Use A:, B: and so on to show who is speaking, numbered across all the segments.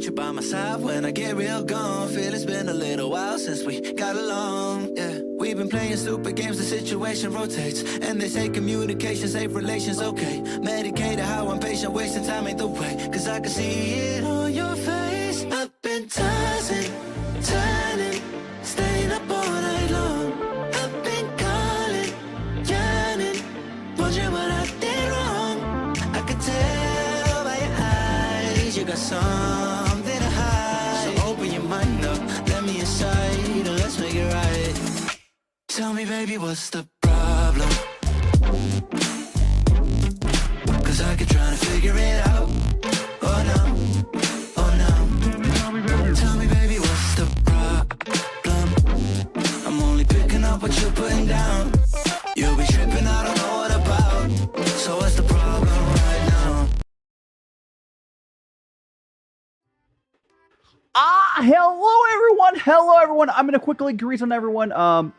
A: want you by my side when I get real gone. Feel it's been a little while since we got along. Yeah, we've been playing stupid games, the situation rotates, and they say communication save relations. Okay, medicated how I'm patient, wasting time ain't the way, cause I can see it on your face. I've been tossing, turning, staying up all night long. I've been calling, yearning, wondering what I did wrong. I could tell by your eyes you got something to hide. So open your mind up, let me inside, and let's make it right. Tell me, baby, what's the problem? Cause I keep trying to figure it out. Oh no, oh no. Tell me, baby, what's the problem? I'm only picking up what you're putting down. You'll be tripping, I don't know what about. So what's the problem right now?
B: Hello everyone. I'm gonna quickly greet on everyone.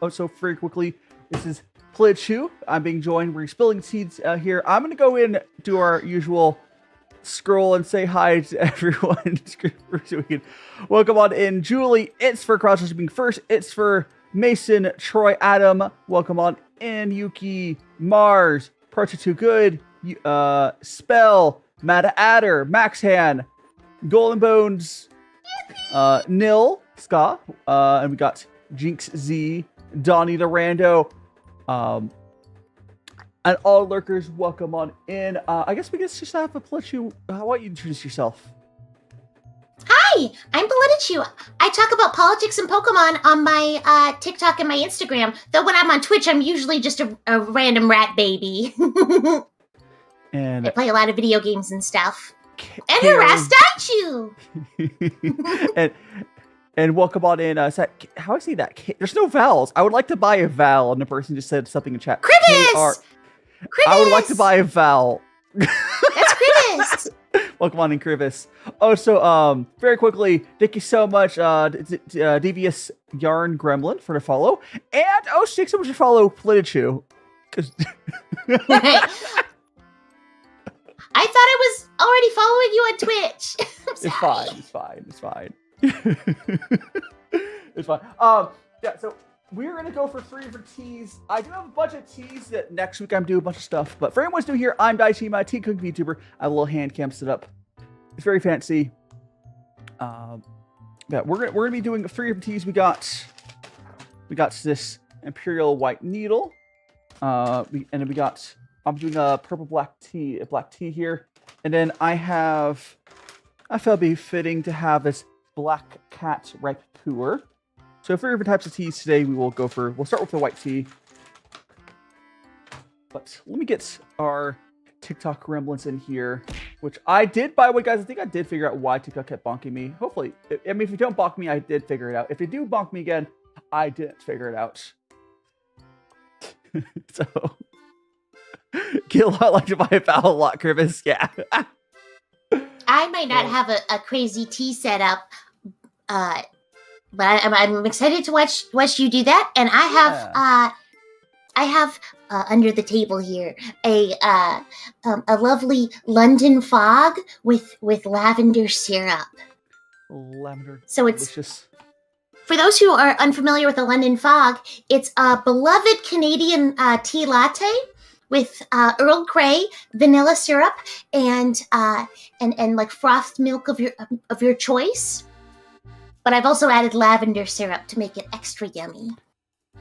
B: So very quickly, this is Politichu. I'm being joined. We're spilling seeds here. I'm gonna go in, do our usual scroll and say hi to everyone. So we can welcome on in Julie. It's for Crossers being first. It's for Mason, Troy, Adam. Welcome on in Yuki, Mars, Politichu Good, Spell, Mad Adder, Maxhan, Golden Bones, Nil, Ska, and we got Jinx Z, Donnie the Rando, and all lurkers, welcome on in. I guess we just have a Politichu. How about you introduce yourself?
C: Hi, I'm Politichu. I talk about politics and Pokemon on my TikTok and my Instagram. Though when I'm on Twitch, I'm usually just a random rat baby.
B: And
C: I play a lot of video games and stuff. And harass Daichu!
B: and welcome on in. Is that, how I say that? There's no vowels. I would like to buy a vowel, and the person just said something in chat.
C: Krivis!
B: I would like to buy a vowel.
C: That's Krivis!
B: Welcome on in, Krivis. Oh, so very quickly, thank you so much, Devious Yarn Gremlin, for the follow, and thanks so much for follow Politichu.
C: I thought I was already following you on Twitch.
B: It's fine. It's fine. Yeah, so we're gonna go for 3 different teas. I do have a bunch of teas that next week I'm doing a bunch of stuff. But for anyone who's new here, I'm DaiShimaVT, cooking VTuber. I have a little hand cam set up. It's very fancy. Yeah, we're gonna be doing 3 different teas. We got this Imperial white needle. And then we got, I'm doing a purple black tea here. And then I felt it'd be fitting to have this black cat ripe Pu'er. So 3 different types of teas today. We'll start with the white tea. But let me get our TikTok gremlins in here, which I did, by the way, guys. I think I did figure out why TikTok kept bonking me. Hopefully, I mean, if you don't bonk me, I did figure it out. If you do bonk me again, I didn't figure it out. So, get a lot like to buy a vowel a lot, Krivis. Yeah.
C: I might not have a crazy tea setup, but I'm excited to watch you do that. And I have under the table here a lovely London fog with lavender syrup.
B: Lavender.
C: So it's
B: delicious.
C: For those who are unfamiliar with the London fog, it's a beloved Canadian tea latte with Earl Grey, vanilla syrup, and like frothed milk of your choice. But I've also added lavender syrup to make it extra yummy.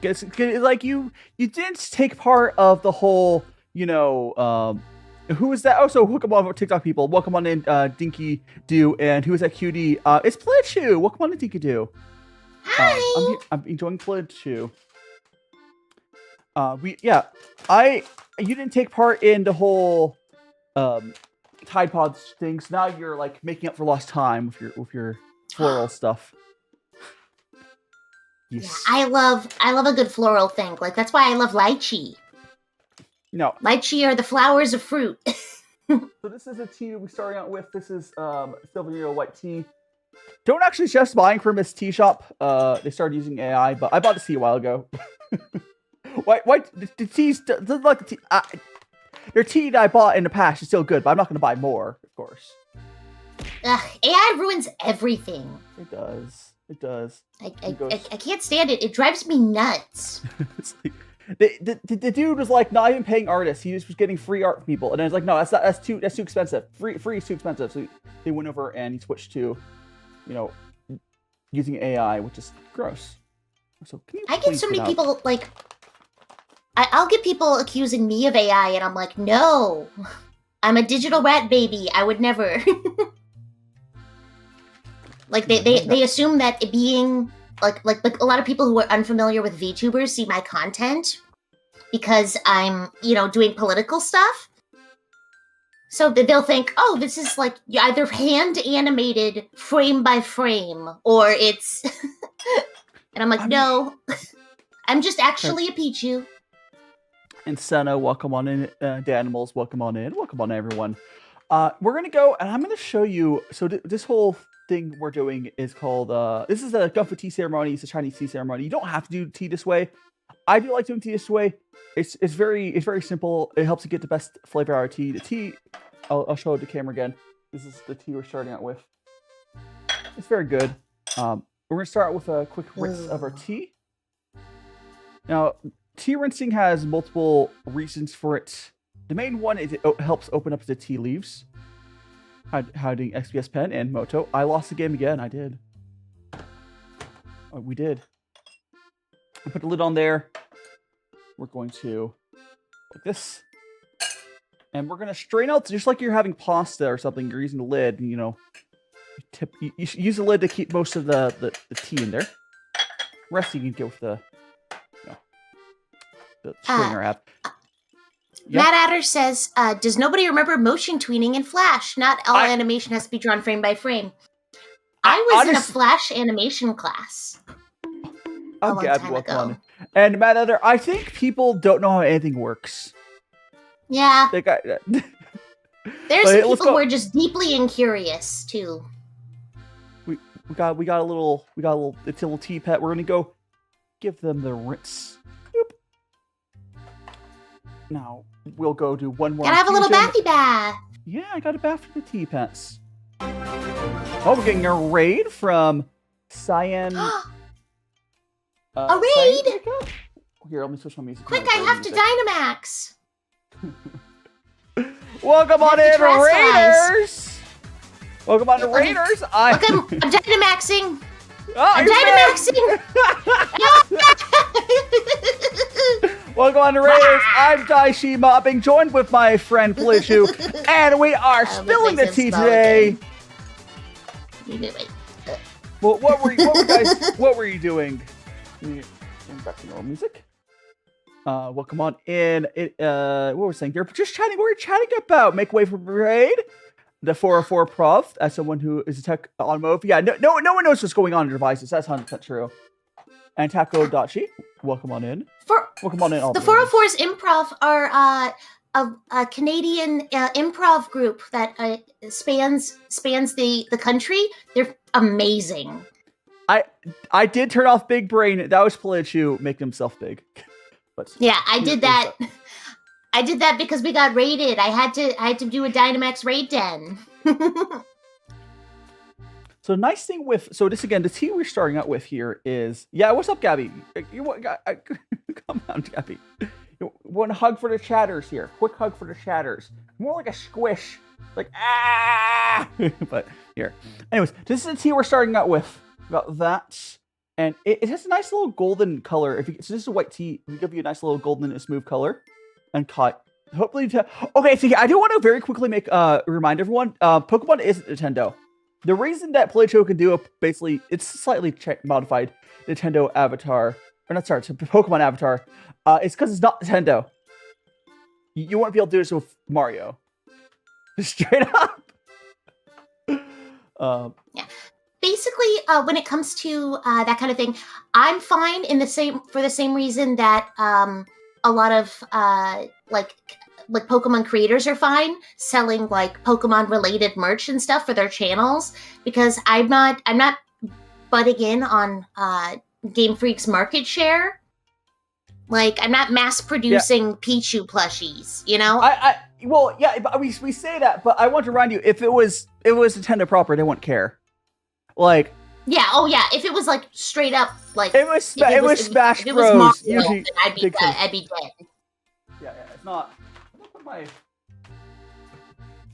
B: Like you didn't take part of the whole, who is that? Oh, so welcome on TikTok people. Welcome on in, Dinky Doo, and who is that cutie? It's Politichu. Welcome on in, Dinky Doo.
C: Hi.
B: I'm enjoying Politichu. You didn't take part in the whole Tide Pods things. Now you're like making up for lost time with your floral stuff. Yes.
C: Yeah, I love a good floral thing. Like that's why I love lychee.
B: No.
C: Lychee are the flowers of fruit.
B: So this is a tea we're starting out with. This is Silver white tea. Don't actually suggest buying from this tea shop. They started using AI, but I bought this tea a while ago. The teas doesn't like the tea. Their tea that I bought in the past is still good, but I'm not going to buy more, of course.
C: AI ruins everything.
B: It does. It does.
C: I can't stand it. It drives me nuts.
B: It's like, the dude was like not even paying artists. He just was getting free art from people, and I was like, no, that's too expensive. Free is too expensive. So they went over and he switched to, using AI, which is gross. So
C: I get so many people like, I'll get people accusing me of AI, and I'm like, no, I'm a digital rat baby. I would never. Like they assume that it being like a lot of people who are unfamiliar with VTubers see my content because I'm doing political stuff. So they'll think, oh, this is like either hand animated frame by frame or it's, and I'm like, no, I'm just actually a Pichu.
B: And Senna, welcome on in. Danimals, welcome on in. Welcome on, everyone. We're gonna go, and I'm gonna show you. So this whole thing we're doing is called this is a gongfu tea ceremony. It's a Chinese tea ceremony. You don't have to do tea this way. I do like doing tea this way. It's very simple. It helps you get the best flavor out of tea. The tea, I'll show the camera again. This is the tea we're starting out with. It's very good. We're gonna start with a quick rinse of our tea. Now, tea rinsing has multiple reasons for it. The main one is it helps open up the tea leaves. Hiding XPS Pen and Moto. I lost the game again. I did. Oh, we did. I put the lid on there. We're going to like this. And we're going to strain out, just like you're having pasta or something. You're using the lid, and, you use the lid to keep most of the tea in there. The rest you can get with the strainer app. Yep.
C: Matt Adder says, does nobody remember motion tweening in Flash? Not all animation has to be drawn frame by frame. I was in a Flash animation class.
B: Oh, God, welcome. And Matt Adder, I think people don't know how anything works.
C: Yeah. There's some people who are just deeply incurious, too.
B: We got a little tea pet. We're gonna go give them the rinse. Now, we'll go do one more.
C: Gotta have a little bathy bath.
B: Yeah, I got a bath for the tea pets. Oh, we're getting a raid from Cyan.
C: A raid?
B: Here, let me switch my music.
C: Quick, I have to Dynamax.
B: Welcome on in, Raiders! Welcome on to Raiders.
C: Look, I'm Dynamaxing.
B: Oh,
C: I'm Dynamaxing.
B: Welcome on to Raiders. I'm DaiShima, being joined with my friend Politichu, and we are spilling the tea today. Well, what were you doing? Back to normal music. Welcome on in. What were we saying? We're chatting about Make Way for Raid, the 404 Prof, as someone who is a tech automotive. Yeah, no one knows what's going on in devices. That's 100% true. And Taco Dachi, welcome on in. Welcome on in.
C: The 404's Improv are a Canadian improv group that spans the country. They're amazing.
B: I did turn off Big Brain. That was Politichu making himself big. But
C: yeah, I did that. I did that because we got raided. I had to do a Dynamax raid den.
B: So nice thing with this again, the tea we're starting out with here is what's up, Gabby? Come on, Gabby. One hug for the chatters here. Quick hug for the chatters. More like a squish, like But here, anyways, this is the tea we're starting out with. Got that, and it has a nice little golden color. So this is a white tea. We give you a nice little golden and smooth color, and cut. Hopefully, okay. So I do want to very quickly remind everyone. Pokemon isn't Nintendo. The reason that Politichu can do basically, it's slightly modified Nintendo avatar, or not, sorry, it's a Pokemon avatar, it's because it's not Nintendo. You won't be able to do this with Mario. Straight up.
C: Yeah. Basically, when it comes to that kind of thing, I'm fine for the same reason that a lot of like Pokemon creators are fine selling like Pokemon related merch and stuff for their channels, because I'm not butting in on Game Freak's market share. Like, I'm not mass producing Pichu plushies, you know?
B: Well, yeah, but we say that, but I want to remind you, if it was Nintendo proper, they wouldn't care. Like.
C: Yeah. Oh, yeah. If it was like straight up, like
B: it was Smash Bros.
C: If it was Mario, then I'd be dead.
B: Yeah, it's not.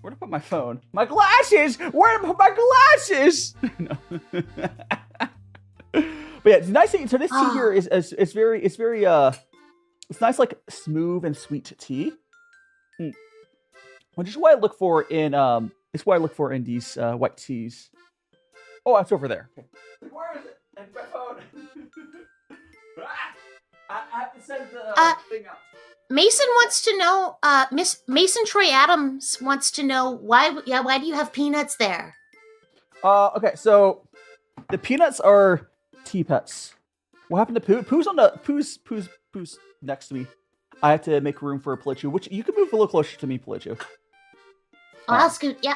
B: Where to put my phone? My glasses! Where to put my glasses? No. But yeah, the nice thing. So this tea here is very it's nice, like smooth and sweet tea. Which is what I look for in these white teas. Oh, it's over there. Okay. Where is it? And my phone. I have to send the thing out.
C: Mason wants to know. Mason Troy Adams wants to know why. Yeah, why do you have peanuts there?
B: Okay, so the peanuts are tea pets. What happened to Pooh? Pooh's next to me. I had to make room for Politichu, which you can move a little closer to me, Politichu.
C: Oh, I'll scoot. Yeah.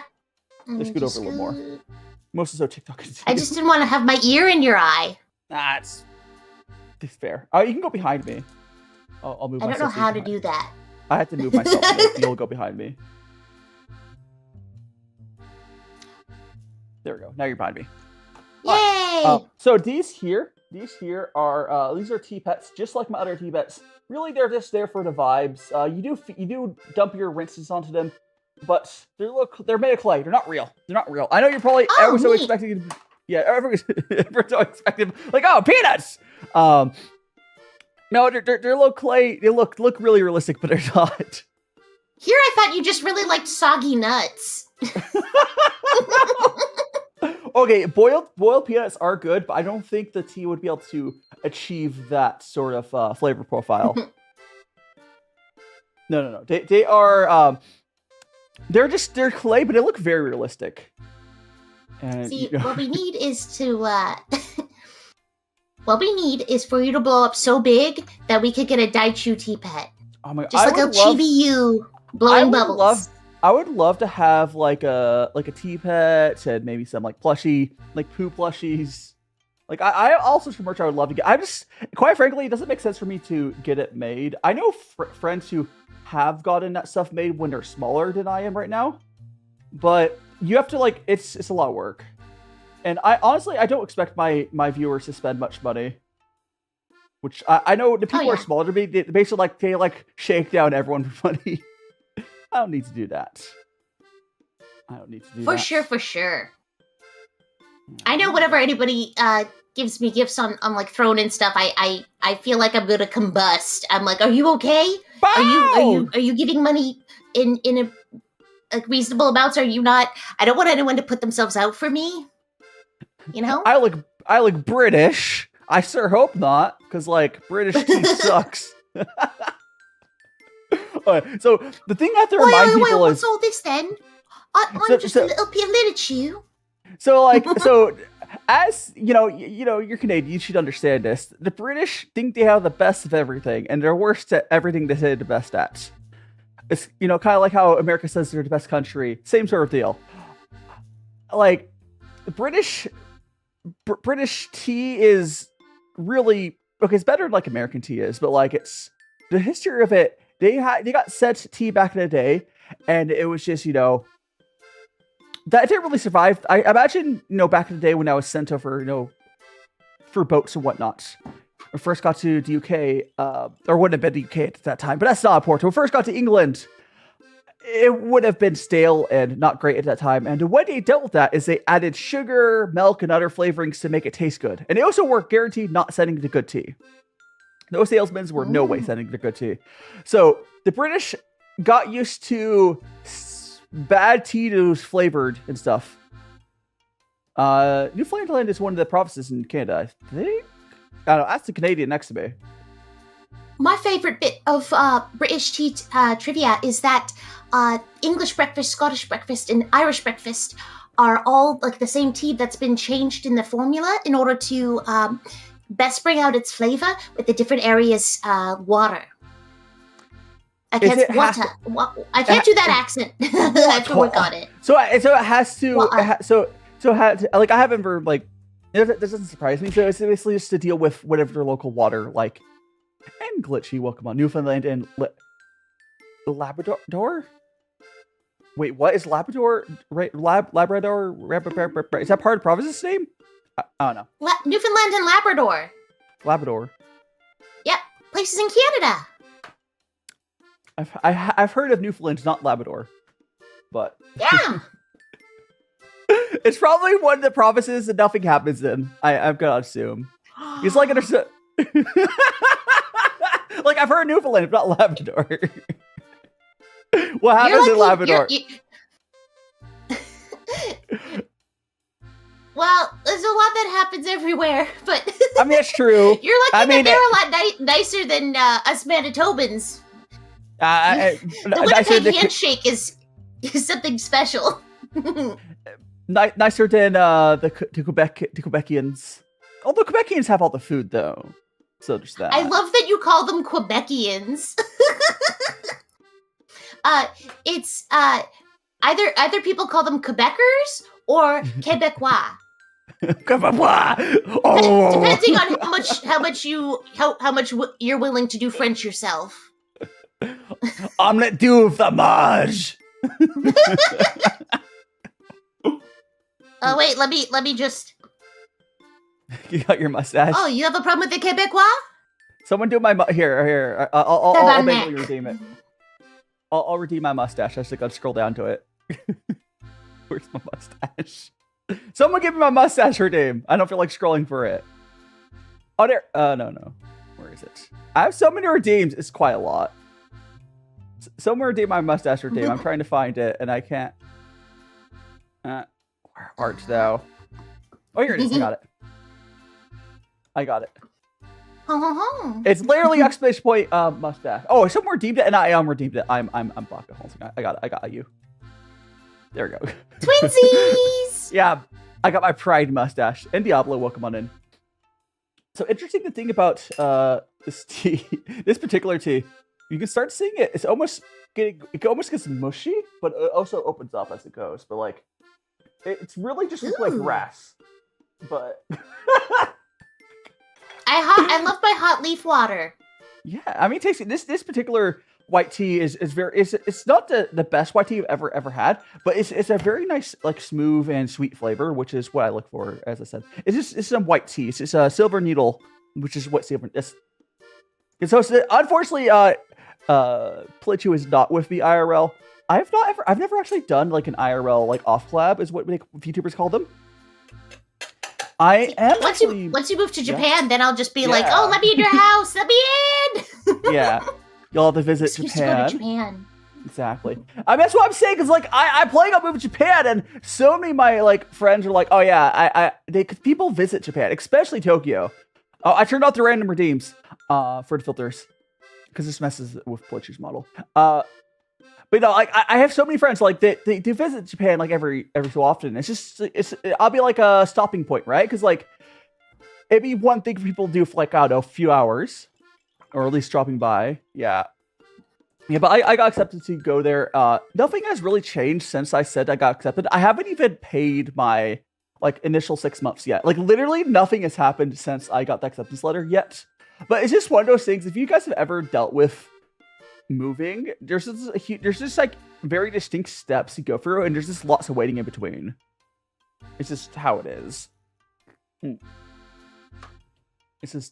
B: Just scoot over a little more. Most of so TikTok.
C: I just didn't want to have my ear in your eye.
B: That's fair. You can go behind me. I'll move.
C: I don't know how to do that.
B: I have to move myself. You'll go behind me. There we go. Now you're behind me.
C: Yay!
B: So these here are these are tea pets, just like my other tea pets. Really, they're just there for the vibes. You do dump your rinses onto them, but they're made of clay. They're not real. I know you're probably everyone's so expecting. Yeah, everyone's so expecting. Like, oh, peanuts. No, they're little clay. They look really realistic, but they're not.
C: Here, I thought you just really liked soggy nuts.
B: Okay, boiled peanuts are good, but I don't think the tea would be able to achieve that sort of flavor profile. No. They are they're clay, but they look very realistic. And,
C: see, what we need is to what we need is for you to blow up so big that we could get a Daichu tea pet.
B: Oh my!
C: Just like a Chibi-Yu blowing bubbles.
B: I would love to have like a tea pet and maybe some like plushie, like Pooh plushies. Like I also some merch I would love to get. I just, quite frankly, it doesn't make sense for me to get it made. I know friends who have gotten that stuff made when they're smaller than I am right now, but you have to like it's a lot of work. And I honestly don't expect my viewers to spend much money. Which I know the people who are smaller than me, they basically they shake down everyone for money. I don't need to do that.
C: For sure. I know whenever anybody gives me gifts on like Throne and stuff, I feel like I'm gonna combust. I'm like, are you okay?
B: Bow!
C: Are you giving money in a reasonable amounts? Are you not? I don't want anyone to put themselves out for me. You know?
B: I look British. I sure hope not, because like British tea sucks. Okay, so the thing I have to remind people is,
C: what's all this then? I'm just a little Politichu.
B: So as you know, you're Canadian. You should understand this. The British think they have the best of everything, and they're worst at everything they say the best at. It's kind of like how America says they're the best country. Same sort of deal. Like the British tea is really okay. It's better than like American tea is, but like it's the history of it. They got set tea back in the day, and it was just that didn't really survive. I imagine back in the day when I was sent over for boats and whatnot. I first got to the UK, or wouldn't have been the UK at that time, but that's not important. When I first got to England, it would have been stale and not great at that time. And the way they dealt with that is they added sugar, milk, and other flavorings to make it taste good. And they also were guaranteed not sending the good tea. Those salesmen were no way sending the good tea. So the British got used to bad tea that was flavored and stuff. Newfoundland is one of the provinces in Canada, I think. I don't know. That's the Canadian next to me.
C: My favorite bit of British tea trivia is that English breakfast, Scottish breakfast, and Irish breakfast are all like the same tea that's been changed in the formula in order to best bring out its flavor with the different areas water. I can't do that accent. I have to work on it.
B: So it has to. Like I haven't ever like. This doesn't surprise me. So it's basically just to deal with whatever their local water like. And glitchy, welcome on Newfoundland and Labrador. Wait, what is Labrador? Right, Labrador? Is that part of the province's name? I don't know.
C: Newfoundland and Labrador.
B: Labrador.
C: Yep, places in Canada.
B: I've heard of Newfoundland, not Labrador, but
C: Yeah.
B: it's probably one of the provinces that nothing happens in. I'm gonna assume. It's like like I've heard Newfoundland, but not Labrador. What happens in Labrador?
C: Well, there's a lot that happens everywhere, but
B: I mean, it's true.
C: You're lucky that they're a lot nicer than us Manitobans. The Winnipeg handshake is something special.
B: Nicer than the Quebecians. Although Quebecians have all the food, though. So there's that.
C: I love that you call them Quebecians. It's either people call them Quebecers or Quebecois.
B: Quebecois. Oh.
C: Depending on how much you're willing to do French yourself.
B: Omelette du fromage.
C: Oh wait, let me just.
B: You got your mustache.
C: Oh, you have a problem with the Quebecois?
B: Someone do my here. I'll basically redeem it. I'll redeem my mustache. I just gotta scroll down to it. Where's my mustache? Someone give me my mustache redeem. I don't feel like scrolling for it. Oh, there. No. Where is it? I have so many redeems. It's quite a lot. Someone redeem my mustache redeem. I'm trying to find it, and I can't. Where art thou? Oh, here it is. I got it. It's literally exclamation point mustache. Oh, someone redeemed it, and I redeemed it. I'm Baka. I got you. There we go.
C: Twinsies!
B: Yeah, I got my pride mustache. And Diablo, welcome on in. So interesting to think about this tea, this particular tea. You can start seeing it. It almost gets mushy, but it also opens up as it goes. But like, it's really just like grass. But
C: I love my hot leaf water.
B: Yeah, I mean, tasting this particular white tea is very it's not the best white tea I've ever had, but it's a very nice, like, smooth and sweet flavor, which is what I look for. As I said, it's some white tea. It's a silver needle, which is what silver is. And so unfortunately, Politichu is not with the IRL. I've never actually done like an IRL like off collab, is what VTubers call them. I am
C: once you move to Japan, then I'll just be like, oh, let me in your house, let me in.
B: Yeah, you'll have to visit
C: Japan.
B: Japan.
C: To go to Japan.
B: Exactly. I mean, that's what I'm saying. Cause like I'm planning on moving to Japan, and so many of my like friends are like, oh yeah, people visit Japan, especially Tokyo. Oh, I turned off the random redeems for the filters because this messes with Politichu's model. But no, like I have so many friends like they visit Japan like every so often. I'll be like a stopping point, right? Because like it'd be one thing for people to do for like, I don't know, a few hours, or at least dropping by. Yeah. But I got accepted to go there. Nothing has really changed since I said I got accepted. I haven't even paid my like initial 6 months yet. Like literally nothing has happened since I got the acceptance letter yet. But it's just one of those things. If you guys have ever dealt with moving, there's just like very distinct steps you go through, and there's just lots of waiting in between. It's just how it is. It's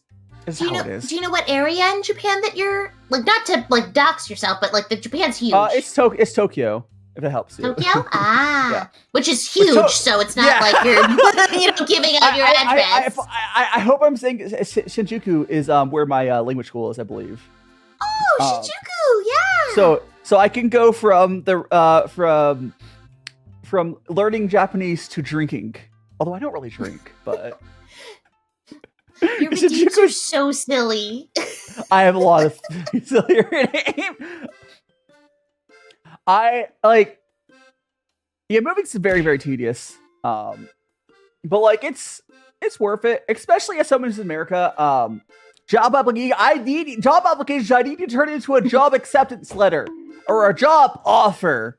B: how it is.
C: Do you know what area in Japan that you're like, not to like dox yourself, but like the Japan's huge?
B: It's Tokyo, if it helps you.
C: Tokyo?
B: Yeah.
C: Which is huge, so it's not like you're giving out your address.
B: I hope I'm saying Shinjuku is where my language school is, I believe.
C: Oh, Shinjuku, yeah.
B: So I can go from the from learning Japanese to drinking. Although I don't really drink, but
C: your redeems are so silly.
B: I have a lot of silly redeems. Moving's very, very tedious. But like it's worth it, especially as someone who's in America. Job applications, I need to turn it into a job acceptance letter or a job offer.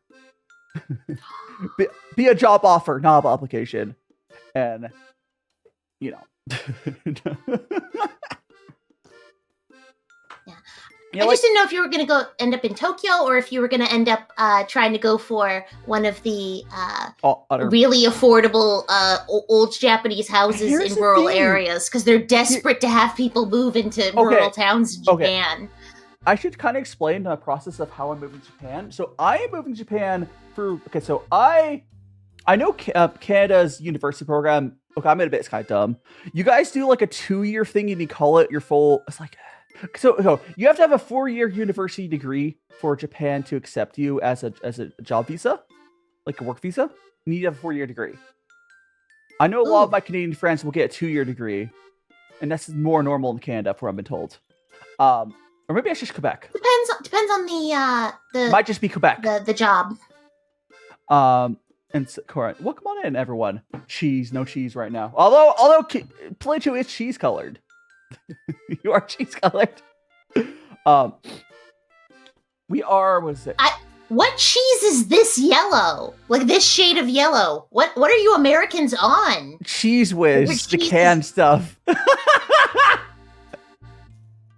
B: be a job offer, not an application. And
C: I just didn't know if you were going to end up in Tokyo or if you were going to end up trying to go for one of the really affordable old Japanese houses in rural areas because they're desperate to have people move into rural towns in Japan.
B: I should kind of explain the process of how I'm moving to Japan. So I am moving to Japan through. Okay, so I know Canada's university program. Okay, I'm it's kind of dumb. You guys do like a 2-year thing and you call it your full. It's like. So you have to have a 4-year university degree for Japan to accept you as a job visa, like a work visa. You need to have a 4-year degree. I know a lot of my Canadian friends will get a 2-year degree, and that's more normal in Canada, from what I've been told. Or maybe it's just Quebec.
C: Depends on the
B: might just be Quebec.
C: The job.
B: And so, well, come on in, everyone. No cheese right now. Although Politichu is cheese colored. You are cheese colored. We are. What is it?
C: What cheese is this yellow? Like this shade of yellow? What are you Americans on?
B: Cheese whiz, the canned stuff.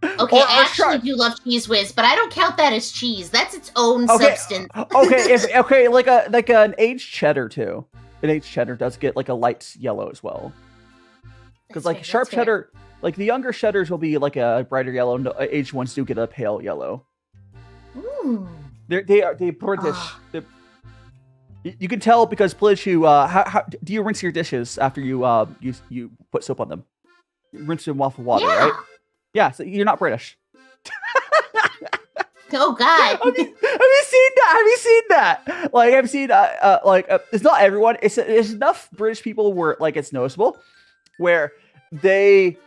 C: Okay, I actually do love cheese whiz, but I don't count that as cheese. That's its own substance.
B: Okay, like an aged cheddar too. An aged cheddar does get like a light yellow as well. Because like sharp cheddar. Like, the younger cheddars will be like a brighter yellow, and the aged ones do get a pale yellow.
C: Ooh.
B: They're British. You can tell because Politichu, how do you rinse your dishes after you put soap on them? You rinse them off with water, right? Yeah, so you're not British.
C: Oh, God.
B: Have you seen that? Like, I've seen, it's not everyone. It's enough British people where, like, it's noticeable. Where they...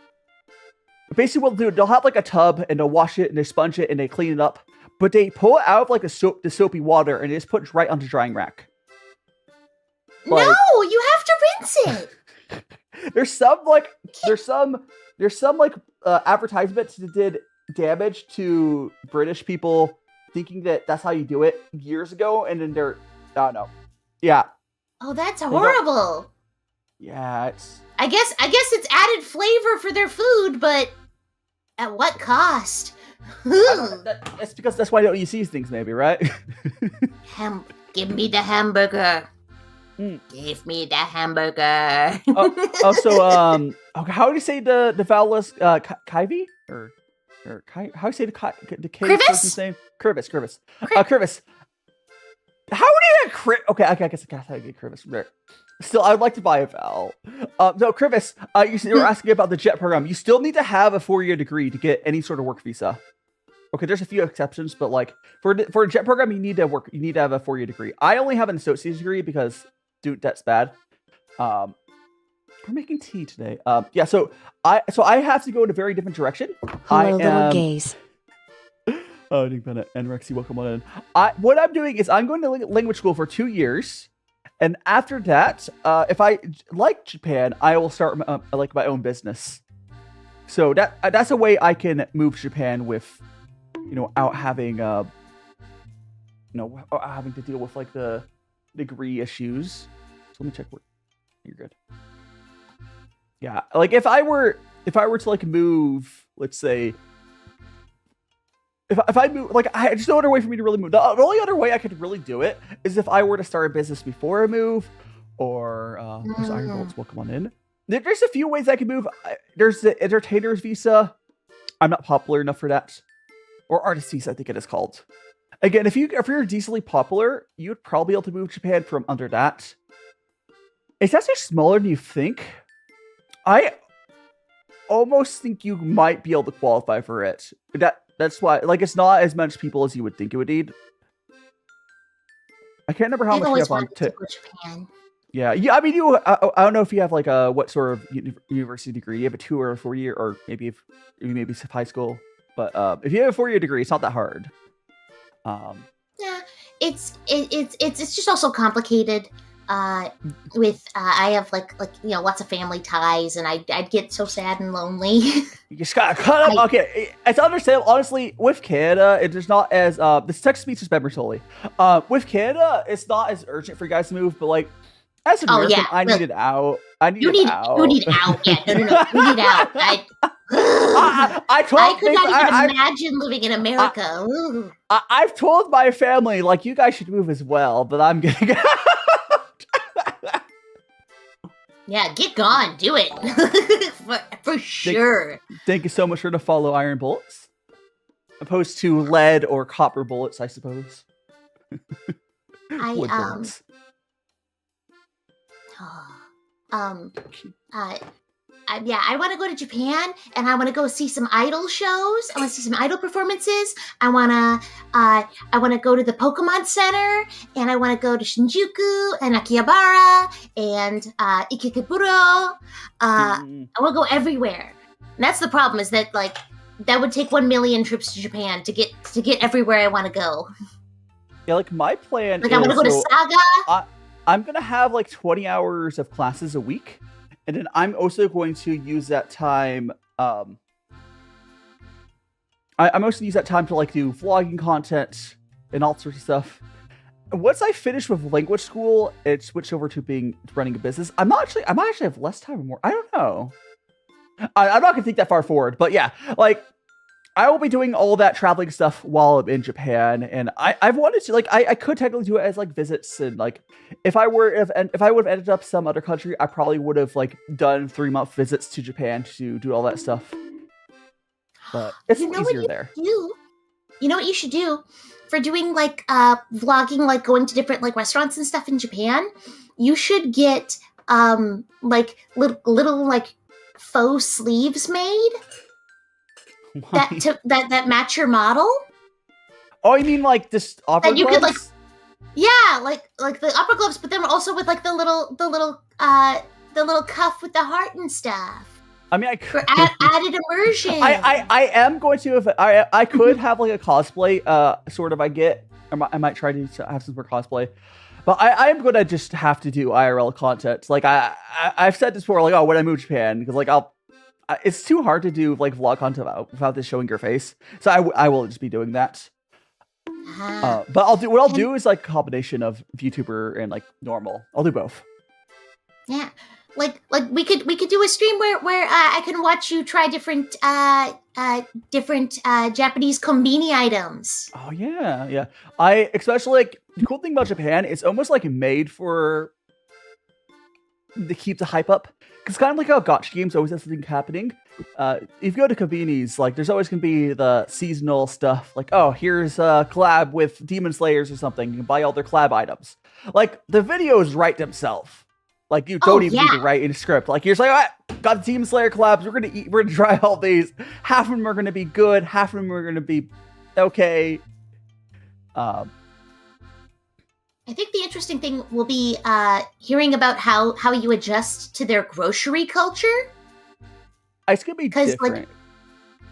B: Basically, what they'll do, they'll have like a tub and they'll wash it and they sponge it and they clean it up, but they pull it out of like the soapy water and they just put it right onto the drying rack.
C: Like, no, you have to rinse it.
B: there's some advertisements that did damage to British people thinking that that's how you do it years ago, and then they're no. Yeah.
C: Oh, that's horrible.
B: Yeah, it's.
C: I guess it's added flavor for their food, but at what cost?
B: That's because that's why you see these things, maybe, right?
C: Give me the hamburger. Give me the hamburger.
B: Okay, how do you say the vowelless Kyvie or how do you say the K person's name? Curvis. Curvis. How do you get Okay, I guess I gotta get Curvis from there. Still, I'd like to buy a vowel. No, Curvis, you were asking about the JET program. You still need to have a 4-year degree to get any sort of work visa. Okay, there's a few exceptions, but like for a JET program, you need to have a 4-year degree. I only have an associate's degree because, dude, that's bad. We're making tea today. Yeah, so I have to go in a very different direction.
D: Hello, little gays.
B: Oh, Nick Bennett and Rexy, welcome on in. What I'm doing is I'm going to language school for 2 years. And after that, if I like Japan, I will start like my own business. So that's a way I can move to Japan with, out having having to deal with like the degree issues. So let me check. You're good. Yeah, like if I were to like move, let's say. If I move, like, there's no other way for me to really move. The only other way I could really do it is if I were to start a business before I move, or Iron Bolts, welcome on in. There's a few ways I can move. There's the entertainer's visa. I'm not popular enough for that, or artist visa, I think it is called. Again, if you're decently popular, you would probably be able to move to Japan from under that. It's actually smaller than you think. I almost think you might be able to qualify for it. That's why, like, it's not as much people as you would think it would need. I can't remember how much you have on
C: Japan.
B: Yeah. I mean, I don't know if you have like what sort of university degree. You have a 2 or a 4-year, or maybe high school. But if you have a 4-year degree, it's not that hard.
C: Yeah, it's just also complicated. With I have like lots of family ties, and I'd get so sad and lonely.
B: You just gotta cut up. Okay, it's understandable. Honestly, with Canada, it's not as this text speech is member solely. With Canada, it's not as urgent for you guys to move, but like as an American, I need it out. You need out. Yeah, no. You need out.
C: I could not even imagine living in America.
B: I've told my family, like, you guys should move as well, but I'm getting out.
C: Yeah, get gone. Do it. for sure.
B: Thank you so much for the follow, Iron Bullets. Opposed to lead or copper bullets, I suppose. Wood bullets.
C: I want to go to Japan, and I want to go see some idol shows. I want to see some idol performances. I want to go to the Pokemon Center, and I want to go to Shinjuku and Akihabara and Ikebukuro. I want to go everywhere. And that's the problem, is that like that would take 1 million trips to Japan to get everywhere I want to go.
B: Yeah, like my plan.
C: Like I want to go to Saga.
B: I'm gonna have like 20 hours of classes a week. And then I'm also going to use that time. I'm also going to use that time to like do vlogging content and all sorts of stuff. Once I finish with language school, it switched over to running a business. I might actually have less time or more. I don't know. I'm not going to think that far forward, but yeah, like I will be doing all that traveling stuff while I'm in Japan, and I've wanted to, like, I could technically do it as like visits, and like if I would have ended up some other country, I probably would have like done 3-month visits to Japan to do all that stuff. But it's easier there.
C: You know what you should do for doing like vlogging, like going to different like restaurants and stuff in Japan? You should get like little like faux sleeves made. That match your model.
B: Oh, you mean like this opera gloves?
C: Could like, yeah, like the opera gloves, but then also with like the little cuff with the heart and stuff.
B: I mean,
C: for added immersion.
B: I am going to. I could have like a cosplay. Sort of. I might try to have some more cosplay. But I am gonna just have to do IRL content. Like I've said this before. Like, oh, when I move to Japan, because like it's too hard to do like vlog content without this showing your face. So I will just be doing that. But what I'll do is like a combination of VTuber and like normal. I'll do both.
C: Yeah, like we could do a stream where I can watch you try different Japanese konbini items.
B: Oh yeah. I especially like the cool thing about Japan. It's almost like made for to keep the hype up. It's kind of like how gotcha games always have something happening. If you go to konbinis, like there's always going to be the seasonal stuff. Like, oh, here's a collab with Demon Slayers or something. You can buy all their collab items. Like the videos write themselves. Like you don't even need to write in a script. Like you're just like, all right, got the Demon Slayer collabs. We're gonna try all these. Half of them are gonna be good. Half of them are gonna be okay.
C: I think the interesting thing will be hearing about how you adjust to their grocery culture.
B: It's gonna be different.
C: Like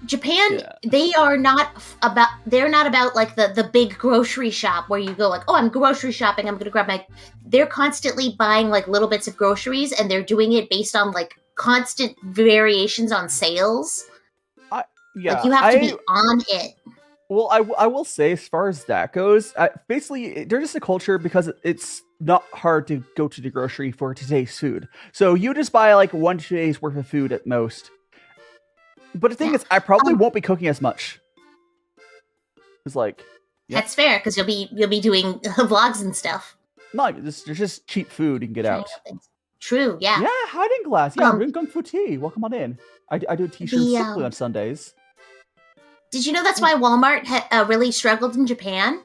C: Japan, they're not about like the big grocery shop where you go like, oh, I'm grocery shopping, I'm gonna grab my. They're constantly buying like little bits of groceries, and they're doing it based on like constant variations on sales. Like you have to be on it.
B: Well, I will say, as far as that goes, basically, they're just a culture because it's not hard to go to the grocery for today's food. So you just buy like 1 day's worth of food at most. But the thing is, I probably won't be cooking as much. It's like
C: that's fair because you'll be doing vlogs and stuff.
B: No, there's just cheap food you can get out.
C: True, yeah.
B: Yeah, hiding glass. Yeah, I'm doing GongfuTea. Welcome on in. I do t-shirts simply on Sundays.
C: Did you know that's why Walmart really struggled in Japan?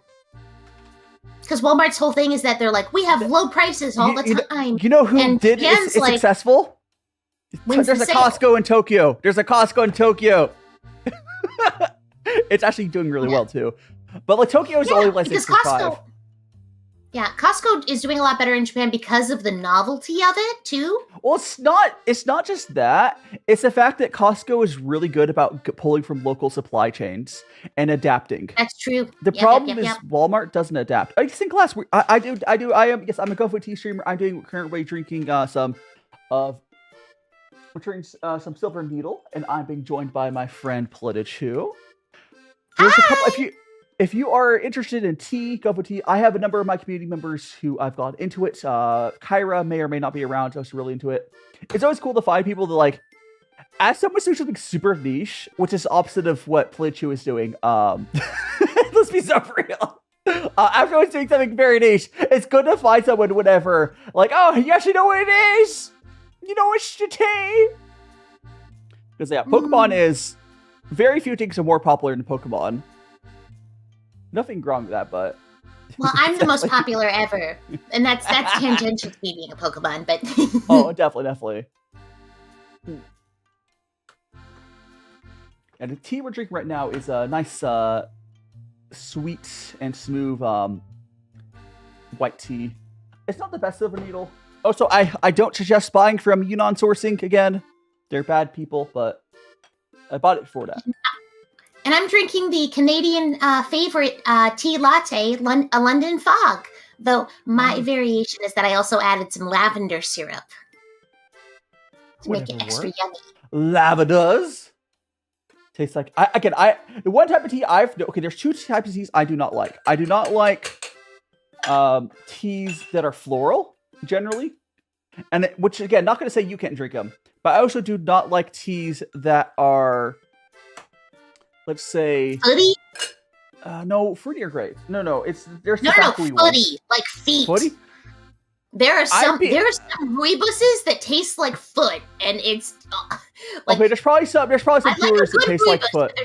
C: Because Walmart's whole thing is that they're like, we have low prices all the time.
B: You know who did it's like, successful? There's a Costco in Tokyo. There's a Costco in Tokyo. It's actually doing really well too. But like Tokyo is only like 65.
C: Yeah, Costco is doing a lot better in Japan because of the novelty of it too.
B: Well, it's not just that. It's the fact that Costco is really good about pulling from local supply chains and adapting.
C: That's true.
B: The problem is Walmart doesn't adapt. I just in class, I'm a GongfuTea streamer. I'm currently drinking some Silver Needle, and I'm being joined by my friend Politichu. There's a couple. If you are interested in GongfuTea, I have a number of my community members who I've got into it. Kyra may or may not be around. I was really into it. It's always cool to find people that like. as someone who's doing something super niche, which is opposite of what Politichu is doing, let's be so real. After I was doing something very niche, it's good to find someone whenever, like, oh, you actually know what it is. You know it's Shitei. Because yeah, Pokemon is very few things are more popular than Pokemon. Nothing wrong with that, but
C: well, I'm the most popular ever, and that's tangential to me being a Pokemon. But
B: oh, definitely. And the tea we're drinking right now is a nice, sweet and smooth white tea. It's not the best silver needle. Also, I don't suggest buying from Yunnan sourcing again. They're bad people, but I bought it for that.
C: And I'm drinking the Canadian favorite tea latte, a London Fog. Though my variation is that I also added some lavender syrup to make it extra yummy.
B: Lavenders tastes like the one type of tea there's two types of teas I do not like. I do not like teas that are floral generally, and which again, not going to say you can't drink them, but I also do not like teas that are, let's say,
C: fruity.
B: No, fruity are great. No, there's
C: footy, like feet.
B: Footy?
C: There are some rooiboses that taste like foot, and it's like,
B: okay. There's probably some Pu'ers that taste like foot.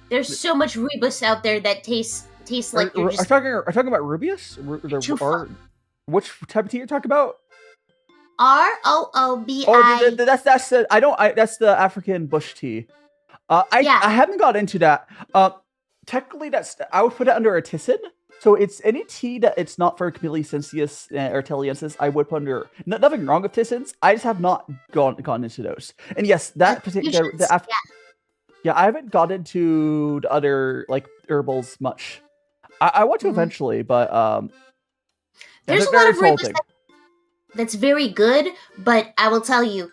C: There's so much rooibos out there that tastes like you're just.
B: Are talking about Rubius? Which type of tea you're talking about?
C: ROOBI.
B: Oh, that's the African bush tea. I haven't got into that. Technically, I would put it under a tisane. So it's any tea that it's not for Camellia sinensis or Teliensis, I would put under. Nothing wrong with tisanes. I just have not gone into those. And yes, that particular I haven't got into the other like herbals much. I want to eventually, but
C: there's a lot of rooibos that's very good. But I will tell you,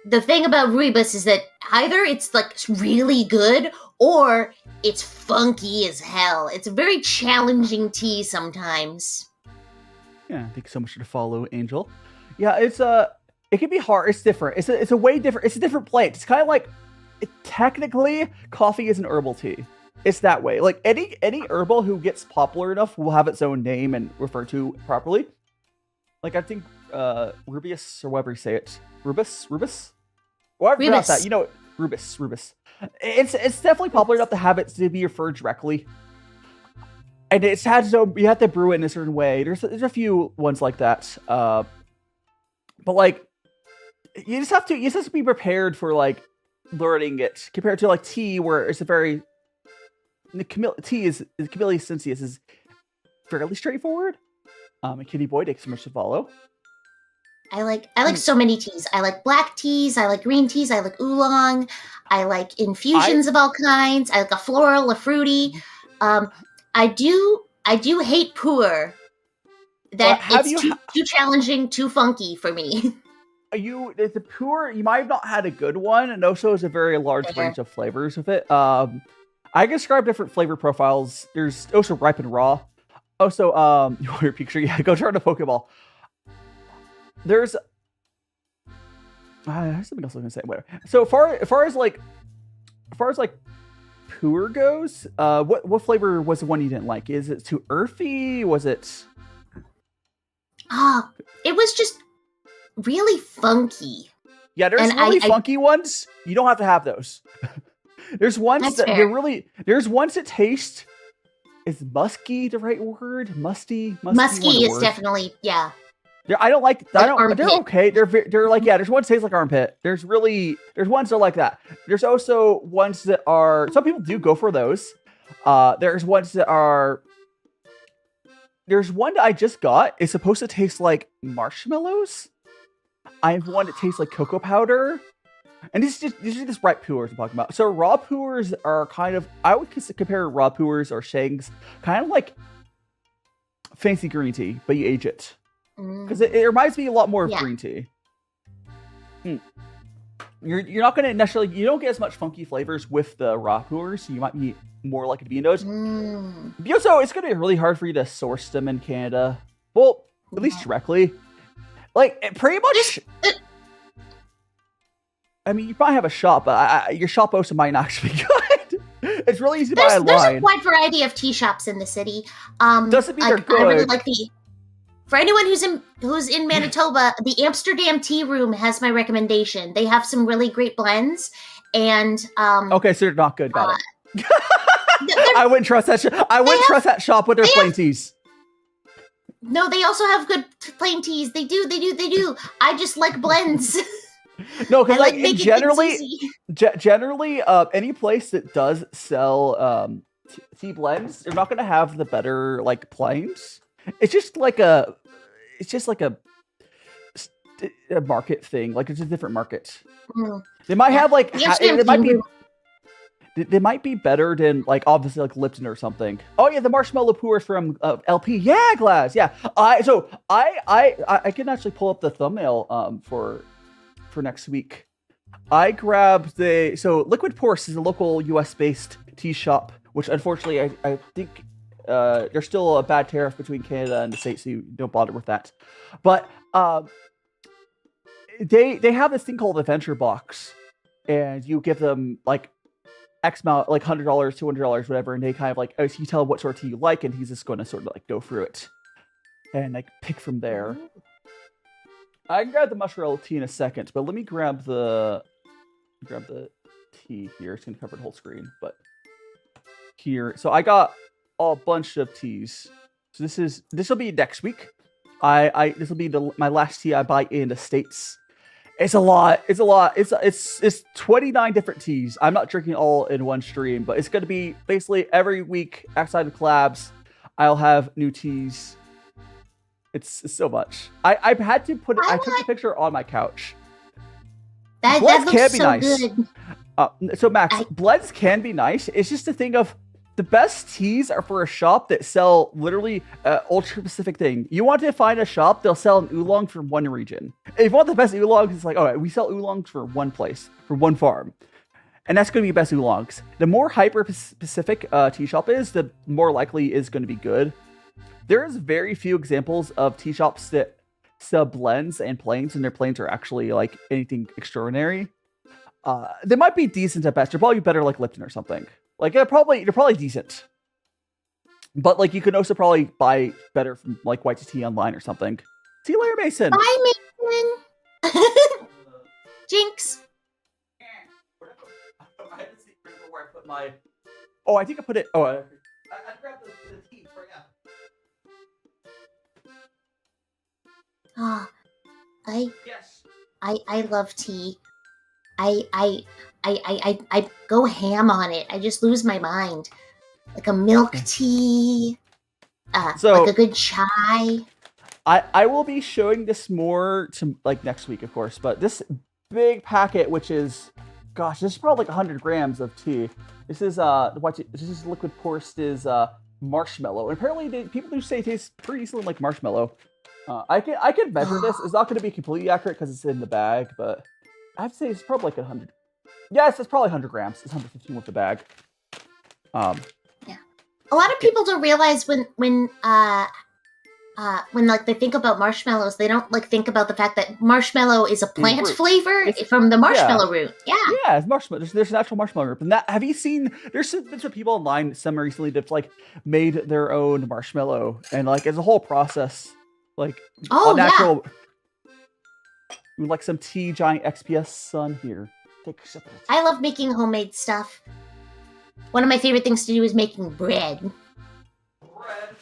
C: the thing about rooibos is that either it's like really good or it's funky as hell. It's a very challenging tea sometimes.
B: Yeah, thanks so much for the follow, Angel. Yeah, it can be hard. It's different. It's a way different. It's a different plant. It's kind of like technically coffee is an herbal tea. It's that way. Like any herbal who gets popular enough will have its own name and refer to properly. Like I think Rubius or whatever you say it. Rubus? Whatever you pronounce that. You know, Rubus. It's definitely popular enough to have it to be referred directly. And it's had you have to brew it in a certain way. There's a few ones like that. But like you just have to be prepared for like learning it compared to like tea where it's tea is Camellia sinensis is fairly straightforward. And Kitty Boy, thanks so much to follow.
C: I like so many teas. I like black teas. I like green teas. I like oolong. I like infusions of all kinds. I like a floral, a fruity. I do hate Pu'er. Too challenging, too funky for me.
B: It's a Pu'er. You might have not had a good one, and also it's a very large range of flavors with it. I can describe different flavor profiles. There's also ripe and raw. Also, you want your picture? Yeah, go try the Pokeball. There's something else I was gonna say. Whatever. So as far as Pu'er goes, what flavor was the one you didn't like? Is it too earthy? Was it?
C: It was just really funky.
B: Yeah, there's funky ones. You don't have to have those. There's ones there's ones that taste. Is musky the right word? Musty
C: is definitely, yeah.
B: I don't like.
C: Armpit.
B: They're okay. They're like, yeah. There's ones that taste like armpit. There's ones that are like that. There's also ones that are. Some people do go for those. There's ones that are. There's one that I just got. It's supposed to taste like marshmallows. I have one that tastes like cocoa powder. And these are just ripe Pu'ers I'm talking about. So raw Pu'ers are kind of, I would compare raw Pu'ers or Shangs kind of like fancy green tea, but you age it. Because it reminds me a lot more of green tea. You're not going to necessarily, you don't get as much funky flavors with the raw Pu'ers, so you might be more likely to be in those. Also, it's going to be really hard for you to source them in Canada. Well, at least directly. Like, pretty much... I mean, you probably have a shop, but your shop also might not actually be good. It's really easy to buy
C: There's a
B: online.
C: wide variety of tea shops in the city.
B: Doesn't mean they're good.
C: I really like for anyone who's in Manitoba, the Amsterdam Tea Room has my recommendation. They have some really great blends, and
B: okay, so they're not good. Got it. I wouldn't trust that. I wouldn't trust that shop with their plain teas.
C: No, they also have good plain teas. They do. I just like blends.
B: No, because like
C: generally,
B: any place that does sell tea blends, they're not gonna have the better like plains. It's just like a market thing. Like it's a different market. They might have like they might be better than like obviously like Lipton or something. Oh yeah, the marshmallow Pu'er from LP. Yeah, Glass. Yeah. I can actually pull up the thumbnail for next week. I grabbed Liquid Porce is a local US based tea shop, which unfortunately I think there's still a bad tariff between Canada and the States, so you don't bother with that. But they have this thing called a venture box, and you give them like X amount, like $100, $200, whatever, and they kind of like, oh, so you tell him what sort of tea you like, and he's just going to sort of like go through it and like pick from there. I can grab the mushroom tea in a second, but let me grab the tea here. It's gonna cover the whole screen, but here. So I got a bunch of teas. So this will be next week. This will be my last tea I buy in the States. It's a lot. It's 29 different teas. I'm not drinking all in one stream, but it's gonna be basically every week outside of collabs. I'll have new teas. It's so much. I've had to put it. I took a picture on my couch.
C: That looks so good.
B: So Max, blends can be nice. It's just a thing of the best teas are for a shop that sell literally ultra specific thing. You want to find a shop, they'll sell an oolong from one region. If you want the best oolongs, it's like, all right, we sell oolongs for one place, for one farm. And that's going to be the best oolongs. The more hyper-specific tea shop is, the more likely is going to be good. There's very few examples of tea shops that sell blends and plains, and their plains are actually like anything extraordinary. They might be decent at best. They're probably better like Lipton or something. Like they're probably decent, but like you can also probably buy better from like White Tea online or something. See you later, Mason.
C: Bye, Mason. Jinx.
B: I had to see where I put my. Oh, I think I put it. Oh, I grabbed the tea right now.
C: I love tea. I go ham on it. I just lose my mind. Like a milk tea, like a good chai.
B: I will be showing this more to like next week, of course. But this big packet, which is, gosh, this is probably like 100 grams of tea. This is Liquid Porce's marshmallow. And apparently, people do say it tastes pretty similar like marshmallow. I can measure this. It's not going to be completely accurate because it's in the bag, but I'd say it's probably like 100. Yes, it's probably 100 grams. It's 115 with the bag.
C: Yeah. A lot of people don't realize when like they think about marshmallows, they don't like think about the fact that marshmallow is a plant flavor from the marshmallow root. Yeah.
B: Yeah, it's marshmallow. There's an actual marshmallow root. And that, have you seen? There's been some people online some recently that's like made their own marshmallow, and like it's a whole process. Like natural. Like some tea giant XPS sun here. Take a sip of it.
C: I love making homemade stuff. One of my favorite things to do is making bread.
B: Bread.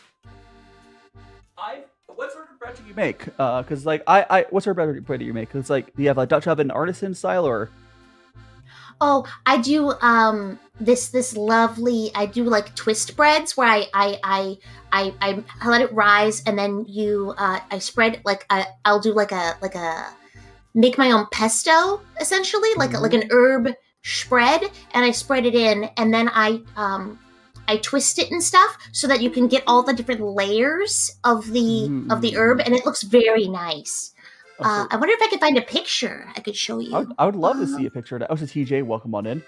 B: What sort of bread do you make? Because like what sort of bread do you make? Because like, do you have a Dutch oven artisan style or?
C: Oh, I do this lovely. I do like twist breads where I let it rise and then I spread like I'll do like a make my own pesto essentially like an herb spread, and I spread it in, and then I twist it and stuff so that you can get all the different layers of the herb, and it looks very nice. I wonder if I could find a picture I could show you.
B: I would love to see a picture of that. Oh, so TJ, welcome on in.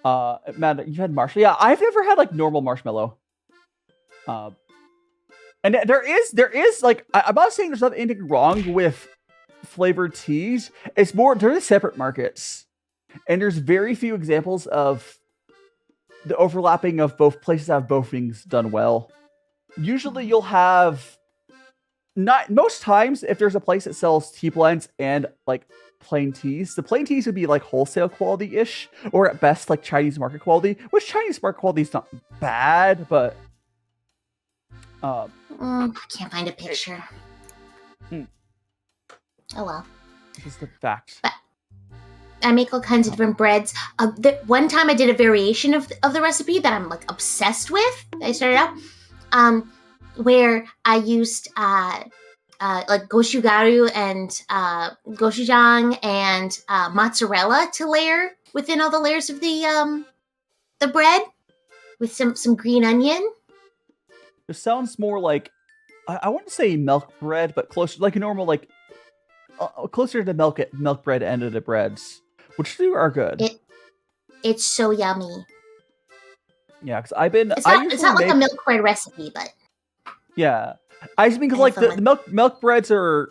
B: Man, you had marshmallow. Yeah, I've never had like normal marshmallow. And there is like, I'm not saying there's anything wrong with flavored teas. It's more, they're separate markets. and there's very few examples of the overlapping of both places that have both things done well. Usually you'll have not most times if there's a place that sells tea blends and like plain teas, the plain teas would be like wholesale quality-ish, or at best like Chinese market quality, which Chinese market quality is not bad, but
C: I can't find a picture. Oh well.
B: This is the fact.
C: But I make all kinds of different breads. One time I did a variation of the recipe that I'm like obsessed with. I started out, where I used like goshugaru and gochujang and mozzarella to layer within all the layers of the bread with some green onion.
B: It sounds more like I wouldn't say milk bread, but closer like a normal like closer to milk bread end of the breads, which two are good.
C: It's so yummy.
B: Yeah, because it's
C: not like a milk bread recipe, but
B: yeah, I just mean because like the milk breads are.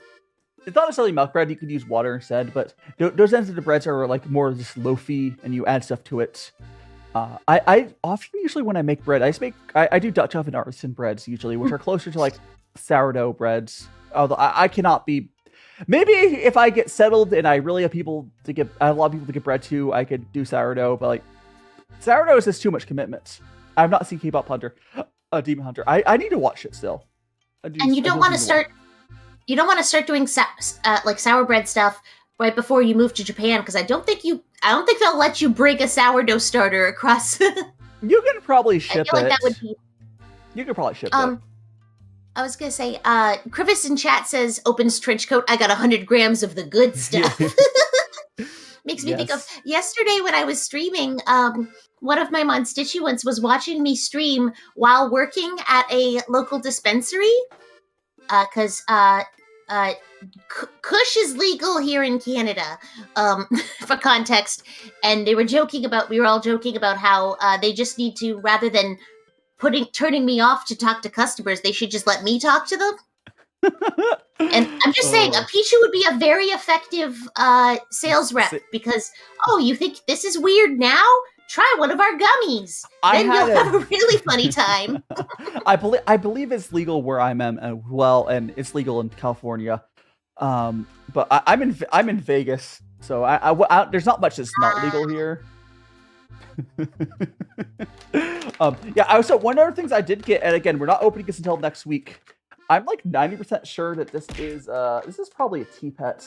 B: It's not necessarily milk bread. You could use water instead, but those ends of the breads are like more just loafy, and you add stuff to it. I often usually when I make bread, I do Dutch oven artisan breads usually, which are closer to like sourdough breads. Although I cannot be. Maybe if I get settled and I really have a lot of people to get bread to, I could do sourdough. But like sourdough is just too much commitment. I've not seen K-pop Demon Hunter. I need to watch it still.
C: And you don't want to start. You don't want to start doing like sour bread stuff right before you move to Japan, because I don't think they'll let you bring a sourdough starter across.
B: You can probably ship it.
C: I feel like that would be.
B: You could probably ship it.
C: I was gonna say, Krivis in chat says opens trench coat. I got 100 grams of the good stuff. Makes me think of yesterday when I was streaming. One of my constituents was watching me stream while working at a local dispensary, because Kush is legal here in Canada, for context. And we were all joking about how they just need to, rather than turning me off to talk to customers, they should just let me talk to them. And I'm just saying, a Pichu would be a very effective sales rep, because, you think this is weird now? Try one of our gummies. Then you'll have a really funny time.
B: I believe it's legal where I'm at as well, and it's legal in California. But I'm in Vegas, so I there's not much that's not legal here. So one of the things I did get, and again, we're not opening this until next week. I'm like 90% sure that this is probably a tea pet.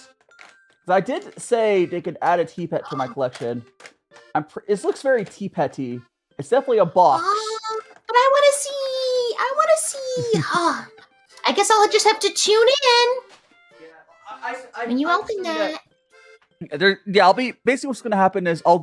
B: I did say they could add a tea pet to my collection. It looks very tea petty. It's definitely a box.
C: But I want to see. I guess I'll just have to tune in. When you open that.
B: I'll be basically what's going to happen is I'll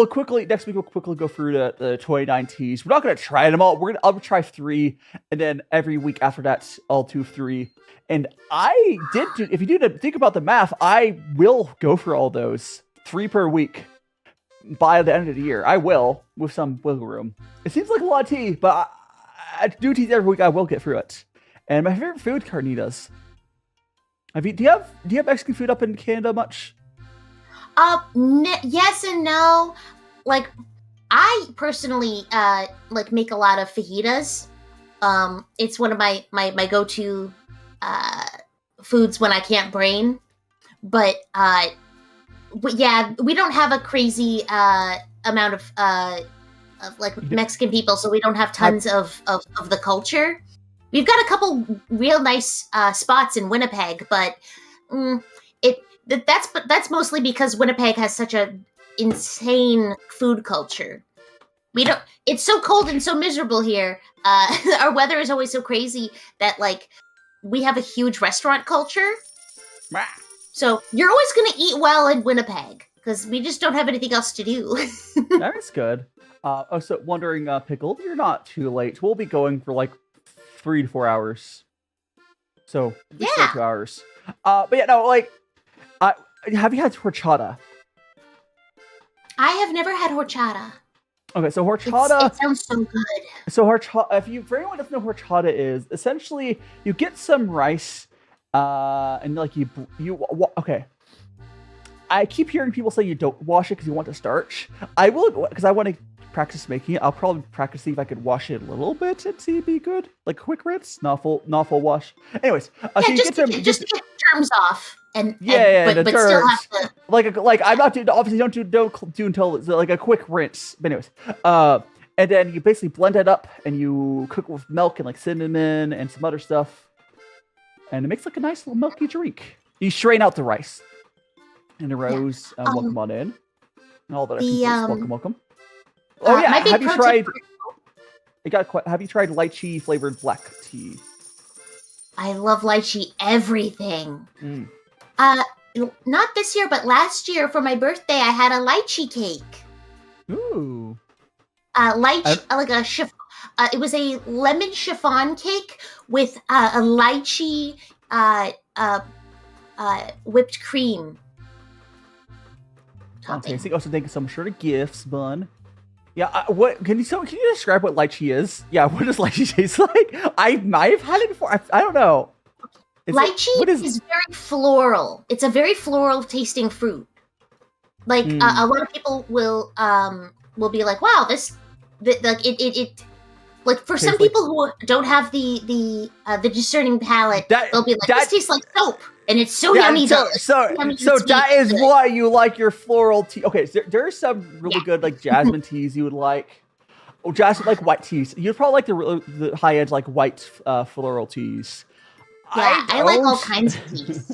B: quickly next week. We'll quickly go through the 29 teas. We're not going to try them all. I'll try 3, and then every week after that, I'll do 3. And if you do think about the math, I will go for all those 3 per week by the end of the year. I will, with some wiggle room. It seems like a lot of tea, but I do teas every week. I will get through it. And my favorite food, Carnitas. Do you have Mexican food up in Canada much?
C: Yes and no. Like, I personally like make a lot of fajitas. It's one of my go-to foods when I can't brain. But yeah, we don't have a crazy amount of like Mexican people, so we don't have tons of the culture. We've got a couple real nice spots in Winnipeg, but that's mostly because Winnipeg has such a insane food culture. It's so cold and so miserable here. Our weather is always so crazy that like we have a huge restaurant culture. So you're always going to eat well in Winnipeg because we just don't have anything else to do.
B: That's good. So wondering, Pickle, you're not too late. We'll be going for like 3 to 4 hours. So yeah, 2 hours. But yeah, no, like, have you had horchata?
C: I have never had horchata.
B: Okay, so horchata.
C: It sounds so good.
B: So horchata, for anyone who doesn't know what horchata is, essentially you get some rice, and like okay. I keep hearing people say you don't wash it because you want the starch. I will, because I want to practice making it. I'll probably practice see if I could wash it a little bit and see it'd be good. Like quick rinse, not full wash. Anyways,
C: Yeah,
B: so you
C: just
B: get
C: to get germs off, but
B: the
C: still have to.
B: like I'm not doing, obviously don't do until it's like a quick rinse. But anyways, and then you basically blend it up and you cook with milk and like cinnamon and some other stuff, and it makes like a nice little milky drink. You strain out the rice and the rose. Welcome on in. And all that. Welcome. Oh yeah, have you tried? Have you tried lychee flavored black tea?
C: I love lychee everything. Not this year, but last year for my birthday, I had a lychee cake.
B: Ooh.
C: It was a lemon chiffon cake with a lychee whipped cream.
B: Fantastic. Also, thank you so much for the gifts, bun. Yeah, what can you describe what lychee is? Yeah, what does lychee taste like? I might have had it before. I don't know.
C: Lychee is very floral. It's a very floral tasting fruit. Like a lot of people will be like, "Wow, like for some people who don't have the discerning palate, they'll be like, this tastes like soap." And it's so yummy.
B: So that is why you like your floral tea. Okay, so there are some really good like jasmine teas you would like. Oh, jasmine like white teas. You'd probably like the high end like white floral teas.
C: Yeah, I like all kinds of teas.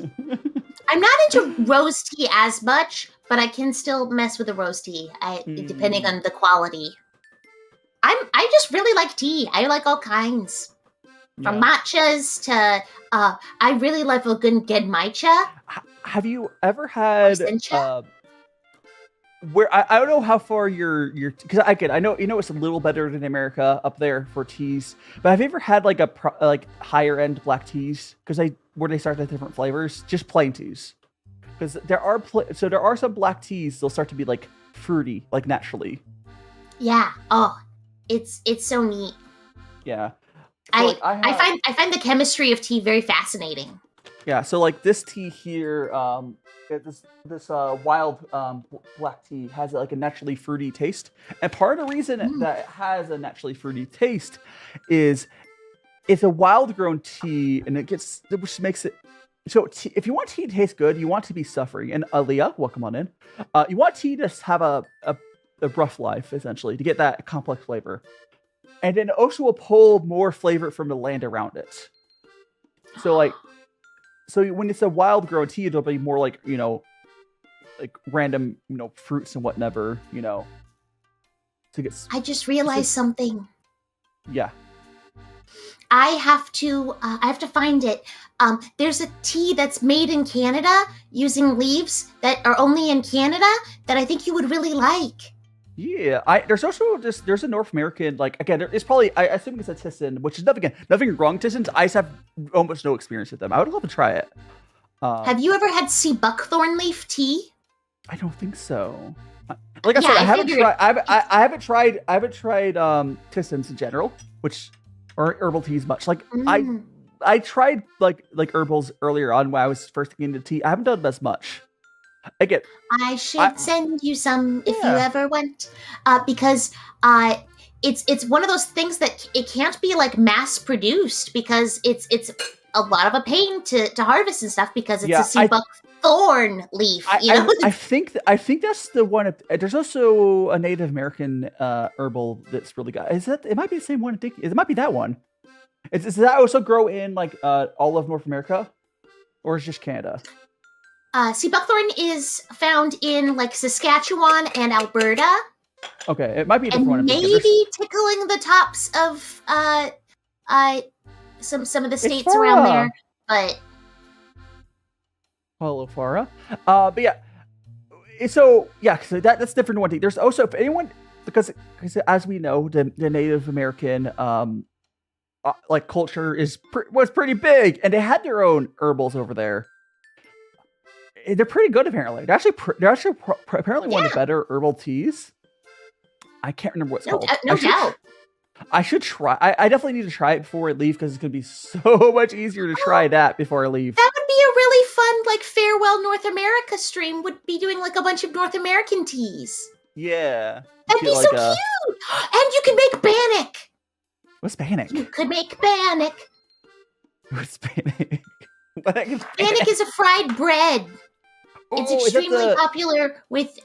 C: I'm not into rose tea as much, but I can still mess with the rose tea, depending on the quality. I just really like tea. I like all kinds. From matchas to I really love a good genmaicha.
B: Have you ever had where I don't know how far your because I know it's a little better than America up there for teas, but have you ever had like like higher end black teas where they start with different flavors, just plain teas? Because there are some black teas they'll start to be like fruity like naturally.
C: Yeah. Oh, it's so neat.
B: Yeah.
C: So, I find the chemistry of tea very fascinating.
B: Yeah, so like this tea here, this wild black tea has like a naturally fruity taste, and part of the reason that it has a naturally fruity taste is it's a wild grown tea, and which makes it so. If you want tea to taste good, you want it to be suffering. And Aaliyah, welcome on in. You want tea to have a rough life essentially to get that complex flavor. And then also will pull more flavor from the land around it. So when it's a wild grown tea, it'll be more like, like random, fruits and whatever, I
C: just realized something.
B: Yeah.
C: I have to find it. There's a tea that's made in Canada using leaves that are only in Canada that I think you would really like.
B: Yeah, there's also there's a North American, like, again, it's probably, I assume it's a Tissan, which is nothing wrong with Tissans. I just have almost no experience with them. I would love to try it.
C: Have you ever had sea buckthorn leaf tea?
B: I don't think so. Like I said, I haven't tried Tissans in general, or herbal teas much. Like I tried like herbals earlier on when I was first getting into tea. I haven't done as much. Again,
C: I should send you some if you ever want, because it's one of those things that it can't be like mass produced because it's a lot of a pain to harvest and stuff because it's a sea buckthorn leaf.
B: I think that's the one. There's also a Native American herbal that's really good. It might be the same one. It might be that one. Does that also grow in like all of North America, or is it just Canada?
C: Sea buckthorn is found in like Saskatchewan and Alberta.
B: Okay, it might be a different one.
C: Maybe tickling the tops of some of the states around there, but
B: hello, Farah. But yeah, so that's different one thing. There's also, if anyone, because as we know, the Native American like culture was pretty big, and they had their own herbals over there. They're pretty good, apparently. They're actually apparently one of the better herbal teas. I can't remember what it's called.
C: No doubt.
B: I should try. I definitely need to try it before I leave because it's gonna be so much easier to try that before I leave.
C: That would be a really fun, like, farewell North America stream. Would be doing like a bunch of North American teas.
B: Yeah.
C: That'd be so cute. And you can make bannock.
B: What's bannock?
C: You could make bannock.
B: What's bannock?
C: Bannock is a fried bread. It's extremely popular with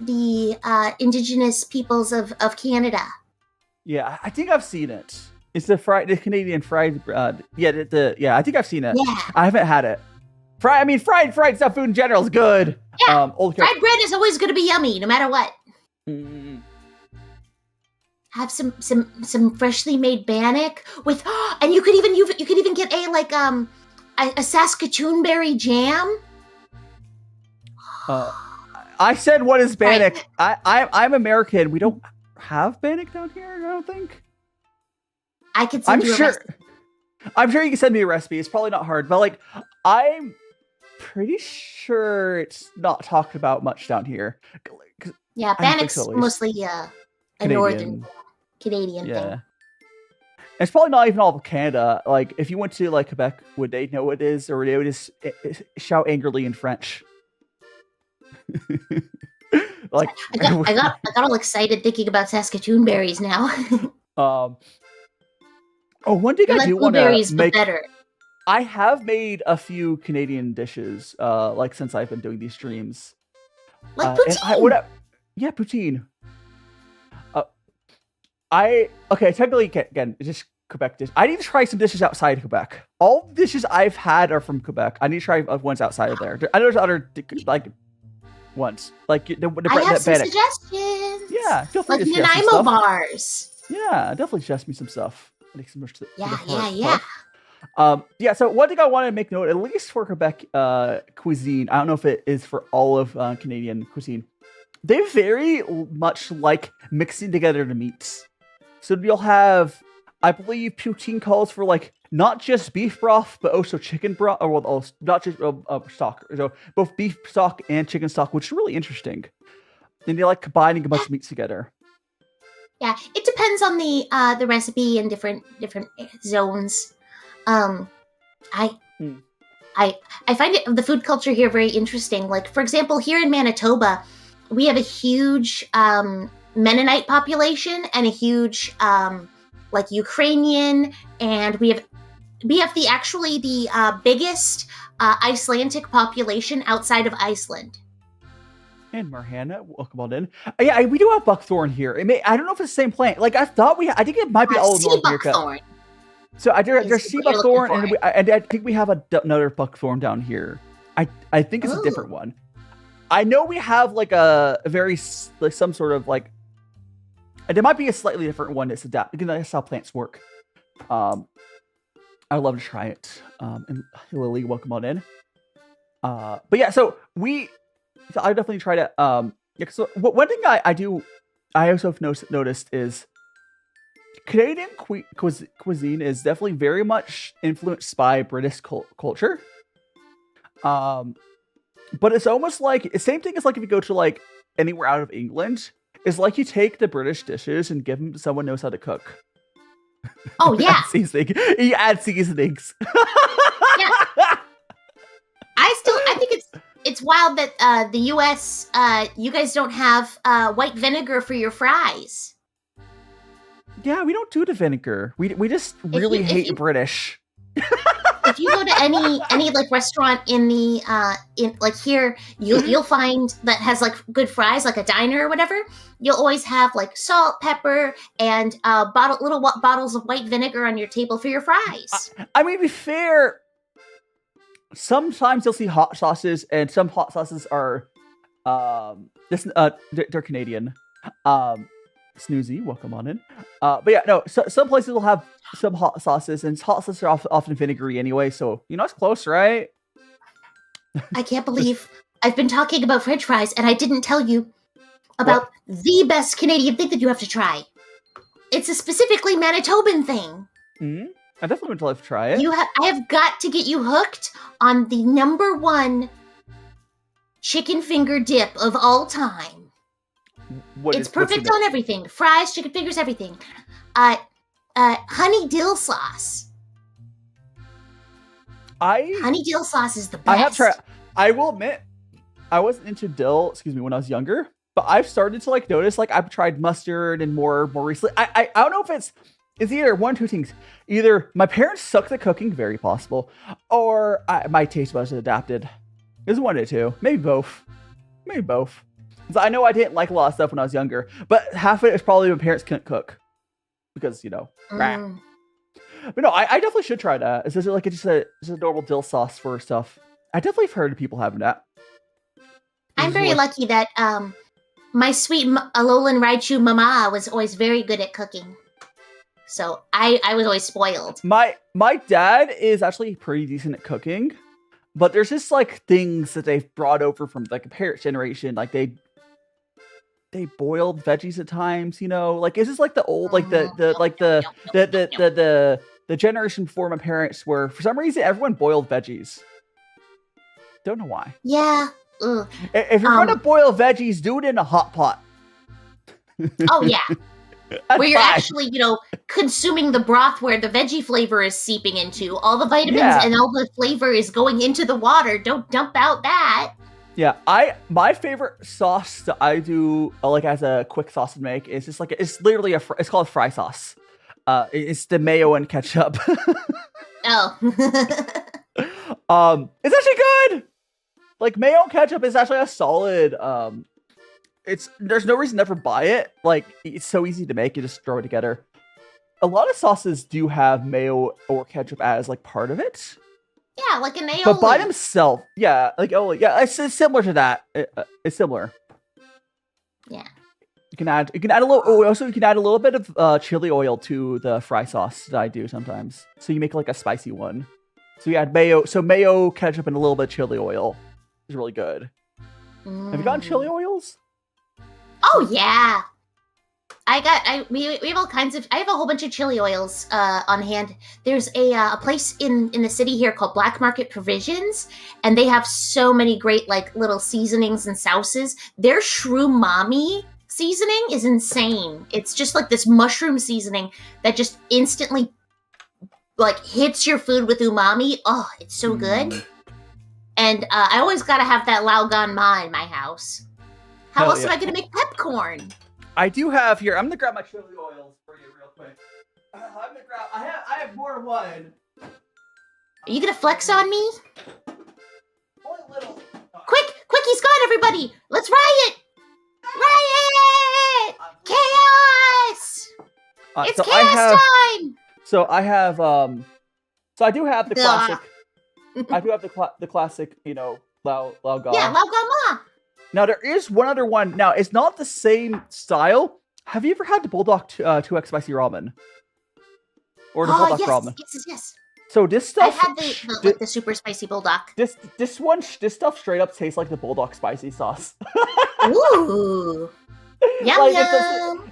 C: the indigenous peoples of Canada.
B: Yeah, I think I've seen it. It's the Canadian fried bread. Yeah, I think I've seen it.
C: Yeah.
B: I haven't had it. Fried stuff food in general is good.
C: Yeah. Fried bread is always going to be yummy, no matter what.
B: Mm.
C: Have some freshly made bannock with, and you could even get a Saskatoon berry jam.
B: I said, what is bannock? Right. I'm American. We don't have bannock down here, I don't think.
C: I could send you a recipe.
B: I'm sure you can send me a recipe. It's probably not hard, but like, I'm pretty sure it's not talked about much down here.
C: Yeah, bannock's mostly a northern Canadian thing.
B: It's probably not even all of Canada. Like, if you went to like Quebec, would they know what it is, or would they just shout angrily in French? Like,
C: I got all excited thinking about Saskatoon berries now.
B: One thing I do want to make
C: better.
B: I have made a few Canadian dishes, like since I've been doing these streams.
C: Like poutine.
B: Yeah, poutine. Technically, again, it's just Quebec dish. I need to try some dishes outside of Quebec. All the dishes I've had are from Quebec. I need to try ones outside of there. I know there's other like ones, like the
C: I have some
B: bannock.
C: suggestions.
B: Yeah, feel free
C: like
B: to suggest
C: Nanaimo bars.
B: Yeah, definitely suggest me some stuff.
C: Yeah.
B: So one thing I want to make note, at least for Quebec cuisine, I don't know if it is for all of Canadian cuisine, they very much like mixing together the meats. So you'll have, I believe, poutine calls for like not just beef broth, but also chicken broth, or not just stock. So both beef stock and chicken stock, which is really interesting. And they like combining a bunch of meats together.
C: Yeah, it depends on the recipe and different zones. I find the food culture here very interesting. Like, for example, here in Manitoba, we have a huge Mennonite population and a huge like Ukrainian, and we have the biggest Icelandic population outside of Iceland.
B: And Marhana, welcome on in. Yeah, we do have buckthorn here. I don't know if it's the same plant. Like, I think it might be all of North America. So there's sea buckthorn, and I think we have another buckthorn down here. I think it's a different one. I know we have like a very like some sort of like. There might be a slightly different one that's adapted. That's how plants work. I'd love to try it. And Lily, welcome on in. But yeah, so I definitely try to. So one thing I also have noticed is Canadian cuisine is definitely very much influenced by British culture. But it's almost like the same thing as like if you go to like anywhere out of England, it's like you take the British dishes and give them to someone who knows how to cook.
C: Oh yeah,
B: you add seasonings.
C: Yeah. I think it's wild that the U.S. You guys don't have white vinegar for your fries.
B: Yeah, we don't do the vinegar. We just really hate British.
C: If you go to any like restaurant in like here, you'll find that has like good fries, like a diner or whatever. You'll always have like salt, pepper, and little bottles of white vinegar on your table for your fries.
B: I mean, to be fair, sometimes you'll see hot sauces, and some hot sauces are they're Canadian. Snoozy, welcome on in. But yeah, no, so some places will have some hot sauces, and hot sauces are often vinegary anyway, so it's close, right?
C: I can't believe I've been talking about French fries, and I didn't tell you about the best Canadian thing that you have to try. It's a specifically Manitoban thing.
B: Mm-hmm. I definitely would love to try it.
C: I have got to get you hooked on the #1 chicken finger dip of all time. It's perfect on everything. Fries, chicken fingers, everything. Honey dill sauce. Honey dill sauce is the best.
B: I have tried. I will admit, I wasn't into dill. When I was younger, but I've started to like notice. Like I've tried mustard and more recently. I don't know if it's either one or two things. Either my parents sucked at cooking, very possible, or my taste buds had adapted. There's one or two, maybe both. So I know I didn't like a lot of stuff when I was younger, but half of it is probably my parents couldn't cook because But no, I definitely should try that. It's just like just a normal dill sauce for stuff. I definitely have heard of people having that.
C: I'm very lucky that my sweet Alolan Raichu mama was always very good at cooking. So I was always spoiled.
B: My dad is actually pretty decent at cooking, but there's just like things that they've brought over from like a parents' generation, like they boiled veggies at times, like it's just like the old, like the generation before my parents were, for some reason, everyone boiled veggies. Don't know why.
C: Yeah.
B: If you're gonna boil veggies, do it in a hot pot.
C: Oh yeah. Where you're actually, consuming the broth where the veggie flavor is seeping into. All the vitamins and all the flavor is going into the water. Don't dump out that.
B: Yeah, my favorite sauce that I do like as a quick sauce to make is just like it's literally it's called fry sauce. It's the mayo and ketchup.
C: Oh.
B: It's actually good. Like mayo and ketchup is actually a solid. There's no reason to ever buy it. Like it's so easy to make. You just throw it together. A lot of sauces do have mayo or ketchup as like part of it.
C: Yeah, like an aioli.
B: But by themselves, it's similar to that. It's similar.
C: Yeah.
B: You can add a little. Oh, also you can add a little bit of chili oil to the fry sauce that I do sometimes. So you make like a spicy one. So you add mayo, ketchup, and a little bit of chili oil. It's really good. Have you gotten chili oils?
C: Oh yeah. We have all kinds of. I have a whole bunch of chili oils on hand. There's a place in the city here called Black Market Provisions, and they have so many great like little seasonings and sauces. Their shroom mommy seasoning is insane. It's just like this mushroom seasoning that just instantly like hits your food with umami. Oh, it's so good. And I always gotta have that Lao Gan Ma in my house. How else am I gonna make pepcorn?
B: I do have here. I'm gonna grab my chili oils for you real quick. I have more than one.
C: Are you gonna flex on me?
B: Only a little.
C: Quick, he's gone, everybody! Let's riot! Riot! Chaos! It's chaos time!
B: So I have so I do have the classic. I do have the classic, Lao Gan.
C: Yeah, Lao Gan Ma.
B: Now there is one other one. Now it's not the same style. Have you ever had the Bulldog 2X spicy ramen? Or the Bulldog ramen?
C: Yes.
B: So this stuff.
C: I've had the super spicy Bulldog.
B: This stuff straight up tastes like the Bulldog spicy sauce.
C: Ooh. Yum yum.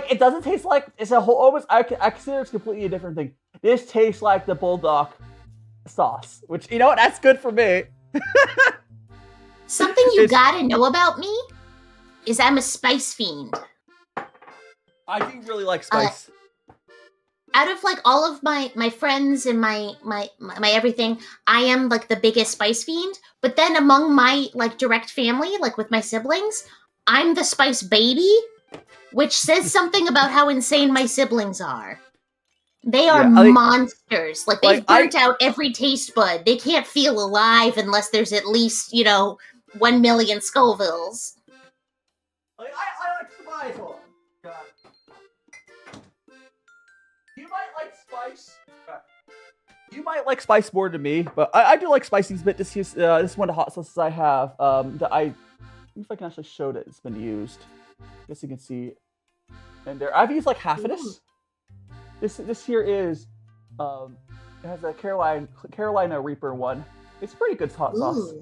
B: It doesn't taste like it's a whole. Almost I consider it's completely a different thing. This tastes like the Bulldog sauce, which that's good for me.
C: Something you gotta know about me is I'm a spice fiend.
B: I do really like spice.
C: Out of like all of my friends and my everything, I am like the biggest spice fiend. But then among my like direct family, like with my siblings, I'm the spice baby, which says something about how insane my siblings are. They are monsters. Like they've burnt out every taste bud. They can't feel alive unless there's at least 1 million Scovilles.
B: I like spice. God. You might like spice. You might like spice more than me, but I do like spices. But this is one of the hot sauces I have. That I if I can actually show that it's been used. I guess you can see. And there, I've used like half of this. This here is it has a Carolina Reaper one. It's pretty good hot sauce.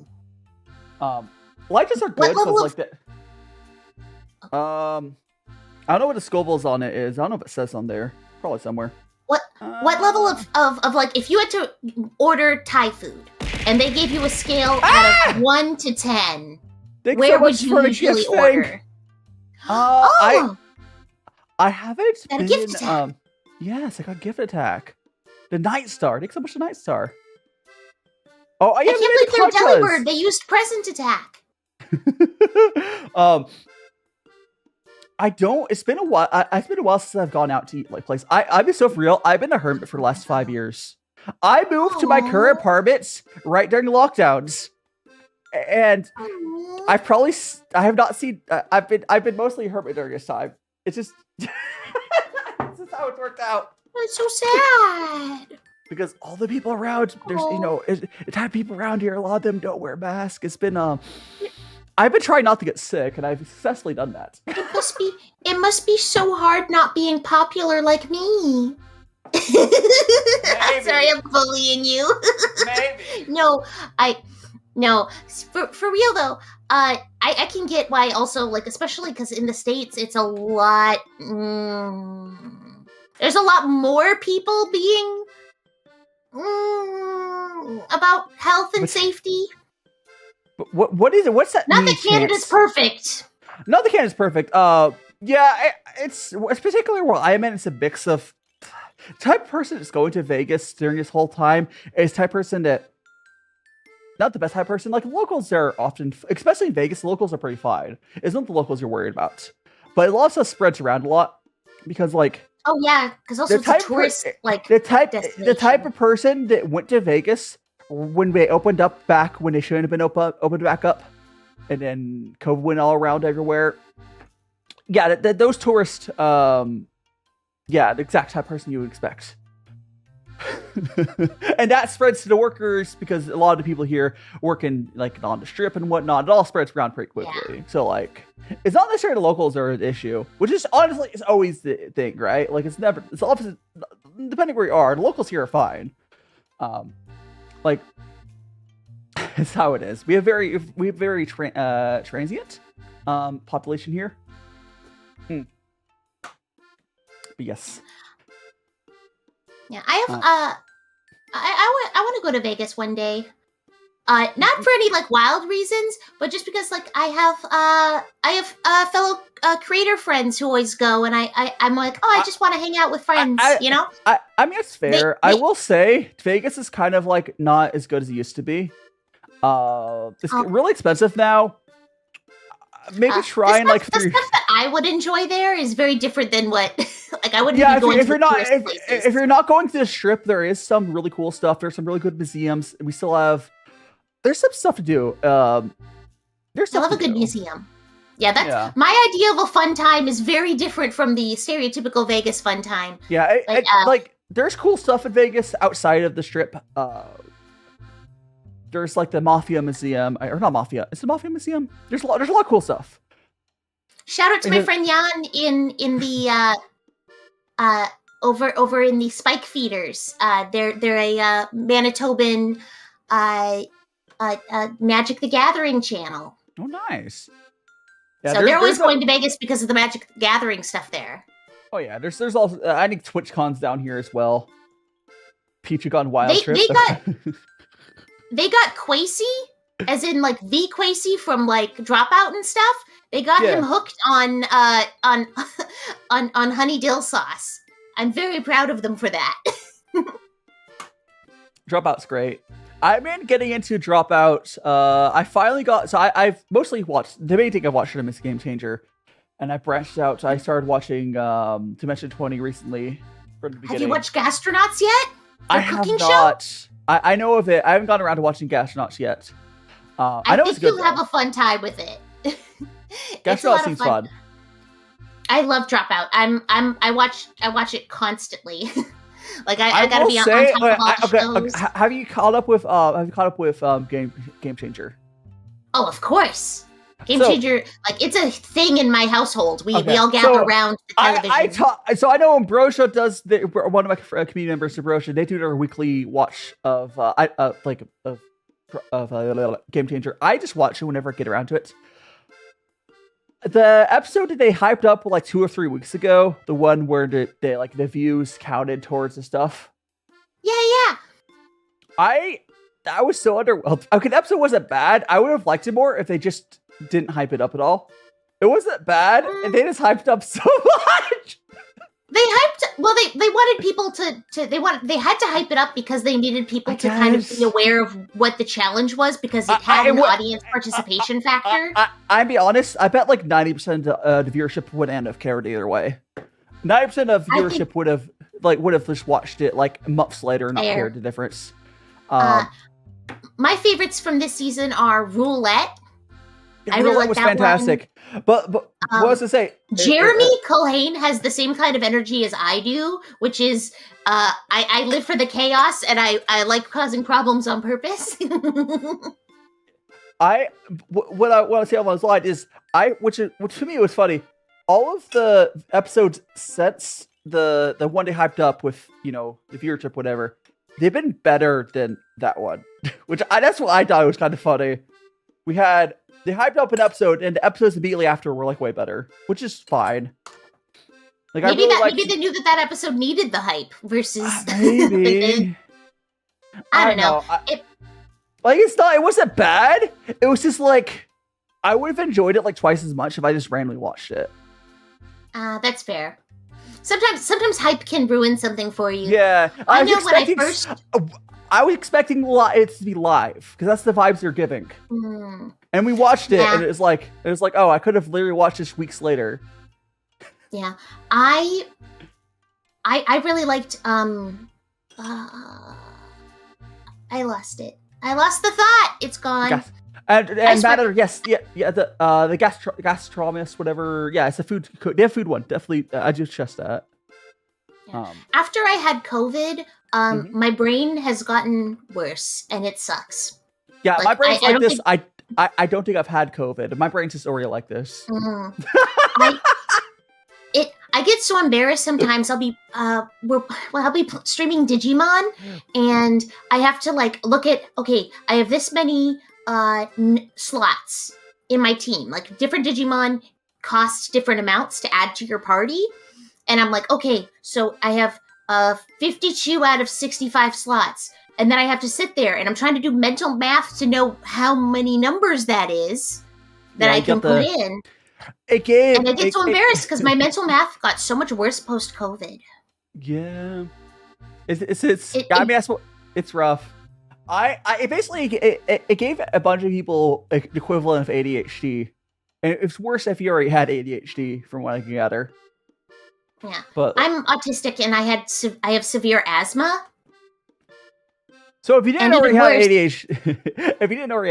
B: Lights are good because like that. I don't know what the Scoville's on it is. I don't know if it says on there. Probably somewhere.
C: What level of like if you had to order Thai food and they gave you a scale out of 1 to 10, where would you usually order? Oh,
B: I haven't
C: got a
B: been.
C: gift attack.
B: Yes, I got gift attack. The Night Star. Thanks so much, the Night Star. Oh,
C: I can't believe they're Delibird. They used present attack.
B: I don't. It's been a while. It's been a while since I've gone out to eat like place. I've been so for real. I've been a hermit for the last 5 years. I moved to my current apartments right during the lockdowns, and I have not seen. I've been mostly a hermit during this time. It's just this is how it worked out.
C: It's so sad.
B: Because all the people around, there's the type of people around here. A lot of them don't wear masks. It's been I've been trying not to get sick, and I've successfully done that.
C: It must be so hard not being popular like me. I'm sorry, I'm bullying you.
B: Maybe.
C: No. For real though, I can get why also, like, especially because in the States, it's a lot. There's a lot more people being about health and safety.
B: What is it? What's that?
C: Not that Canada's perfect.
B: Not that Canada's perfect. Yeah, it's particularly where I'm in. It's a mix of type of person that's going to Vegas during this whole time is type of person that not the best type of person. Like locals are often, especially in Vegas, locals are pretty fine. It's not the locals you're worried about, but it also spreads around a lot because like.
C: Oh yeah, because also it's a tourist
B: the type of person that went to Vegas when they opened up back when they shouldn't have been opened back up, and then COVID went all around everywhere. Yeah, those tourists. Yeah, the exact type of person you would expect. And that spreads to the workers because a lot of the people here working like on the strip and whatnot. It all spreads around pretty quickly. Yeah. So like, it's not necessarily the locals are an issue, which is honestly is always the thing, right? Like it's opposite. Depending where you are, the locals here are fine. Like it's how it is. We have very transient population here. But yes.
C: Yeah, I have I want to go to Vegas one day. Not for any like wild reasons, but just because like I have fellow creator friends who always go, and I'm like, oh, I just want to hang out with friends, you know.
B: I mean, it's fair. I will say Vegas is kind of like not as good as it used to be. It's really expensive now. Maybe try and like
C: the stuff that I would enjoy there is very different than what like I wouldn't be going
B: if you're not going to the strip, there is some really cool stuff. There's some really good museums. We still have there's some stuff to do. I
C: love a good museum. Yeah, that's my idea of a fun time is very different from the stereotypical Vegas fun time.
B: Yeah, like there's cool stuff in Vegas outside of the strip. There's like the Mafia Museum, or not Mafia. It's the Mafia Museum. There's a lot of cool stuff.
C: Shout out to my friend Jan in the over in the Spike Feeders. They're a Manitoban Magic the Gathering channel.
B: Oh, nice. Yeah,
C: so they're always going to Vegas because of the Magic the Gathering stuff there.
B: Oh yeah, there's also I think TwitchCon's down here as well. Pichu gone wild trip.
C: They got Quasi, as in like the Quasi from like Dropout and stuff. They got him hooked on honey dill sauce. I'm very proud of them for that.
B: Dropout's great. I've been getting into Dropout. I finally got I've mostly watched the main thing I've watched is Game Changer, and I branched out. I started watching Dimension 20 recently from the beginning.
C: Have you watched Gastronauts yet?
B: I have not. Show? I know of it. I haven't gotten around to watching Gastronauts yet. I know it's good.
C: You'll have a fun time with it.
B: Gastronauts seems fun.
C: I love Dropout. I watch it constantly. Like I gotta be on top of all the shows.
B: Have you caught up with Game Changer?
C: Oh, of course. Game Changer, like it's a thing in my household. We all gather around the television.
B: So I know Ambrosia does one of my community members, Ambrosia. They do their weekly watch of Game Changer. I just watch it whenever I get around to it. The episode that they hyped up like 2 or 3 weeks ago, the one where they like the views counted towards the stuff.
C: Yeah.
B: I was so underwhelmed. Okay, the episode wasn't bad. I would have liked it more if they just didn't hype it up at all. It wasn't bad. And they just hyped up so much.
C: They hyped. Well, they wanted people they had to hype it up because they needed people to kind of be aware of what the challenge was because it had an audience participation factor.
B: I'll be honest. I bet like 90% of the viewership wouldn't have cared either way. 90% of viewership would have just watched it like months later and not cared the difference.
C: My favorites from this season are Roulette. I really like
B: was
C: that
B: fantastic.
C: one.
B: But what was to say?
C: Jeremy Culhane has the same kind of energy as I do, which is I live for the chaos and I like causing problems on purpose.
B: What I want to say on my slide is which to me was funny. All of the episodes since the one they hyped up with the viewership whatever, they've been better than that one, which that's what I thought was kind of funny. They hyped up an episode, and the episodes immediately after were like way better, which is fine. Like
C: maybe they knew that episode needed the hype versus
B: maybe.
C: I don't know.
B: It wasn't bad. It was just like I would have enjoyed it like twice as much if I just randomly watched it.
C: That's fair. Sometimes hype can ruin something for you.
B: Yeah,
C: I was
B: expecting it to be live because that's the vibes they're giving. And we watched it, and it was like, oh, I could have literally watched this weeks later.
C: Yeah, I really liked. I lost it. I lost the thought. It's gone.
B: And matter, yes, yeah. The gastronomist, whatever. Yeah, it's a food. They have food one. Definitely, I just trust that.
C: Yeah. After I had COVID, my brain has gotten worse, and it sucks.
B: Yeah, my brain's like this. I don't think I've had COVID. My brain's just already like this.
C: I get so embarrassed sometimes. I'll be streaming Digimon, and I have to like look at. Okay, I have this many slots in my team. Like different Digimon cost different amounts to add to your party, and I'm like, okay, so I have 52 out of 65 slots. And then I have to sit there, and I'm trying to do mental math to know how many numbers that is that I can put in. And I get so embarrassed because my mental math got so much worse post-COVID.
B: Yeah, it's rough. It gave a bunch of people the equivalent of ADHD, and it's worse if you already had ADHD, from what I can gather.
C: Yeah, but I'm autistic, and I have severe asthma.
B: So if you didn't already have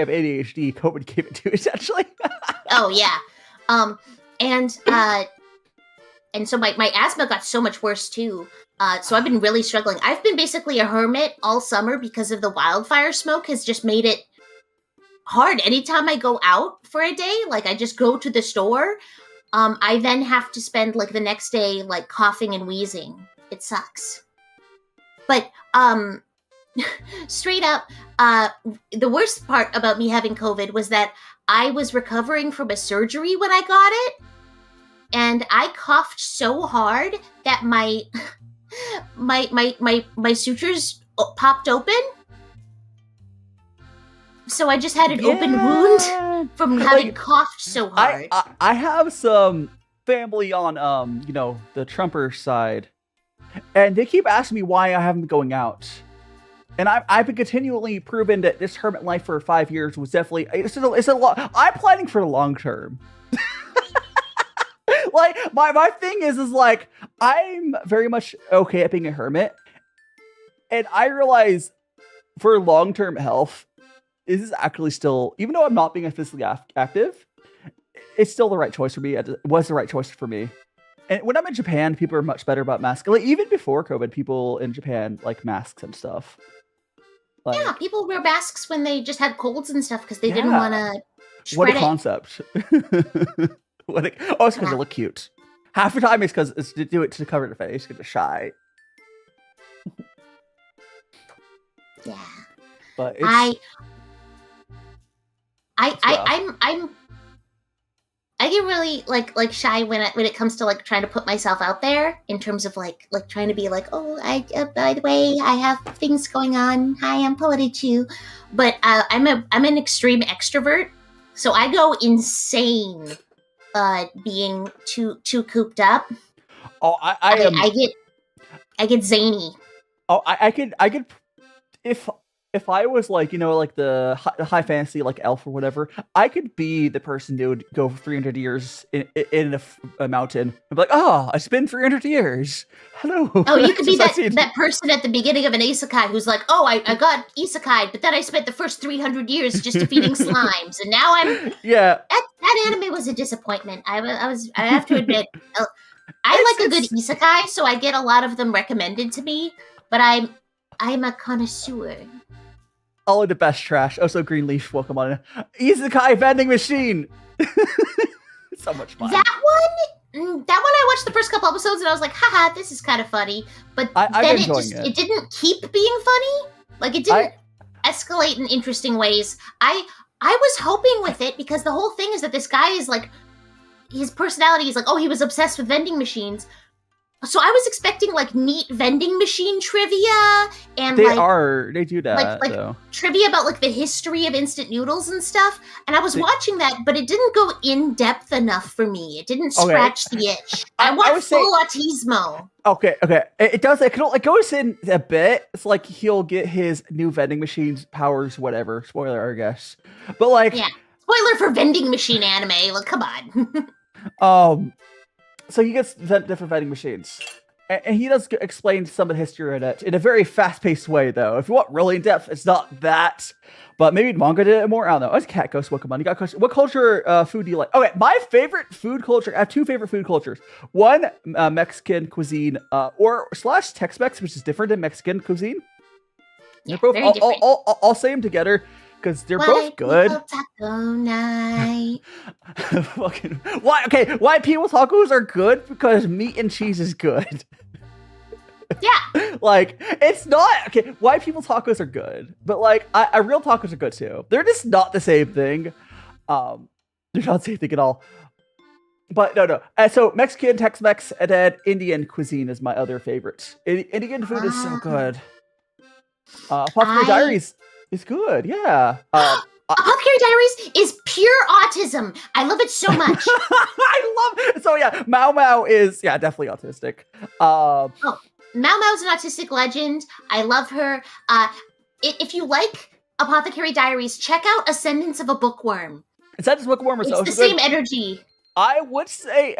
B: ADHD, COVID gave it to you essentially.
C: Oh yeah, and so my asthma got so much worse too. So I've been really struggling. I've been basically a hermit all summer because of the wildfire smoke has just made it hard. Anytime I go out for a day, like I just go to the store, I then have to spend like the next day like coughing and wheezing. It sucks. But straight up, the worst part about me having COVID was that I was recovering from a surgery when I got it, and I coughed so hard that my sutures popped open. So I just had an open wound from having coughed so hard.
B: I have some family on the Trumper side, and they keep asking me why I haven't been going out. And I've been continually proven that this hermit life for 5 years was definitely it's a lot. I'm planning for the long term. Like my thing is like I'm very much okay at being a hermit, and I realize for long term health, this is actually still, even though I'm not being physically active, it's still the right choice for me. It was the right choice for me. And when I'm in Japan, people are much better about masks. Like even before COVID, people in Japan like masks and stuff. Like,
C: yeah, people wear masks when they just had colds and stuff because they didn't want to spread
B: What a concept. It's because they look cute. Half the time it's because it's to do it to cover the face because they're shy.
C: Yeah.
B: But it's...
C: I get really like shy when it comes to like trying to put myself out there in terms of like trying to be like, oh, by the way, I have things going on. Hi, I'm Politichu. But I'm an extreme extrovert, so I go insane being too cooped up.
B: Oh,
C: I get zany.
B: Oh, I could if I was like, like the high fantasy like elf or whatever, I could be the person who would go for 300 years in a mountain and be like, oh, I spent 300 years. Hello.
C: Oh, you could be that person at the beginning of an isekai who's like, oh, I got isekai, but then I spent the first 300 years just defeating slimes, and now I'm that anime was a disappointment. I have to admit, I like a good isekai, so I get a lot of them recommended to me, but I'm a connoisseur.
B: All of the best trash. Also, Greenleaf, welcome on in. Isekai vending machine. So much fun.
C: That one I watched the first couple episodes and I was like, haha, this is kind of funny. But then it didn't keep being funny. Like, it didn't escalate in interesting ways. I was hoping with it, because the whole thing is that this guy is like, his personality is like, oh, he was obsessed with vending machines. So I was expecting like neat vending machine trivia and
B: they do that
C: like trivia about like the history of instant noodles and stuff. And I was watching that, but it didn't go in depth enough for me. It didn't scratch the itch. I want full autismo.
B: Okay. It does. It goes in a bit. It's like he'll get his new vending machines powers, whatever. Spoiler, I guess. But like,
C: yeah, spoiler for vending machine anime. Like, come on.
B: So he gets different vending machines. And he does explain some of the history in it in a very fast-paced way, though. If you want really in-depth, it's not that. But maybe manga did it more. I don't know. It's Cat Ghost, welcome on. You got a question. What culture food do you like? Okay, my favorite food culture, I have two favorite food cultures. One, Mexican cuisine, or / Tex-Mex, which is different than Mexican cuisine.
C: Yeah, very different.
B: I'll say them together, because they're both good.
C: Taco night.
B: Fucking why? Okay, white people tacos are good because meat and cheese is good.
C: Yeah,
B: like it's not okay. White people tacos are good, but like real tacos are good too. They're just not the same thing. They're not the same thing at all. But no. So Mexican, Tex-Mex, and then Indian cuisine is my other favorite. Indian food is so good. Apothecary Diaries is good. Yeah.
C: Apothecary Diaries is pure autism. I love it so much.
B: I love it. So yeah, Mao is definitely autistic.
C: Mao Mao's an autistic legend. I love her. If you like Apothecary Diaries, check out Ascendance of a Bookworm.
B: Is that just Bookworm or
C: so? It's the same energy.
B: I would say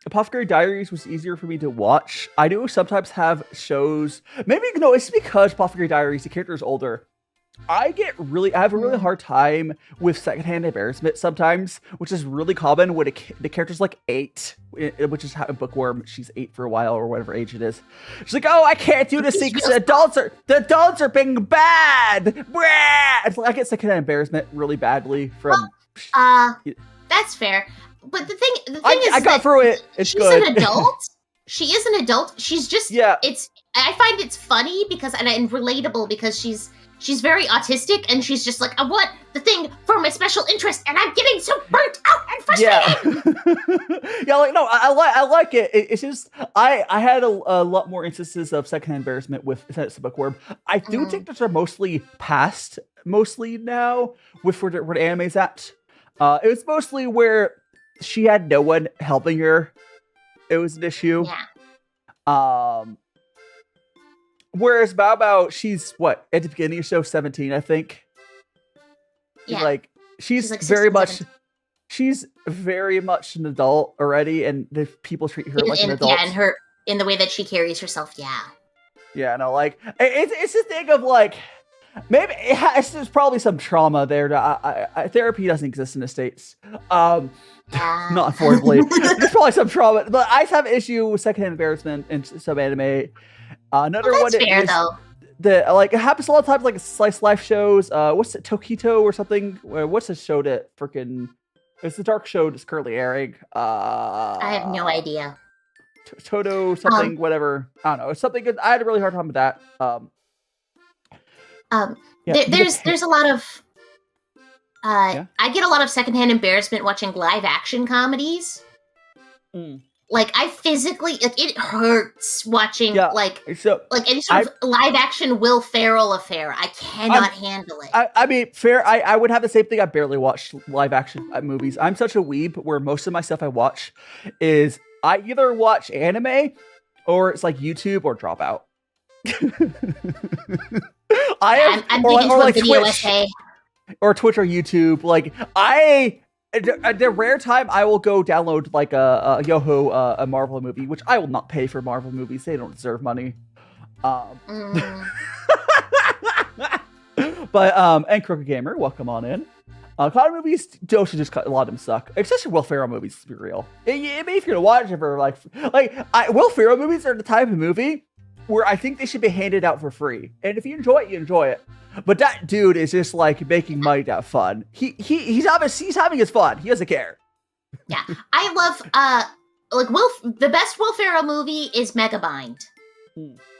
B: Apothecary Diaries was easier for me to watch. I do sometimes have shows. Maybe no, it's because Apothecary Diaries, the character is older. I have a really hard time with secondhand embarrassment sometimes, which is really common when the character's like 8, which is how in Bookworm she's 8 for a while or whatever age it is. She's like, oh, I can't do this because the adults are being bad. It's like I get secondhand embarrassment really badly from.
C: That's fair. But the thing is,
B: I got through it. It's good.
C: She's an adult. She is an adult. She's just I find it's funny because and relatable because she's very autistic and she's just like, I want the thing for my special interest and I'm getting so burnt out and frustrated.
B: Yeah, like no, I like it. It's just I had a lot more instances of secondhand embarrassment with Ascendance of Bookworm. I do think those are mostly now with where the anime's at. It was mostly where she had no one helping her. It was an issue.
C: Yeah.
B: Whereas Bao, she's what, at the beginning of show 17, I think.
C: Yeah.
B: Like she's
C: like
B: very
C: 16,
B: much
C: 17.
B: She's very much an adult already, and the people treat her like an adult.
C: Yeah, and her in the way that she carries herself,
B: Yeah, no, like it's a thing of like maybe it's probably some trauma there. Therapy doesn't exist in the States. Not affordably. There's probably some trauma, but I have an issue with secondhand embarrassment in some anime. Another one
C: fair,
B: is
C: though.
B: It happens a lot of times, like slice life shows. What's it, Tokito or something? What's the show that freaking? It's the dark show that's currently airing.
C: I have no idea.
B: Toto something, whatever. I don't know. It's something good. I had a really hard time with that.
C: There's a lot of. I get a lot of secondhand embarrassment watching live action comedies. Like I physically, like it hurts watching like any sort of live action Will Ferrell affair. I cannot handle it.
B: I mean, fair. I would have the same thing. I barely watch live action movies. I'm such a weeb where most of my stuff I watch is I either watch anime or it's like YouTube or Dropout.
C: I'm big into like video
B: Twitch,
C: essay.
B: Or Twitch or YouTube. Like the rare time I will go download like a Marvel movie, which I will not pay for Marvel movies. They don't deserve money. But and Crooked Gamer, welcome on in. Cloud movies, should just cut a lot of them suck. Especially Will Ferrell movies, to be real. I mean, if you're gonna watch it for Will Ferrell movies are the type of movie where I think they should be handed out for free. And if you enjoy it, you enjoy it. But that dude is just like making money to have fun. He's having his fun. He doesn't care.
C: Yeah, I love the best Will Ferrell movie is Megabind.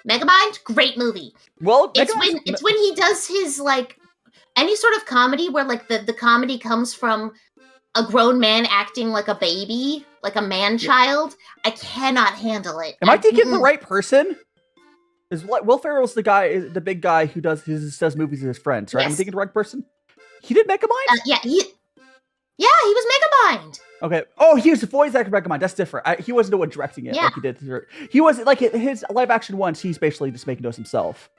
C: Megabind, great movie.
B: Well,
C: it's when he does his like any sort of comedy where like the comedy comes from a grown man acting like a baby, like a man child. I cannot handle it.
B: Am I thinking the right person? Is Will Ferrell's the big guy who does movies with his friends, right?
C: Yes.
B: I'm thinking the right person. He did Megamind?
C: He was Megabind.
B: Okay. Oh, he was the voice actor Megamind. That's different. He wasn't the one directing it like he did. He wasn't like his live action ones. He's basically just making those himself.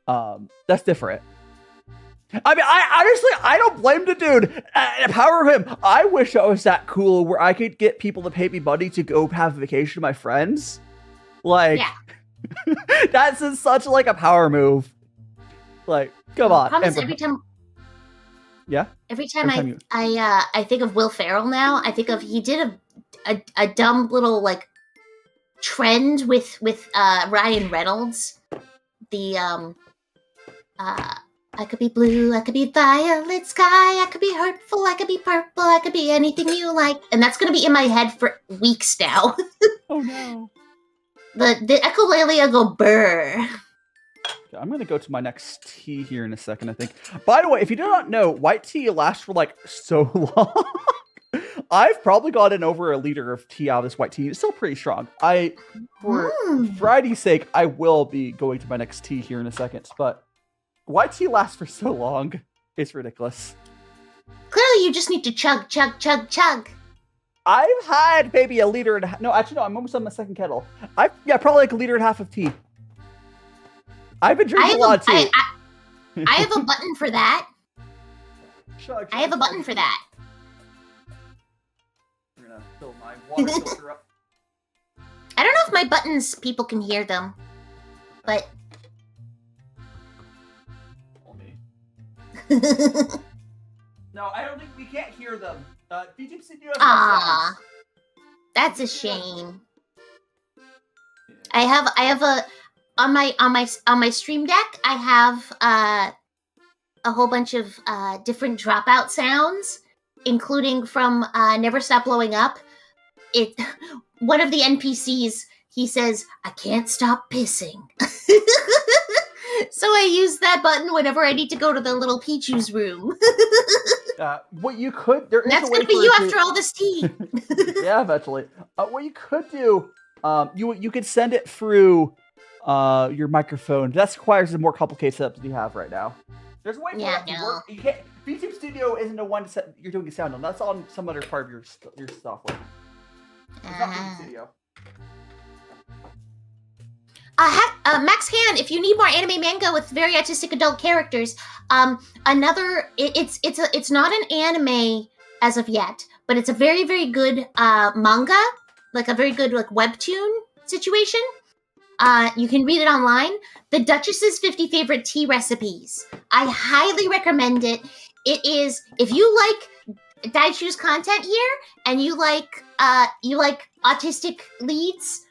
B: That's different. I mean, I don't blame the dude. The power of him. I wish I was that cool where I could get people to pay me money to go have a vacation with my friends. Like. Yeah. That's such like a power move. Like, come on.
C: Every time I think of Will Ferrell now, I think of he did a dumb little like trend with Ryan Reynolds. The I could be blue, I could be violet sky, I could be hurtful, I could be purple, I could be anything you like, and that's gonna be in my head for weeks now.
B: Oh no.
C: The echolalia go burr.
B: I'm going to go to my next tea here in a second, I think. By the way, if you do not know, white tea lasts for like so long. I've probably gotten over a liter of tea out of this white tea. It's still pretty strong. For variety's sake, I will be going to my next tea here in a second. But white tea lasts for so long. It's ridiculous.
C: Clearly, you just need to chug, chug, chug, chug.
B: I've had maybe a liter and a half. No, actually, no. I'm almost on my second kettle. Probably like a liter and a half of tea. I've been drinking a lot of tea.
C: I have a button for that.
B: Chug,
C: I have a button for that.
B: I'm gonna fill my water filter up.
C: I don't know if my buttons, people can hear them, but.
B: No, I don't think we can't hear them. Vtuber Studio.
C: Ah, that's a shame. I have a on my stream deck. I have a whole bunch of different dropout sounds, including from Never Stop Blowing Up. One of the NPCs, he says, "I can't stop pissing." So I use that button whenever I need to go to the little Pichu's room.
B: What you could...
C: That's going to be you after all this tea.
B: Yeah, eventually. What you could do, you could send it through your microphone. That requires a more complicated setup than you have right now. There's a way for that to work. You can't... Vtuber Studio isn't the one you're doing a sound on. That's on some other part of your software. It's not Vtuber Studio.
C: Max Han, if you need more anime manga with very artistic adult characters, it's not an anime as of yet, but it's a very, very good manga, like a very good like webtoon situation. You can read it online. The Duchess's 50 Favorite Tea Recipes. I highly recommend it. It is, if you like Daishu's content here and you like autistic leads,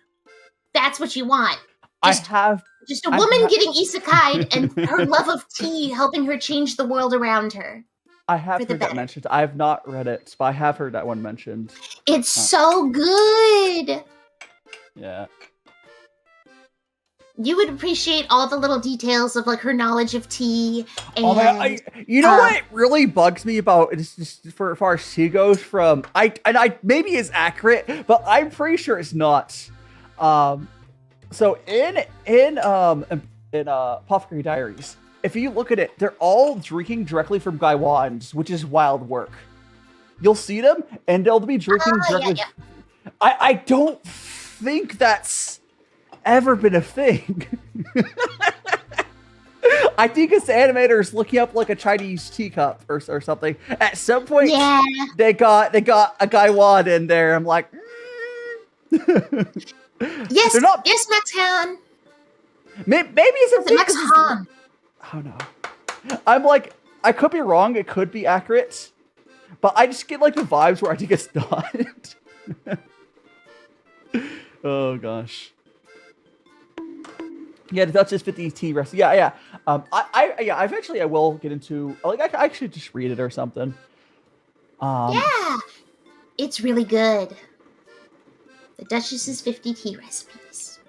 C: that's what you want. Just a woman getting isekai'd and her love of tea helping her change the world around her.
B: I have heard that mentioned. I have not read it, but I have heard that one mentioned.
C: It's so good.
B: Yeah.
C: you would appreciate all the little details of like her knowledge of tea. And,
B: oh my God, you know what really bugs me about it's just for as far as tea goes from I maybe is accurate, but I'm pretty sure it's not. So in Apothecary Diaries, if you look at it, they're all drinking directly from Gaiwans, which is wild work. You'll see them, and they'll be drinking directly.
C: Yeah.
B: I don't think that's ever been a thing. I think it's the animators looking up like a Chinese teacup or something. At some point, they got a Gaiwan in there. I'm like,
C: yes, yes, Max Han.
B: Maybe it's a
C: Max Han.
B: Oh no, I'm like, I could be wrong. It could be accurate, but I just get like the vibes where I think it's not. Oh gosh. Yeah, the Duchess 50 tea recipe. Yeah. I eventually I will get into like I should just read it or something.
C: Yeah, it's really good. The Duchess's 50 tea recipes.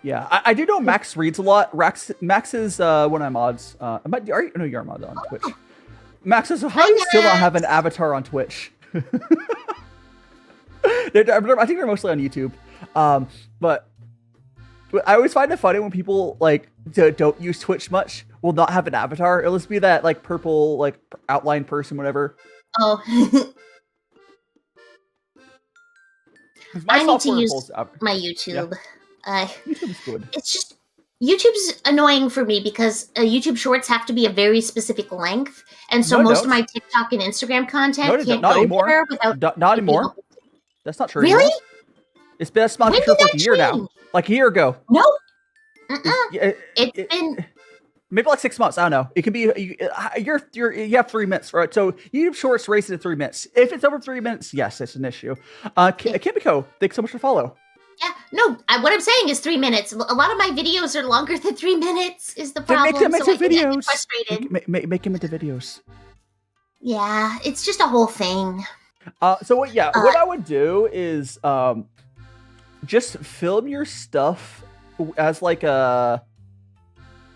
B: Yeah, I do know Max reads a lot. Max is one of my mods. No, you're a mod on Twitch. Max says, so how do you still not have an avatar on Twitch? I think they're mostly on YouTube. But I always find it funny when people like don't use Twitch much will not have an avatar. It'll just be that like purple like outline person, whatever.
C: Oh. I need to use my YouTube.
B: Yeah. YouTube's good.
C: It's just YouTube's annoying for me because YouTube Shorts have to be a very specific length, and so most of my TikTok and Instagram content can't go there without.
B: Not anymore. That's not true.
C: Really?
B: Anymore. It's been true for like a year now. Like a year ago.
C: No.
B: It's been maybe like 6 months. I don't know. It can be you have 3 minutes, right? So YouTube Shorts race it at 3 minutes. If it's over 3 minutes, yes, it's an issue. Kimiko, thanks so much for follow.
C: Yeah, no. What I'm saying is 3 minutes. A lot of my videos are longer than 3 minutes. Is the problem?
B: Make them into videos.
C: Frustrated.
B: Make them into videos.
C: Yeah, it's just a whole thing.
B: What I would do is just film your stuff as like a.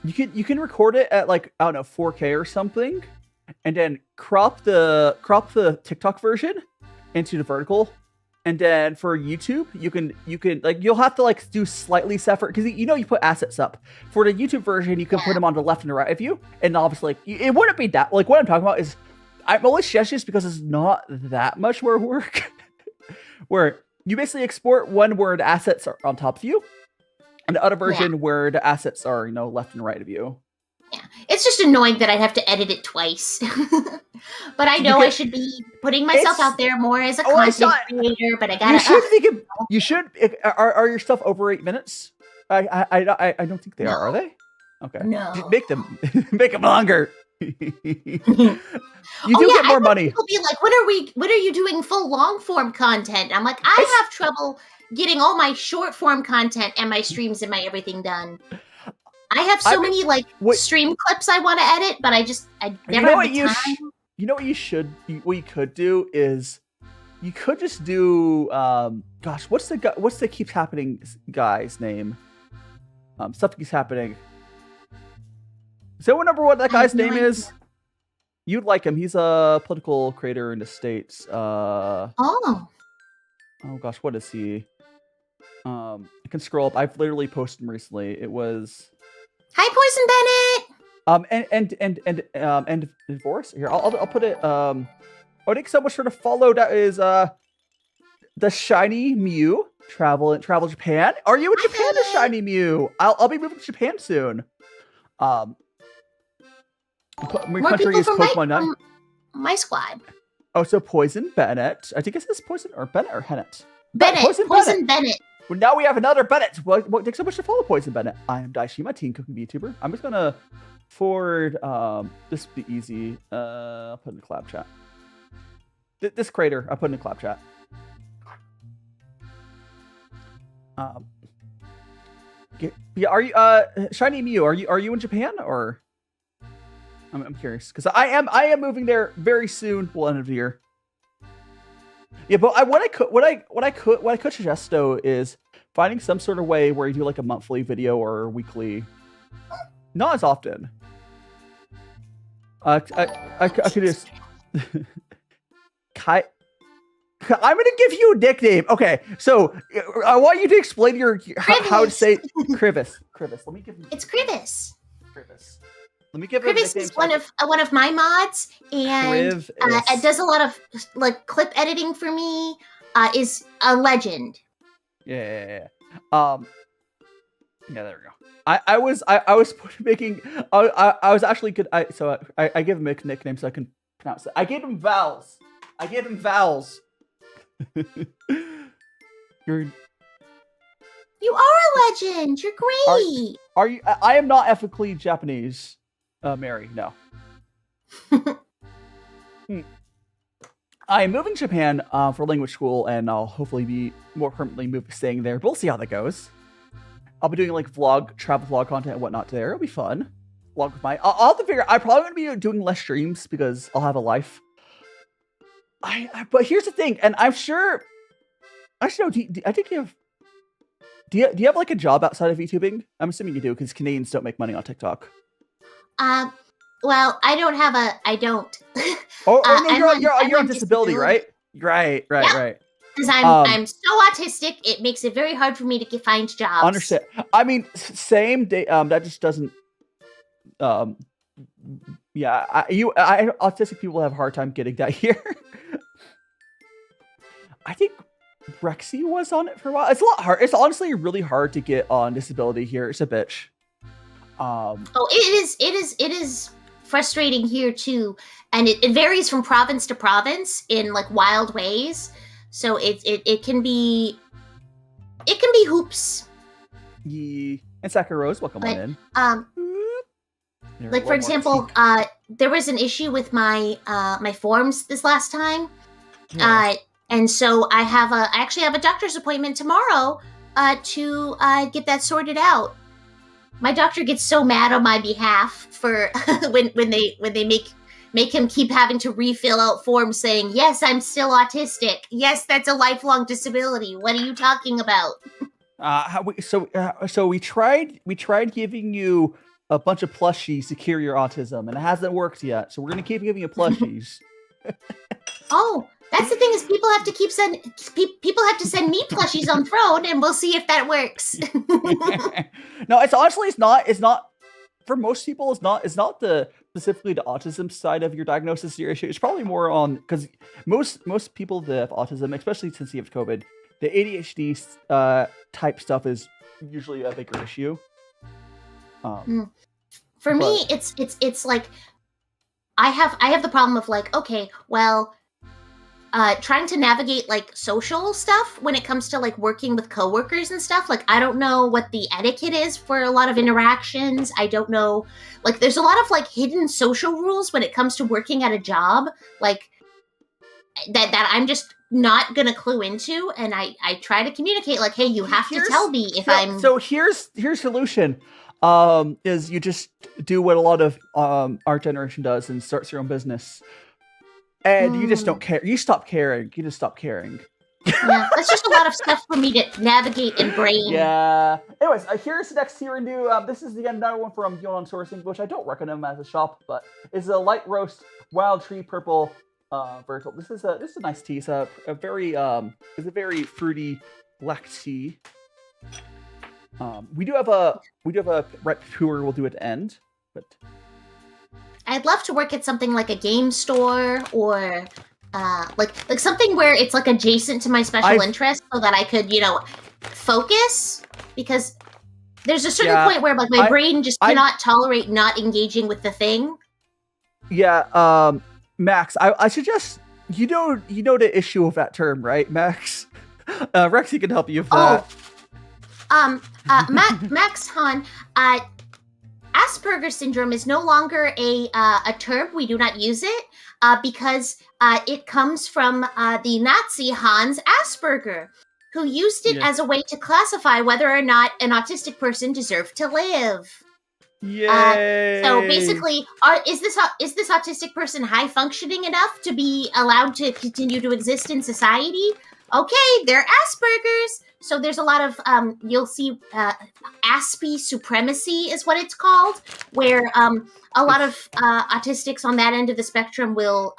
B: You can record it at like I don't know 4K or something, and then crop the TikTok version into the vertical, and then for YouTube you can like you'll have to like do slightly separate because you put assets up for the YouTube version. You can put them on the left and the right of you, and obviously like, it wouldn't be that like what I'm talking about is I'm only suggesting this because it's not that much more work. Where you basically export one where the assets are on top of you. And the other version where the assets are, left and right of you.
C: Yeah, it's just annoying that I have to edit it twice. But I know I should be putting myself out there more as a content creator. But I gotta.
B: You should. Are your stuff over 8 minutes? I don't think they are they? Okay.
C: No.
B: Make them longer. You get more money.
C: People be like, when are you doing full long form content? I'm like, I have trouble getting all my short form content and my streams and my everything done. I have so many like stream clips I want to edit, but I never have the time.
B: You know what what you could do is you could just do what's the keeps happening guy's name? Stuff keeps happening. Does anyone remember what that guy's name is? You'd like him. He's a political creator in the States. Oh gosh, what is he? I can scroll up. I've literally posted him recently. It was
C: Hi Poison
B: Bennett. And divorce. Here, I'll put it. Thanks so much for the follow. That is the Shiny Mew travel Japan. Are you in Japan, the Shiny Mew? I'll be moving to Japan soon. My country is Pokemon
C: my squad.
B: Oh, so Poison Bennett. I think it says Poison or Bennett or Hennett.
C: Poison Bennett.
B: Well, now we have another Bennett. Well, thanks so much to follow Poison Bennett. I am DaiShimaVT, cooking VTuber. I'm just gonna forward. This will be easy. I'll put in the collab chat. This creator, I'll put in the collab chat. Yeah, are you Shiny Mew? Are you in Japan or? I'm curious because I am moving there very soon. Well, end of the year. Yeah, but what I could suggest though is finding some sort of way where you do like a monthly video or weekly. Not as often. I could just. I'm gonna give you a nickname. Okay, so I want you to explain how to say Krivis. Krivis. Let me give.
C: It's Krivis.
B: Krivis. Let me give it a
C: Krivis
B: nickname.
C: is one of my mods, and it does a lot of like clip editing for me. Is a legend.
B: Yeah. Yeah, there we go. I was making. I was actually good. I give him a nickname so I can pronounce it. I gave him vowels. You
C: are a legend. You're great.
B: Are you? I am not ethically Japanese, Mary. No. I am moving to Japan for language school, and I'll hopefully be more permanently staying there. But we'll see how that goes. I'll be doing like travel vlog content and whatnot there. It'll be fun. Vlog with I'll have to figure. I'm probably gonna be doing less streams because I'll have a life. But here's the thing, and I'm sure. Actually, no. I think you have. Do you have like a job outside of VTubing? I'm assuming you do because Canadians don't make money on TikTok.
C: Well, I don't.
B: Oh no, you're on disability, right? Right.
C: Because I'm so autistic, it makes it very hard for me to find jobs.
B: Understand? I mean, same day. That just doesn't. Yeah, autistic people have a hard time getting that here. I think Rexy was on it for a while. It's a lot hard. It's honestly really hard to get on disability here. It's a bitch.
C: It is frustrating here too, and it varies from province to province in like wild ways. So it can be hoops.
B: Yeah. And Sakurose, welcome on in.
C: Like for example, there was an issue with my my forms this last time. Yeah. And so I actually have a doctor's appointment tomorrow to get that sorted out. My doctor gets so mad on my behalf for when they make him keep having to refill out forms saying, "Yes, I'm still autistic. Yes, that's a lifelong disability. What are you talking about?"
B: So we tried giving you a bunch of plushies to cure your autism, and it hasn't worked yet. So we're gonna keep giving you plushies.
C: Oh, that's the thing is people have to send me plushies on Throne, and we'll see if that works.
B: No, it's not for most people. It's not specifically the autism side of your diagnosis, your issue. It's probably more on because most people that have autism, especially since you have COVID, the ADHD type stuff is usually a bigger issue.
C: For me, it's like I have the problem of like, okay, well, trying to navigate like social stuff when it comes to like working with coworkers and stuff. Like, I don't know what the etiquette is for a lot of interactions. I don't know, like, there's a lot of like hidden social rules when it comes to working at a job, like that I'm just not gonna clue into. And I try to communicate like, hey, you have to tell me if I'm.
B: So here's solution. Is you just do what a lot of our generation does and starts your own business. And you just don't care. You stop caring. You just stop caring.
C: Yeah, that's just a lot of stuff for me to navigate and brain.
B: Yeah. Anyways, here's the next tier new. This is another one from Yonan Sourcing, which I don't recommend as a shop, but it's a light roast wild tree purple Varietal. This is a nice tea. It's a very fruity black tea. We do have a right Pu'er we'll do at the end, but
C: I'd love to work at something like a game store or like something where it's like adjacent to my special interest so that I could, focus, because there's a certain point where like my brain just cannot tolerate not engaging with the thing.
B: Yeah, Max, I suggest you know the issue of that term, right, Max? Rexy can help you with that.
C: Max Han, Asperger's syndrome is no longer a term. We do not use it because it comes from the Nazi Hans Asperger, who used it as a way to classify whether or not an autistic person deserved to live.
B: Yay!
C: So basically, is this autistic person high functioning enough to be allowed to continue to exist in society? Okay, they're Asperger's. So there's a lot of you'll see aspie supremacy is what it's called, where a lot of autistics on that end of the spectrum will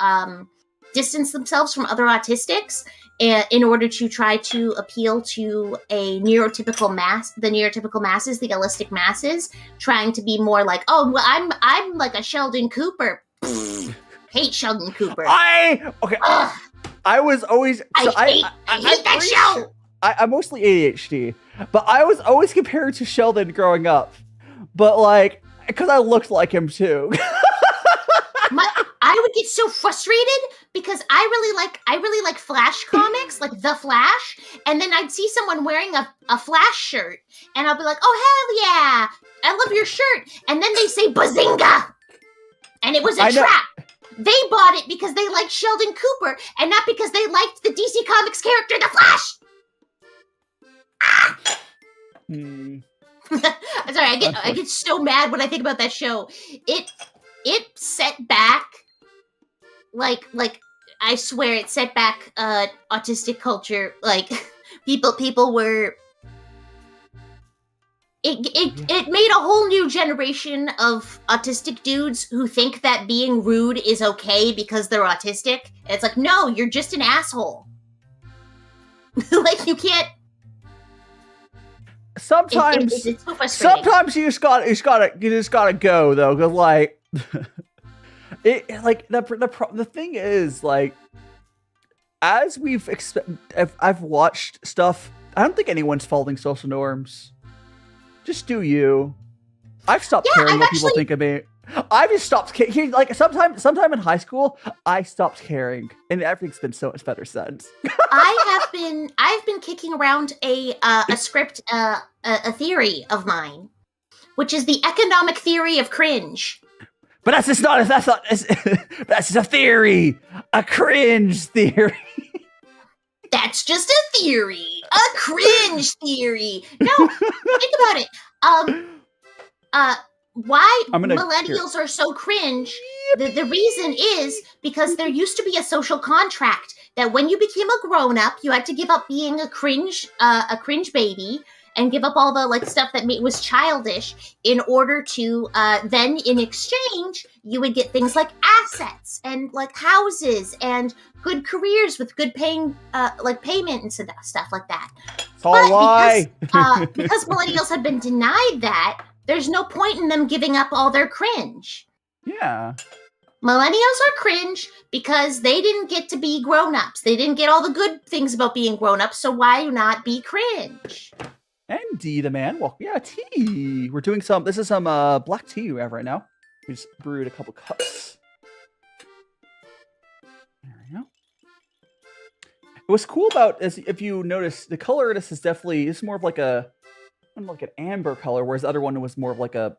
C: distance themselves from other autistics in order to try to appeal to a neurotypical mass, the neurotypical masses, the allistic masses, trying to be more like, oh, well, I'm like a Sheldon Cooper. Hate Sheldon Cooper.
B: I was always. So
C: I hate that show.
B: I'm mostly ADHD, but I was always compared to Sheldon growing up. But like, because I looked like him too.
C: I would get so frustrated because I really like Flash comics, like The Flash, and then I'd see someone wearing a Flash shirt, and I'll be like, oh hell yeah, I love your shirt, and then they say Bazinga, and it was a trap. They bought it because they liked Sheldon Cooper, and not because they liked the DC Comics character The Flash. Sorry, I get so mad when I think about that show. It set back, like I swear it set back autistic culture. Like people were. It made a whole new generation of autistic dudes who think that being rude is okay because they're autistic. And it's like, no, you're just an asshole. Like you can't.
B: Sometimes,
C: it's so frustrating.
B: sometimes you just gotta go though, because like, the thing is like, as I've watched stuff, I don't think anyone's following social norms. Just do you. I've stopped caring what people think of me. I've just stopped caring. Like sometime in high school, I stopped caring, and everything's been so much better since.
C: I've been kicking around a script, a theory of mine, which is the economic theory of cringe.
B: But that's just that's just a theory, a cringe theory.
C: That's just a theory, a cringe theory. No, think about it. Why millennials are so cringe? The reason is because there used to be a social contract that when you became a grown up, you had to give up being a cringe baby and give up all the like stuff that was childish in order to then in exchange you would get things like assets and like houses and good careers with good paying like payment and stuff like that.
B: Why?
C: Because millennials have been denied that, there's no point in them giving up all their cringe.
B: Yeah.
C: Millennials are cringe because they didn't get to be grown-ups. They didn't get all the good things about being grown-ups, so why not be cringe?
B: And D the man. Well, yeah, tea. We're doing this is some black tea we have right now. We just brewed a couple cups. There we go. What's cool about is if you notice the color of this is definitely more of like an amber color, whereas the other one was more of like a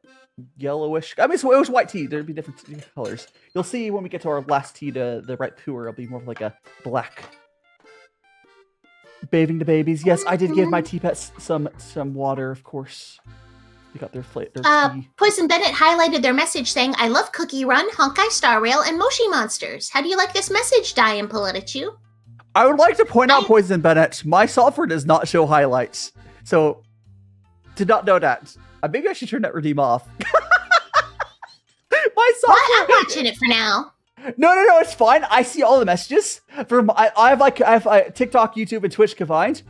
B: yellowish. I mean, it was white tea. There'd be different colors. You'll see when we get to our last tea, the right Pu'er, it'll be more of like a black. Bathing the babies. Yes, I did give my tea pets some water, of course. They got their tea.
C: Poison Bennett highlighted their message saying, I love Cookie Run, Honkai Star Rail, and Moshi Monsters. How do you like this message, Diane Politichu?
B: I would like to point out, Poison Bennett, my software does not show highlights. So, did not know that. Maybe I should turn that redeem off. My software.
C: What? I'm watching it for now.
B: No, it's fine. I see all the messages. I have TikTok, YouTube, and Twitch combined.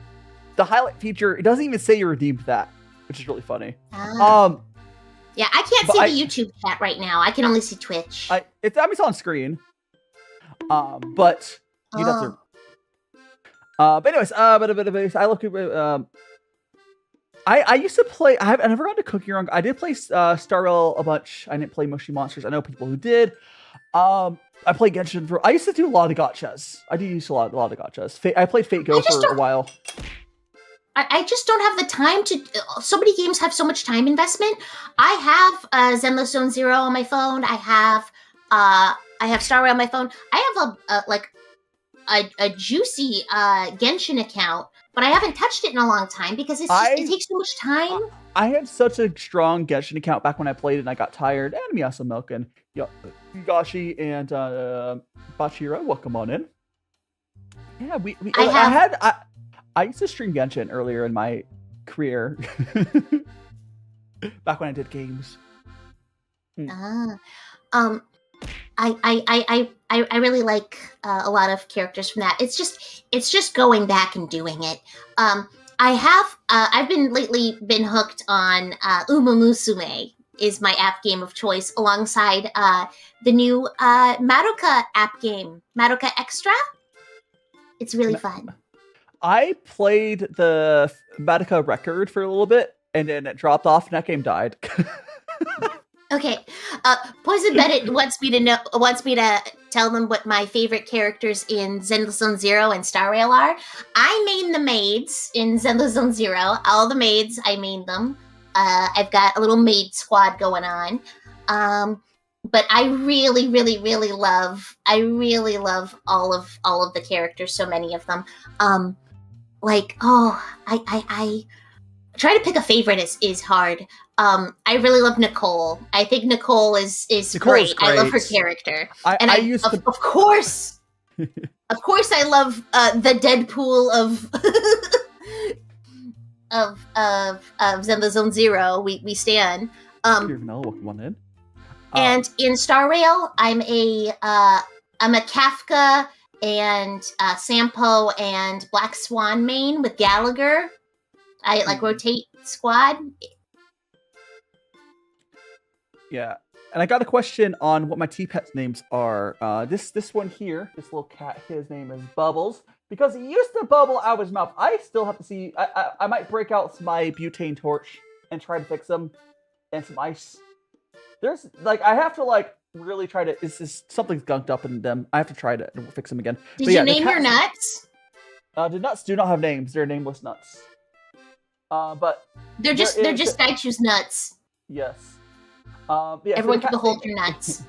B: The highlight feature, it doesn't even say you redeemed that, which is really funny.
C: Yeah, I can't see the YouTube chat right now. I can only see Twitch.
B: It's on screen. But you have to. But anyways, I love. I used to play. I never got to Cookie Run. I did play Star Rail a bunch. I didn't play Moshi Monsters. I know people who did. I played Genshin I used to do a lot of gachas. I did use a lot of gachas. I played Fate Go for a while.
C: I just don't have the time to. So many games have so much time investment. I have Zenless Zone Zero on my phone. I have Star Rail on my phone. I have a juicy Genshin account, but I haven't touched it in a long time because it takes so much time.
B: I had such a strong Genshin account back when I played it, and I got tired. And Miyaso Milk and Gashi and I used to stream Genshin earlier in my career. Back when I did games.
C: I really like a lot of characters from that. It's just going back and doing it. I've been hooked on Uma Musume is my app game of choice alongside the new Madoka app game, Madoka Extra. It's really fun.
B: I played the Madoka record for a little bit, and then it dropped off, and that game died.
C: Okay, Poison Bennett wants me to tell them what my favorite characters in Zenless Zone Zero and Star Rail are. I main the maids in Zenless Zone Zero. All the maids, I main them. I've got a little maid squad going on. But I really, really, really love all of the characters. So many of them. I try to pick a favorite is hard. I really love Nicole. I think Nicole is great. I love her character. Of course, I love the Deadpool of Zenless Zone Zero. We stand. And in Star Rail, I'm a Kafka and Sampo and Black Swan main with Gallagher. I rotate squad.
B: Yeah, and I got a question on what my T-Pet's names are. This one here, this little cat, his name is Bubbles. Because he used to bubble out of his mouth. I still have to see, I might break out my butane torch and try to fix them. And some ice. There's, I have to, really try to, something's gunked up in them. I have to try to fix them again.
C: Did you name your nuts?
B: The nuts do not have names. They're nameless nuts. But
C: they're just Daichu's nuts.
B: Yes.
C: Everyone can behold your nuts.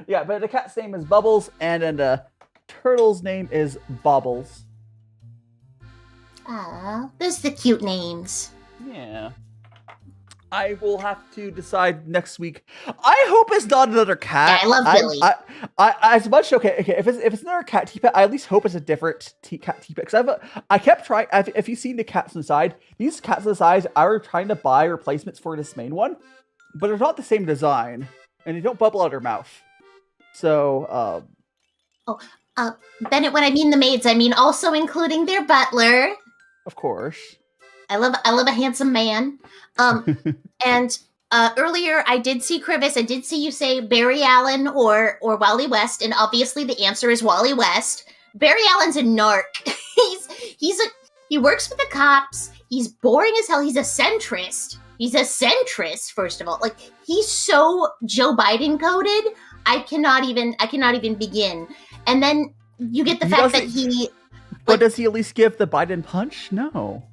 B: Yeah, but the cat's name is Bubbles, and then the turtle's name is Bobbles.
C: Ah, those are the cute names.
B: Yeah. I will have to decide next week. I hope it's not another cat.
C: Yeah, I love Billy.
B: As much okay. If it's another cat T-Pet, I at least hope it's a different cat T-Pet. Because I kept trying. If you've seen the cats inside, these cats inside, I were trying to buy replacements for this main one, but they're not the same design, and they don't bubble out their mouth. So,
C: Bennett, when I mean the maids, I mean also including their butler.
B: Of course.
C: I love a handsome man. And earlier I did see Krivis. I did see you say Barry Allen or Wally West, and obviously the answer is Wally West. Barry Allen's a narc. He works with the cops. He's boring as hell. He's a centrist. First of all. He's so Joe Biden coded. I cannot even begin. And then you get the fact that he.
B: But does he at least give the Biden punch? No.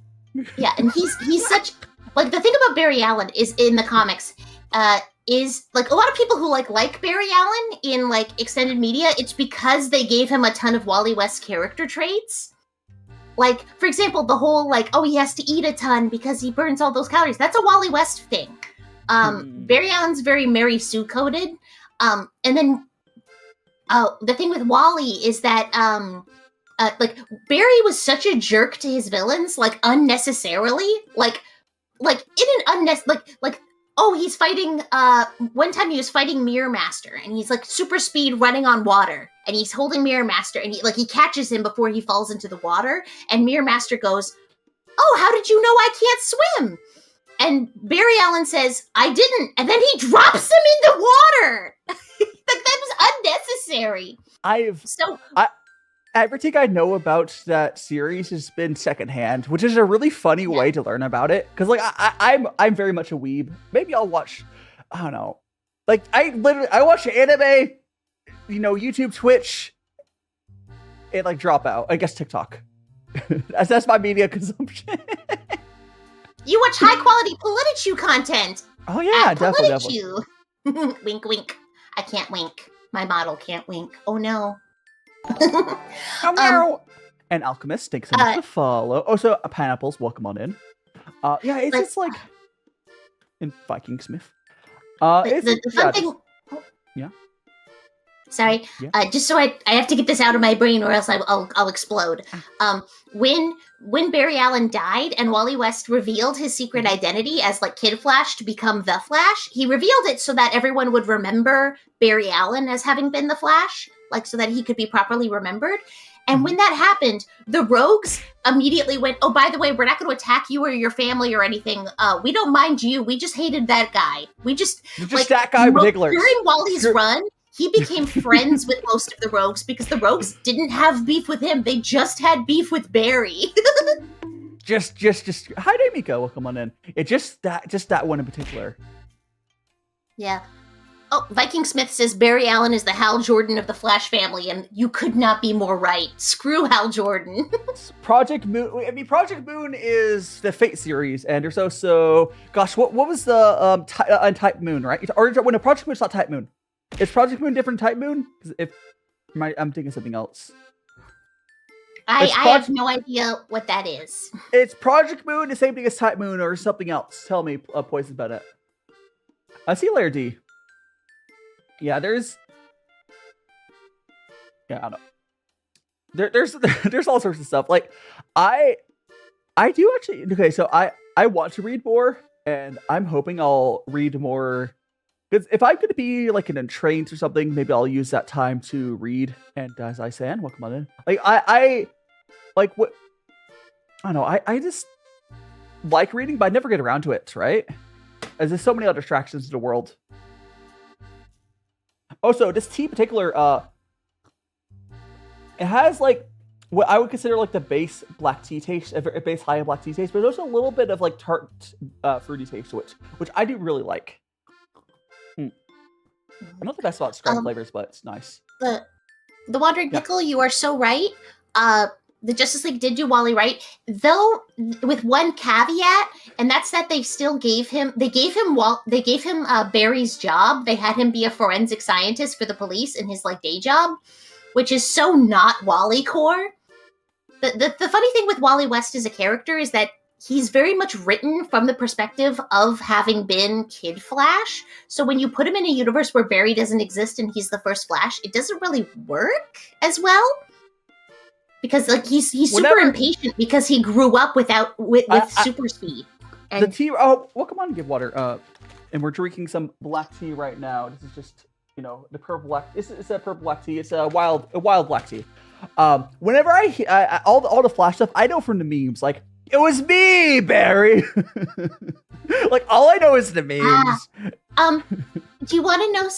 C: Yeah, and he's such the thing about Barry Allen is in the comics is a lot of people who like Barry Allen in extended media. It's because they gave him a ton of Wally West character traits. For example, the whole he has to eat a ton because he burns all those calories. That's a Wally West thing. Barry Allen's very Mary Sue coded. And then the thing with Wally is that Barry was such a jerk to his villains, unnecessarily, he's fighting, one time he was fighting Mirror Master, and he's super speed running on water, and he's holding Mirror Master, and he catches him before he falls into the water, and Mirror Master goes, "Oh, how did you know I can't swim?" And Barry Allen says, "I didn't," and then he drops him in the water! That was unnecessary.
B: Everything I know about that series has been secondhand, which is a really funny way to learn about it. Because I'm very much a weeb. Maybe I'll watch. I don't know. I watch anime, YouTube, Twitch, and drop out. I guess TikTok. that's my media consumption.
C: You watch high quality Politichu content.
B: Oh yeah, definitely.
C: Wink, wink. I can't wink. My model can't wink. Oh no.
B: And Alchemist, thanks so much for the follow. Also, Pineapples, welcome on in. It's just in Viking Smith.
C: The fun thing.
B: Yeah.
C: Sorry, just so I have to get this out of my brain, or else I'll explode. When Barry Allen died and Wally West revealed his secret identity as like Kid Flash to become the Flash, he revealed it so that everyone would remember Barry Allen as having been the Flash, like so that he could be properly remembered. And when that happened, the Rogues immediately went, oh, by the way, we're not going to attack you or your family or anything. We don't mind you. We just hated that guy. Just
B: that guy in particular.
C: During Wally's run, he became friends with most of the Rogues because the Rogues didn't have beef with him. They just had beef with Barry.
B: just. Hi, there, Miko. Welcome on in. It just that one in particular.
C: Yeah. Oh, Viking Smith says Barry Allen is the Hal Jordan of the Flash family, and you could not be more right. Screw Hal Jordan.
B: Project Moon. I mean, Project Moon is the Fate series, and there's also, gosh, what was the Type Moon, right? Or when a Project Moon's not Type Moon. Is Project Moon different Type Moon? I'm thinking something else.
C: I have no idea what that is.
B: It's Project Moon, the same thing as Type Moon, or something else. Tell me, Poison, about it. I see Layer D. Yeah, I don't know. There's all sorts of stuff. Like, I do actually. Okay, so I want to read more, and I'm hoping I'll read more. Because if I'm going to be like in a train or something, maybe I'll use that time to read. And as I say, welcome on in. Like I like what I don't know. I just like reading, but I never get around to it. Right? As there's so many other distractions in the world. Also, this tea in particular, it has like what I would consider like the base black tea taste, a base high black tea taste, but there's also a little bit of like tart, fruity taste to it, which I do really like. I'm not the best about strong flavors, but it's nice.
C: The Wandering Pickle, you are so right. The Justice League did do Wally right, though, with one caveat, and that's that they still gave him Barry's job. They had him be a forensic scientist for the police in his like day job, which is so not Wally core. The funny thing with Wally West as a character is that he's very much written from the perspective of having been Kid Flash. So when you put him in a universe where Barry doesn't exist and he's the first Flash, it doesn't really work as well. Because like he's super impatient because he grew up with super speed. And
B: the tea. Oh, well, come on, give water. And we're drinking some black tea right now. This is just the purple black. It's a purple black tea. It's a wild black tea. Whenever I all the Flash stuff, I know from the memes. Like it was me, Barry. Like all I know is the memes.
C: Do you want to know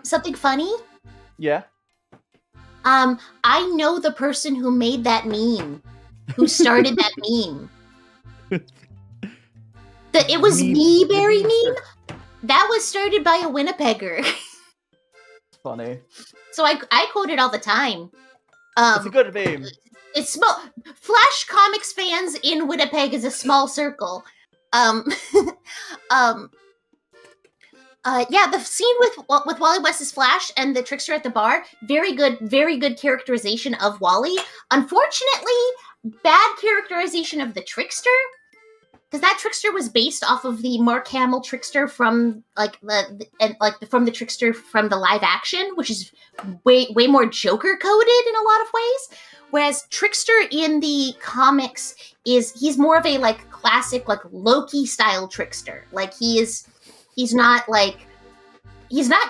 C: something funny?
B: Yeah.
C: I know the person who made that meme, who started that meme. It was me, Barry meme. That was started by a Winnipegger.
B: It's funny.
C: So I quote it all the time.
B: It's a good meme.
C: It's small. Flash Comics fans in Winnipeg is a small circle. Yeah, the scene with Wally West's Flash and the trickster at the bar, very good characterization of Wally. Unfortunately, bad characterization of the trickster, because that trickster was based off of the Mark Hamill trickster from from the trickster from the live action, which is way more Joker coded in a lot of ways. Whereas Trickster in the comics he's more of a like classic like Loki style trickster. Like he's not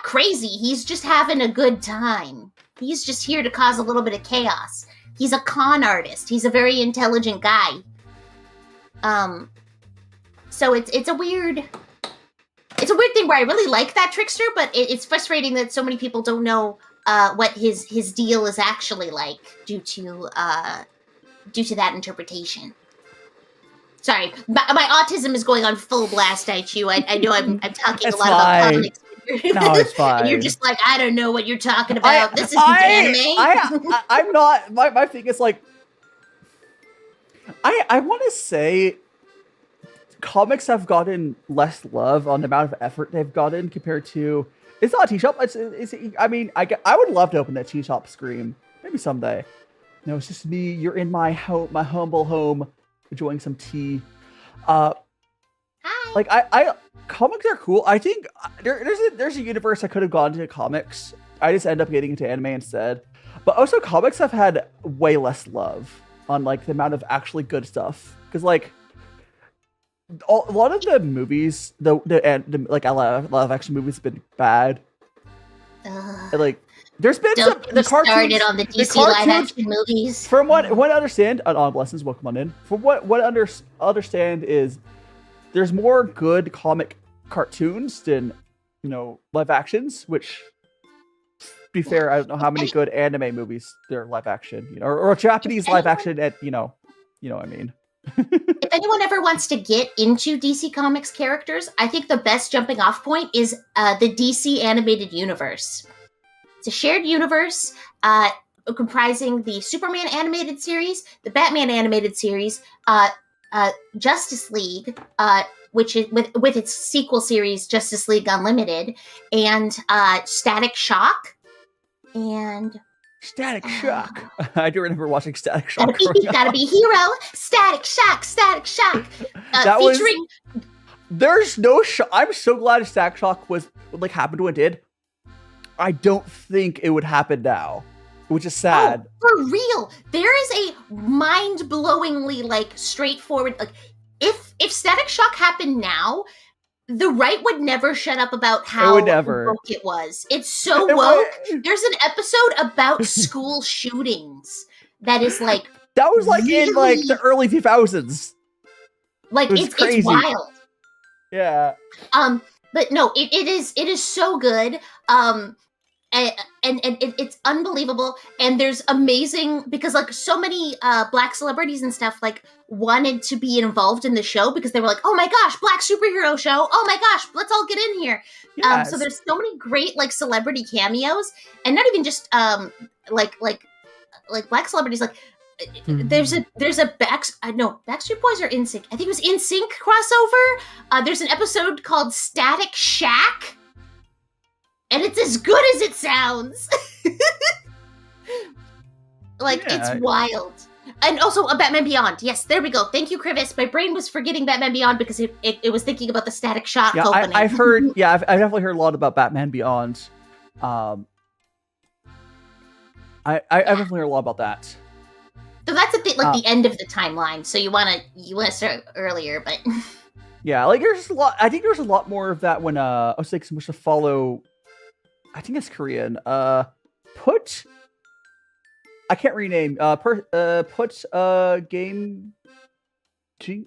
C: crazy. He's just having a good time. He's just here to cause a little bit of chaos. He's a con artist. He's a very intelligent guy. So it's a weird thing where I really like that trickster, but it's frustrating that so many people don't know what his deal is actually like due to that interpretation. Sorry, my autism is going on full blast at you. I know I'm talking a lot about comics.
B: No, it's fine.
C: And you're just like, I don't know what you're talking about. This isn't anime.
B: I'm not. My thing is like, I want to say, comics have gotten less love on the amount of effort they've gotten compared to. It's not a tea shop. I mean, I would love to open that tea shop scream maybe someday. No, it's just me. You're in my humble home, enjoying some tea.
C: Hi.
B: Like I comics are cool. I think there's a universe I could have gone to comics. I just end up getting into anime instead. But also comics have had way less love on like the amount of actually good stuff. Because like a lot of the movies, the like live action movies have been bad. And, like there's been some
C: the cartoons started on the DC live action movies.
B: From what I understand, blessings, welcome on in. From what I understand is there's more good comic cartoons than live actions, which to be fair, I don't know how many good anime movies there are live action, or Japanese live action at you know what I mean.
C: If anyone ever wants to get into DC Comics characters, I think the best jumping off point is the DC animated universe. It's a shared universe comprising the Superman animated series, the Batman animated series, Justice League, which is with its sequel series, Justice League Unlimited, and Static Shock, and
B: Static Shock. I do remember watching Static Shock.
C: Gotta be hero. Static Shock. Featuring.
B: There's no shock. I'm so glad Static Shock was happened when it did. I don't think it would happen now, which is sad.
C: Oh, for real, there is a mind-blowingly straightforward if Static Shock happened now, the right would never shut up about how woke it was. It's so woke. There's an episode about school shootings that is that
B: was really, in the early 2000s.
C: It's wild.
B: Yeah.
C: But no, it is so good. And it's unbelievable, and there's amazing because so many black celebrities and stuff wanted to be involved in the show because they were like, oh my gosh, black superhero show, oh my gosh, let's all get in here.
B: Yes.
C: So there's so many great celebrity cameos, and not even just like black celebrities. There's a Backstreet Boys are NSYNC. I think it was NSYNC crossover. There's an episode called Static Shack. And it's as good as it sounds. It's wild. And also a Batman Beyond. Yes, there we go. Thank you, Krivis. My brain was forgetting Batman Beyond because it was thinking about the Static Shock opening.
B: I've heard. Yeah, I've definitely heard a lot about Batman Beyond. I definitely heard a lot about that.
C: So that's the end of the timeline. So you wanna start earlier, but
B: yeah, there's a lot. I think there's a lot more of that when I was thinking much to follow. I think it's Korean. Put. I can't rename. Put game.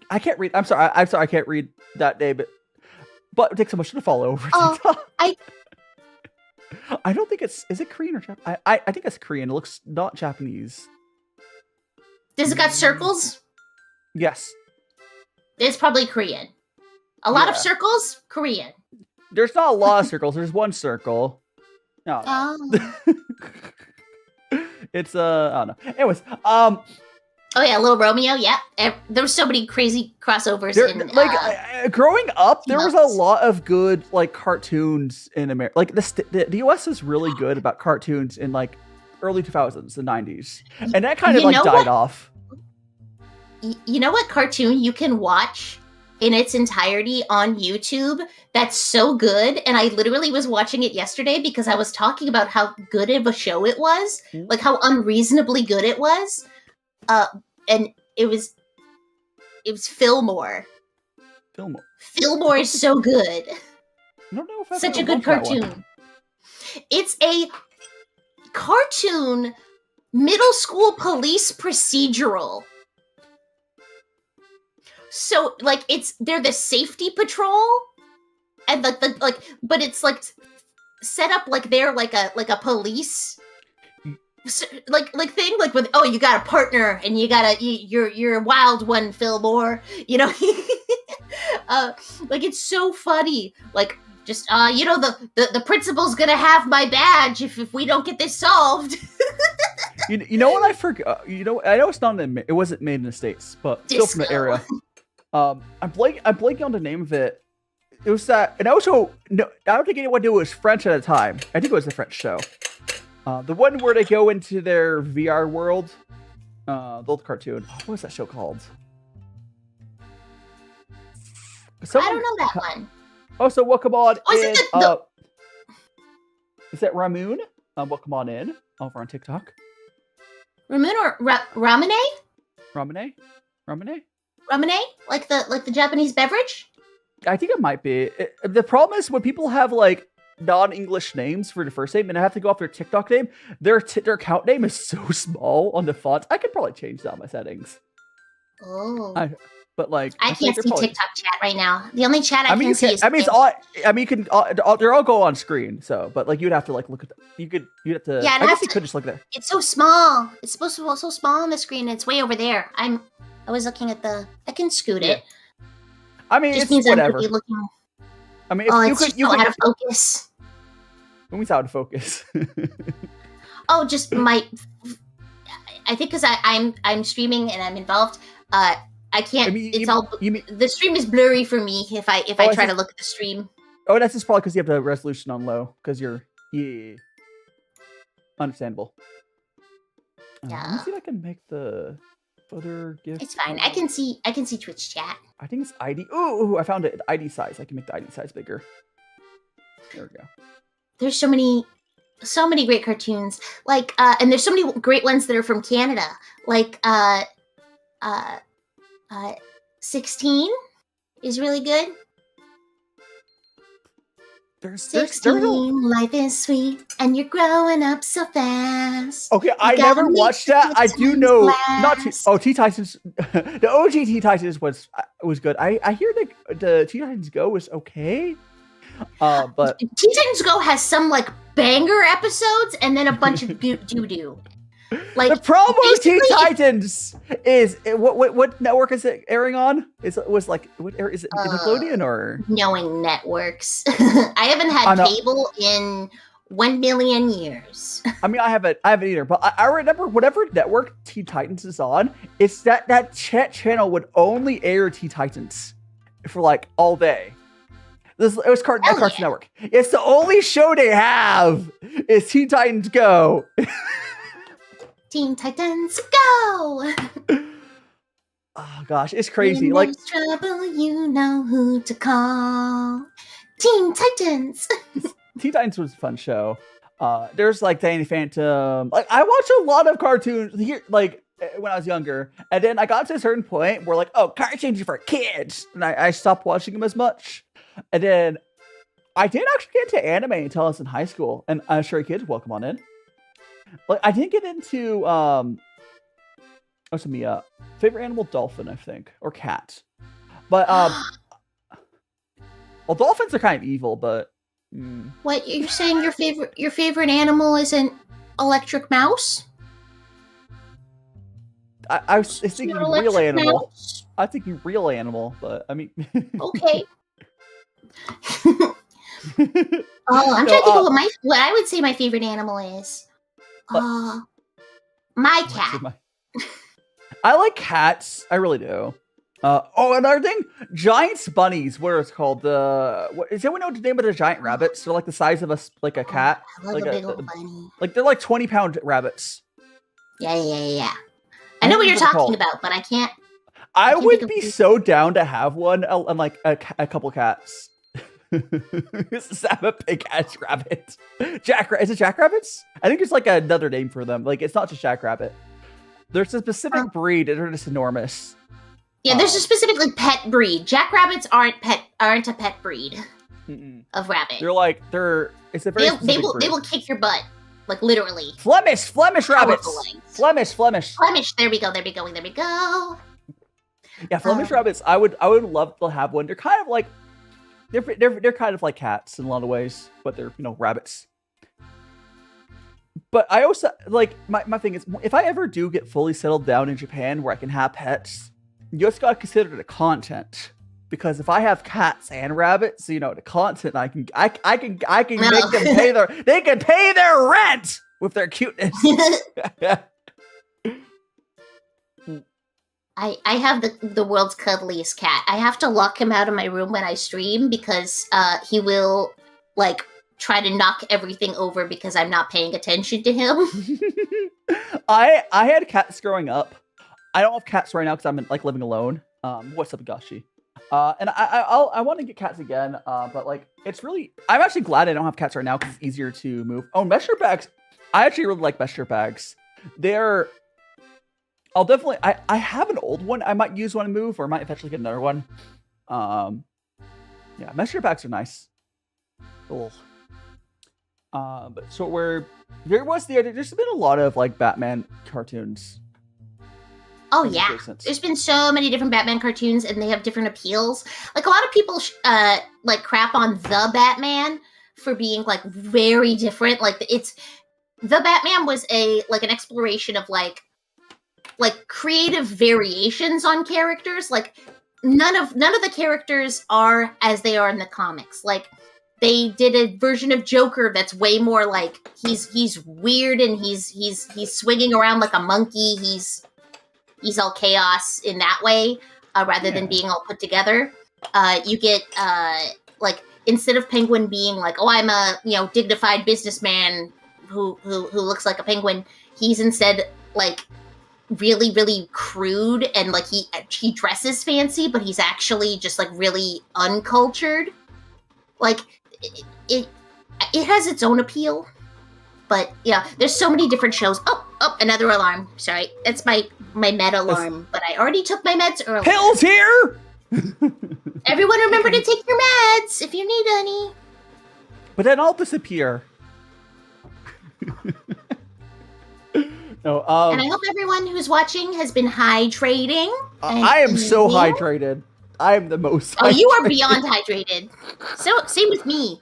B: I can't read. I'm sorry. I can't read that name. But it takes so much to follow over TikTok. I don't think it's. Is it Korean or Japanese? I think it's Korean. It looks not Japanese.
C: Does it got circles?
B: Yes.
C: It's probably Korean. A lot of circles, Korean.
B: There's not a lot of circles. There's one circle. No. It's I don't know. Anyways,
C: oh yeah, Little Romeo. Yeah, there were so many crazy crossovers.
B: Growing up, there was a lot of good cartoons in America. The US is really good about cartoons in early 2000s, the 90s, and that kind of died off.
C: You know what cartoon you can watch in its entirety on YouTube that's so good, and I literally was watching it yesterday because I was talking about how good of a show it was, how unreasonably good it was, and it was Fillmore. Fillmore is so good.
B: I don't know if I've
C: such a good cartoon. It's a cartoon middle school police procedural. So they're the safety patrol, and but it's set up they're a police thing with you got a partner and you're a wild one, Fillmore, it's so funny the principal's gonna have my badge if we don't get this solved.
B: you know what I forgot? I know it's not it wasn't made in the States, but still from the area. I'm blanking on the name of it. It was that, and also no, I don't think anyone knew it was French at the time. I think it was a French show. The one where they go into their VR world. The old cartoon. What was that show called?
C: I don't know that one.
B: Oh, so welcome on.
C: Oh, is it
B: is that Ramoon? welcome on in over on TikTok.
C: Ramen or ramune?
B: Ramune? Ramune?
C: Ramune? Like the Japanese beverage?
B: I think it might be. The problem is when people have like non-English names for the first name and I have to go off their TikTok name, their account name is so small on the font. I could probably change that on my settings.
C: Oh.
B: But like
C: I can't see TikTok chat right now. The only chat I
B: mean,
C: can see is.
B: I mean, it's all. I mean, you can. They're all go on screen. So, but like, you'd have to like look at. You'd have to.
C: Yeah,
B: I guess you could just look there.
C: It's so small. It's supposed to be so small on the screen. It's way over there. I was looking at the. I can scoot it.
B: I mean,
C: just
B: it's whatever.
C: Looking.
B: I mean,
C: it's just so out of focus.
B: When we out of focus.
C: Oh, just my. I think because I'm streaming and I'm involved. I can't. The stream is blurry for me if I try to look at the stream.
B: Oh, that's just probably because you have the resolution on low because you're understandable.
C: Yeah.
B: Let me see if I can make the footer GIF.
C: It's fine. I can see Twitch chat.
B: I think it's ID. Ooh, I found it. ID size. I can make the ID size bigger. There we go.
C: There's so many great cartoons. Like and there's so many great ones that are from Canada. Like 16 is really good.
B: There's
C: 16, life is sweet, and you're growing up so fast.
B: Okay, I never watched that. I do know Teen Titans. The OG Teen Titans was good. I hear the Teen Titans Go was okay. But
C: Teen Titans Go has some like banger episodes and then a bunch of doo-doo. Like
B: the problem with Teen Titans is what network is it airing on? Is it Nickelodeon or
C: Knowing Networks? I haven't had cable in 1 million years.
B: I mean, I haven't either. But I remember whatever network Teen Titans is on, it's that channel would only air Teen Titans for like all day. It was Cartoon Network. It's the only show they have is Teen Titans Go.
C: Teen Titans Go!
B: Oh gosh, it's crazy.
C: When
B: like
C: there's trouble, you know who to call. Teen Titans.
B: Teen Titans was a fun show. There's like Danny Phantom. Like I watched a lot of cartoons here, like when I was younger, and then I got to a certain point where like, oh, cartoons are for kids, and I stopped watching them as much. And then I didn't actually get into anime until I was in high school. And Stray Kids, welcome on in. Like I didn't get into favorite animal, dolphin, I think, or cat. But well, dolphins are kind of evil, but
C: what you're saying? Your favorite animal is an electric mouse?
B: I was thinking real animal. Mouse? I was thinking real animal, but I mean,
C: okay. I'm trying to think of what I would say my favorite animal is. My cat.
B: I like cats. I really do. Another thing, giant bunnies. What it's called? Does anyone know the name of the giant rabbits? They're like the size of a cat.
C: I love a big old bunny.
B: Like they're like 20-pound rabbits.
C: Yeah. I know what you're talking about, but I can't.
B: I would be so down to have one and like a couple cats. Just have a big ass rabbit. Is it jackrabbits? I think it's like another name for them. Like it's not just jackrabbit. There's a specific breed that are just enormous.
C: Yeah, there's a specific like pet breed. Jackrabbits aren't a pet breed of rabbit. It's a very they will kick your butt, like literally.
B: Flemish rabbits. Flemish.
C: There we go.
B: Yeah, Flemish rabbits. I would love to have one. They're kind of like they're kind of like cats in a lot of ways, but they're rabbits. But I also like my thing is if I ever do get fully settled down in Japan where I can have pets, you just gotta consider the content. Because if I have cats and rabbits, the content I can make them pay they can pay their rent with their cuteness.
C: I have the world's cuddliest cat. I have to lock him out of my room when I stream because he will like try to knock everything over because I'm not paying attention to him.
B: I had cats growing up. I don't have cats right now because I'm like living alone. What's up, Gashi? And I want to get cats again. But like it's really I'm actually glad I don't have cats right now because it's easier to move. Oh, measure bags. I actually really like messenger bags. They're. I'll definitely. I have an old one. I might use one to move, or I might eventually get another one. Yeah, messenger bags are nice. Cool. But so there's been a lot of like Batman cartoons.
C: Oh yeah, there's been so many different Batman cartoons, and they have different appeals. Like a lot of people, like crap on the Batman for being like very different. Like the Batman was an exploration of like creative variations on characters. Like none of the characters are as they are in the comics. Like they did a version of Joker that's way more like he's weird and he's swinging around like a monkey. He's all chaos in that way, rather than being all put together. You get like instead of Penguin being like, oh, I'm a dignified businessman who looks like a penguin, he's instead like really, really crude and like he dresses fancy, but he's actually just like really uncultured. Like it has its own appeal. But yeah, there's so many different shows. Oh, another alarm. Sorry, that's my med alarm. But I already took my meds earlier.
B: Pills here.
C: Everyone, remember to take your meds if you need any.
B: But then I'll disappear. No.
C: And I hope everyone who's watching has been hydrating.
B: I am so hydrated. I am the most.
C: Oh, you are beyond hydrated. So same with me.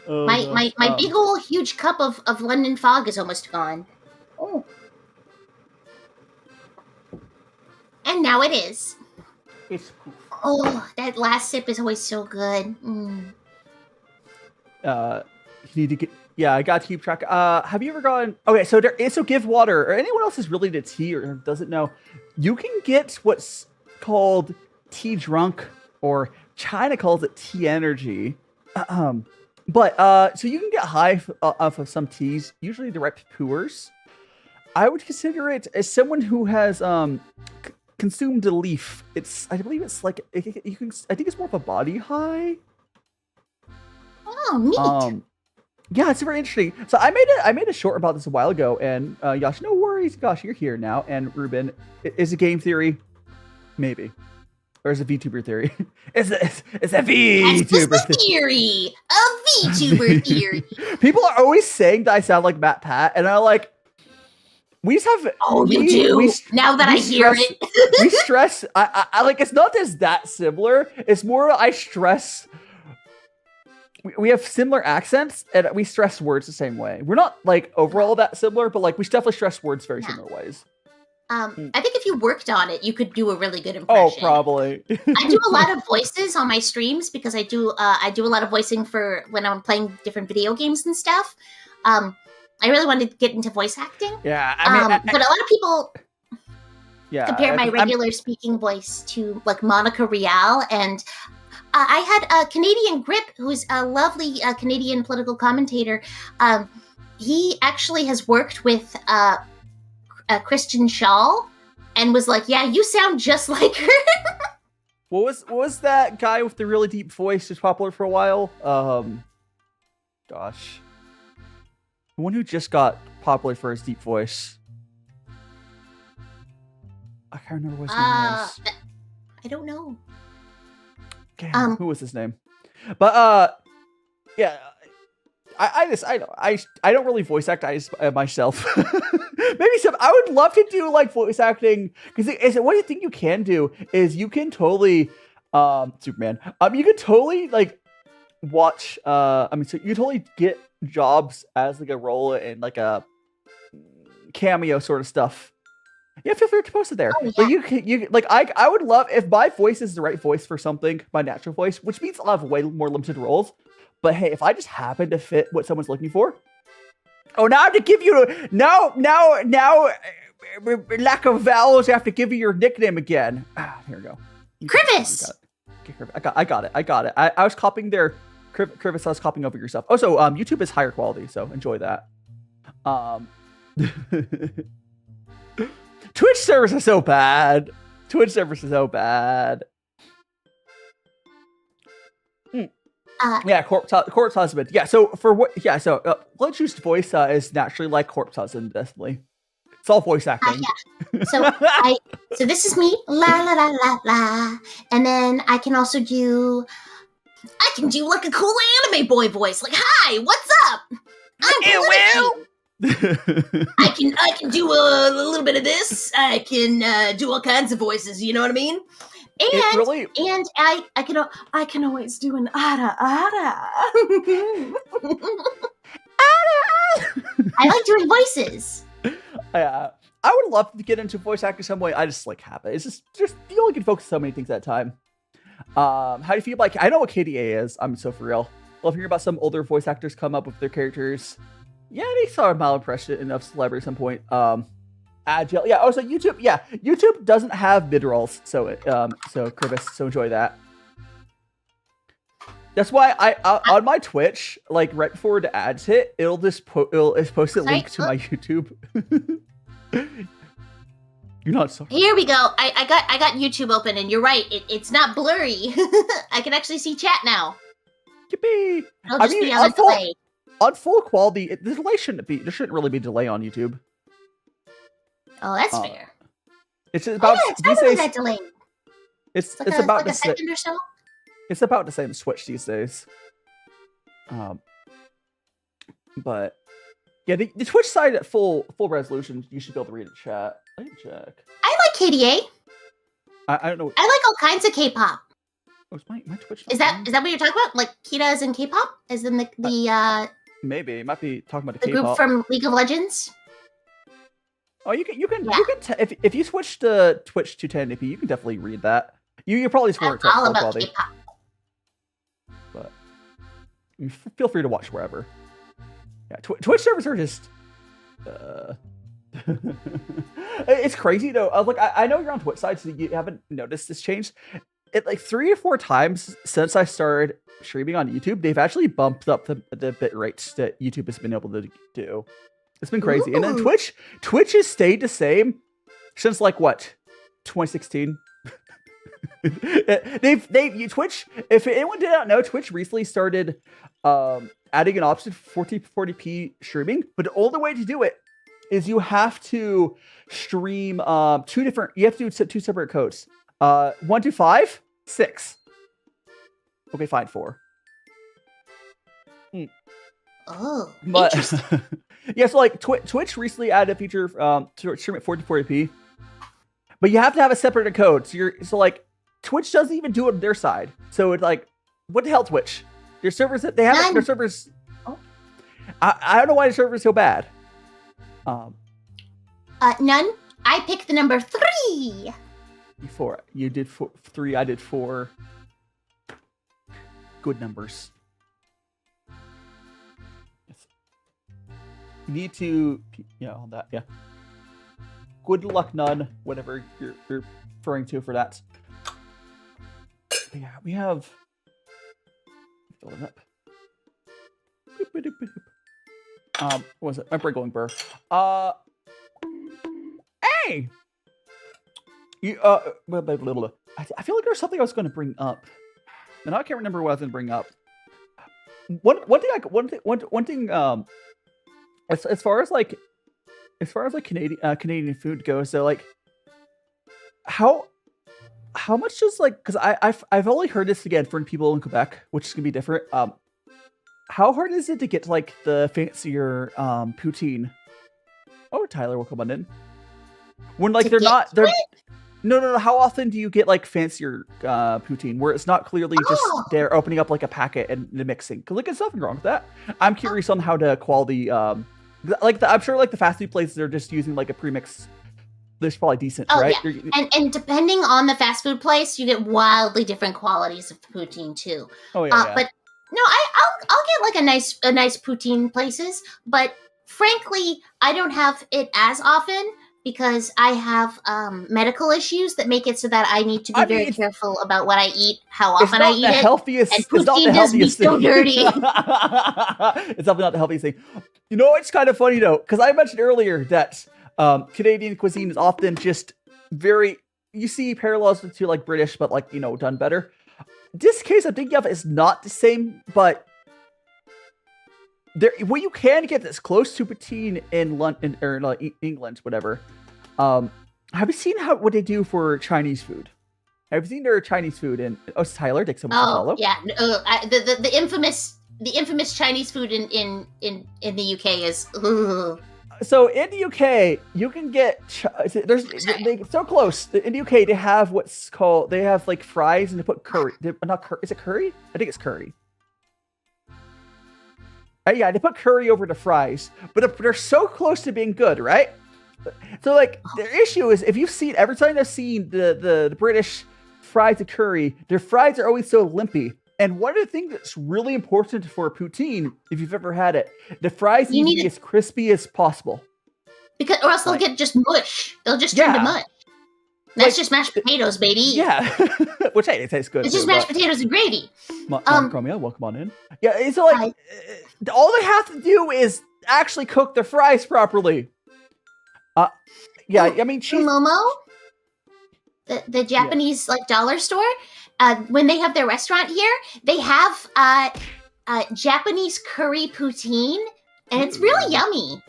B: Oh,
C: my big old huge cup of London fog is almost gone. Oh. And now it is.
B: It's poof.
C: Oh, that last sip is always so good.
B: You need to get. Yeah, I got to keep track. Have you ever gone? Okay, so Give Water, or anyone else is really into tea or doesn't know, you can get what's called tea drunk, or China calls it tea energy. But so you can get high off of some teas, usually direct Pu'ers. I would consider it as someone who has consumed a leaf. I believe it's like I think it's more of a body high.
C: Oh, neat.
B: Yeah, it's very interesting. So I made a short about this a while ago, and Yash, no worries, gosh, you're here now. And Ruben, is it game theory? Maybe. Or is it VTuber theory? It's a VTuber
C: theory. A VTuber theory.
B: People are always saying that I sound like Matt Pat, and I'm like, we just have.
C: Oh, you do. Now that I hear it,
B: we stress. I like. It's not just that similar. It's more. I stress. We have similar accents, and we stress words the same way. We're not like overall that similar, but like we definitely stress words very similar ways.
C: I think if you worked on it, you could do a really good impression.
B: Oh, probably.
C: I do a lot of voices on my streams because I do a lot of voicing for when I'm playing different video games and stuff. I really wanted to get into voice acting.
B: Yeah, I mean,
C: but a lot of people compare my
B: I'm
C: regular speaking voice to like Monica Rial, and I had a Canadian Grip, who's a lovely Canadian political commentator. He actually has worked with Christian Shaw, and was like, "Yeah, you sound just like her."
B: What was that guy with the really deep voice who's popular for a while? Gosh, the one who just got popular for his deep voice. I can't remember what his name was.
C: I don't know.
B: Damn, who was his name? But yeah. I don't really voice act myself. Maybe some. I would love to do like voice acting because what I think you can do is you can totally Superman. You can totally like watch. So you totally get jobs as like a role in like a cameo sort of stuff. Yeah, feel free to post it there. Oh, yeah. Like you like I would love if my voice is the right voice for something, my natural voice, which means I'll have way more limited roles. But hey, if I just happen to fit what someone's looking for, now I have to give you now lack of vowels. I have to give you your nickname again. Here we go.
C: Krivis.
B: I got it. I was copying their Krivis. I was copying over your stuff. Also, YouTube is higher quality, so enjoy that. Twitch servers are so bad. Yeah, corpse husband. Yeah, so for what? Yeah, so Politichu's voice is naturally like corpse husband, definitely. It's all voice acting.
C: Yeah. So this is me, la la la la la, and then I can also do like a cool anime boy voice, like, "Hi, what's up? I'm Politichu." I can do a little bit of this. I can do all kinds of voices. You know what I mean? And I can always do an ada ada. I like doing voices.
B: I would love to get into voice acting some way. I just like have it. It's just you only can focus so many things at a time. How do you feel like? I know what KDA is. I'm so for real. Love hearing about some older voice actors come up with their characters. Yeah, they saw a malimpression of celebrity at some point. Agile. Yeah. Also, YouTube. Yeah, YouTube doesn't have mid rolls, so Curvis. So enjoy that. That's why I on my Twitch, like right before the ads hit, it'll just post a link to my YouTube. You're not sorry.
C: Here we go. I got YouTube open, and you're right. It's not blurry. I can actually see chat now.
B: Yippee!
C: It'll just be on the delay.
B: On full quality, the delay shouldn't be. There shouldn't really be delay on YouTube.
C: Oh, that's fair.
B: It's about
C: it's these days. That delay.
B: It's about
C: like a second or so.
B: It's about the same as Switch these days. But yeah, the Twitch side at full resolution, you should be able to read the chat. I can check.
C: I like KDA.
B: I don't know.
C: I like all kinds of K-pop.
B: Oh, my Twitch.
C: Is that what you're talking about? Like Kita is in K-pop? As in the
B: maybe it might be talking about
C: the
B: K-pop
C: group from League of Legends.
B: Oh, you can if you switch to Twitch to 1080p, you can definitely read that. You probably score it
C: all about
B: quality.
C: K-pop.
B: But feel free to watch wherever. Yeah, Twitch servers are just. It's crazy though. I know you're on Twitch side, so you haven't noticed this change. It like 3 or 4 times since I started streaming on YouTube, they've actually bumped up the bit rates that YouTube has been able to do. It's been crazy. Ooh. And then Twitch has stayed the same since like what, 2016. Twitch. If anyone did not know, Twitch recently started adding an option for 40p streaming, but the only way to do it is you have to stream you have to do 2 separate codes. 1 to 5, 6. Okay, fine, 4.
C: Oh,
B: but
C: interesting.
B: yeah, so like Twitch recently added a feature to stream at 40p, but you have to have a separate code. So like Twitch doesn't even do it on their side. So it's like, what the hell, Twitch? Your servers their servers. Oh, I don't know why the servers so bad.
C: None. I picked the number 3.
B: 4. You did 3. I did 4. Good numbers. Yes. You need to, all that. Yeah. Good luck, none. Whatever you're referring to for that. But yeah, we have. Fill it up. What was it? My brain going burr. Hey. I feel like there's something I was going to bring up, and I can't remember what I was going to bring up. One thing. As far as Canadian food goes, so like, how much does because I've only heard this again from people in Quebec, which is gonna be different. How hard is it to get like the fancier poutine? Oh, Tyler will come on in. When like they're No. How often do you get like fancier poutine where it's not clearly just they're opening up like a packet and mixing? Because like, there's nothing wrong with that. I'm curious on how to quality. I'm sure like the fast food places are just using like a premix. There's probably decent, right?
C: Yeah. And depending on the fast food place, you get wildly different qualities of poutine too.
B: Oh yeah.
C: But no, I'll get like a nice poutine places. But frankly, I don't have it as often, because I have medical issues that make it so that I need to be very careful about what I eat, how often I eat it. And poutine does me so dirty.
B: It's definitely not the healthiest thing. You know, it's kind of funny though, because I mentioned earlier that Canadian cuisine is often just very. You see parallels to like British, but like done better. this case I'm thinking of is not the same, but what you can get that's close to poutine in London or like England, whatever. Have you seen what they do for Chinese food? Have you seen their Chinese food in Tyler? Take someone to follow.
C: Yeah, the infamous Chinese food in the UK is. Ugh.
B: So in the UK, you can get so close. In the UK, they have they have like fries and they put curry. Is it curry? I think it's curry. Yeah, they put curry over the fries, but they're so close to being good, right? So like the issue is every time I've seen the British fries of curry, their fries are always so limpy. And one of the things that's really important for poutine, if you've ever had it, the fries need to be as crispy as possible.
C: Or else they'll get just mush. They'll just turn to mush. That's just mashed potatoes, baby.
B: Yeah. Which, hey, it tastes good.
C: It's just mashed potatoes and gravy.
B: Cromia, welcome on in. Yeah, so like, all they have to do is actually cook their fries properly. Yeah, I mean,
C: Momo, the Japanese like dollar store, when they have their restaurant here, they have Japanese curry poutine, and it's really yummy.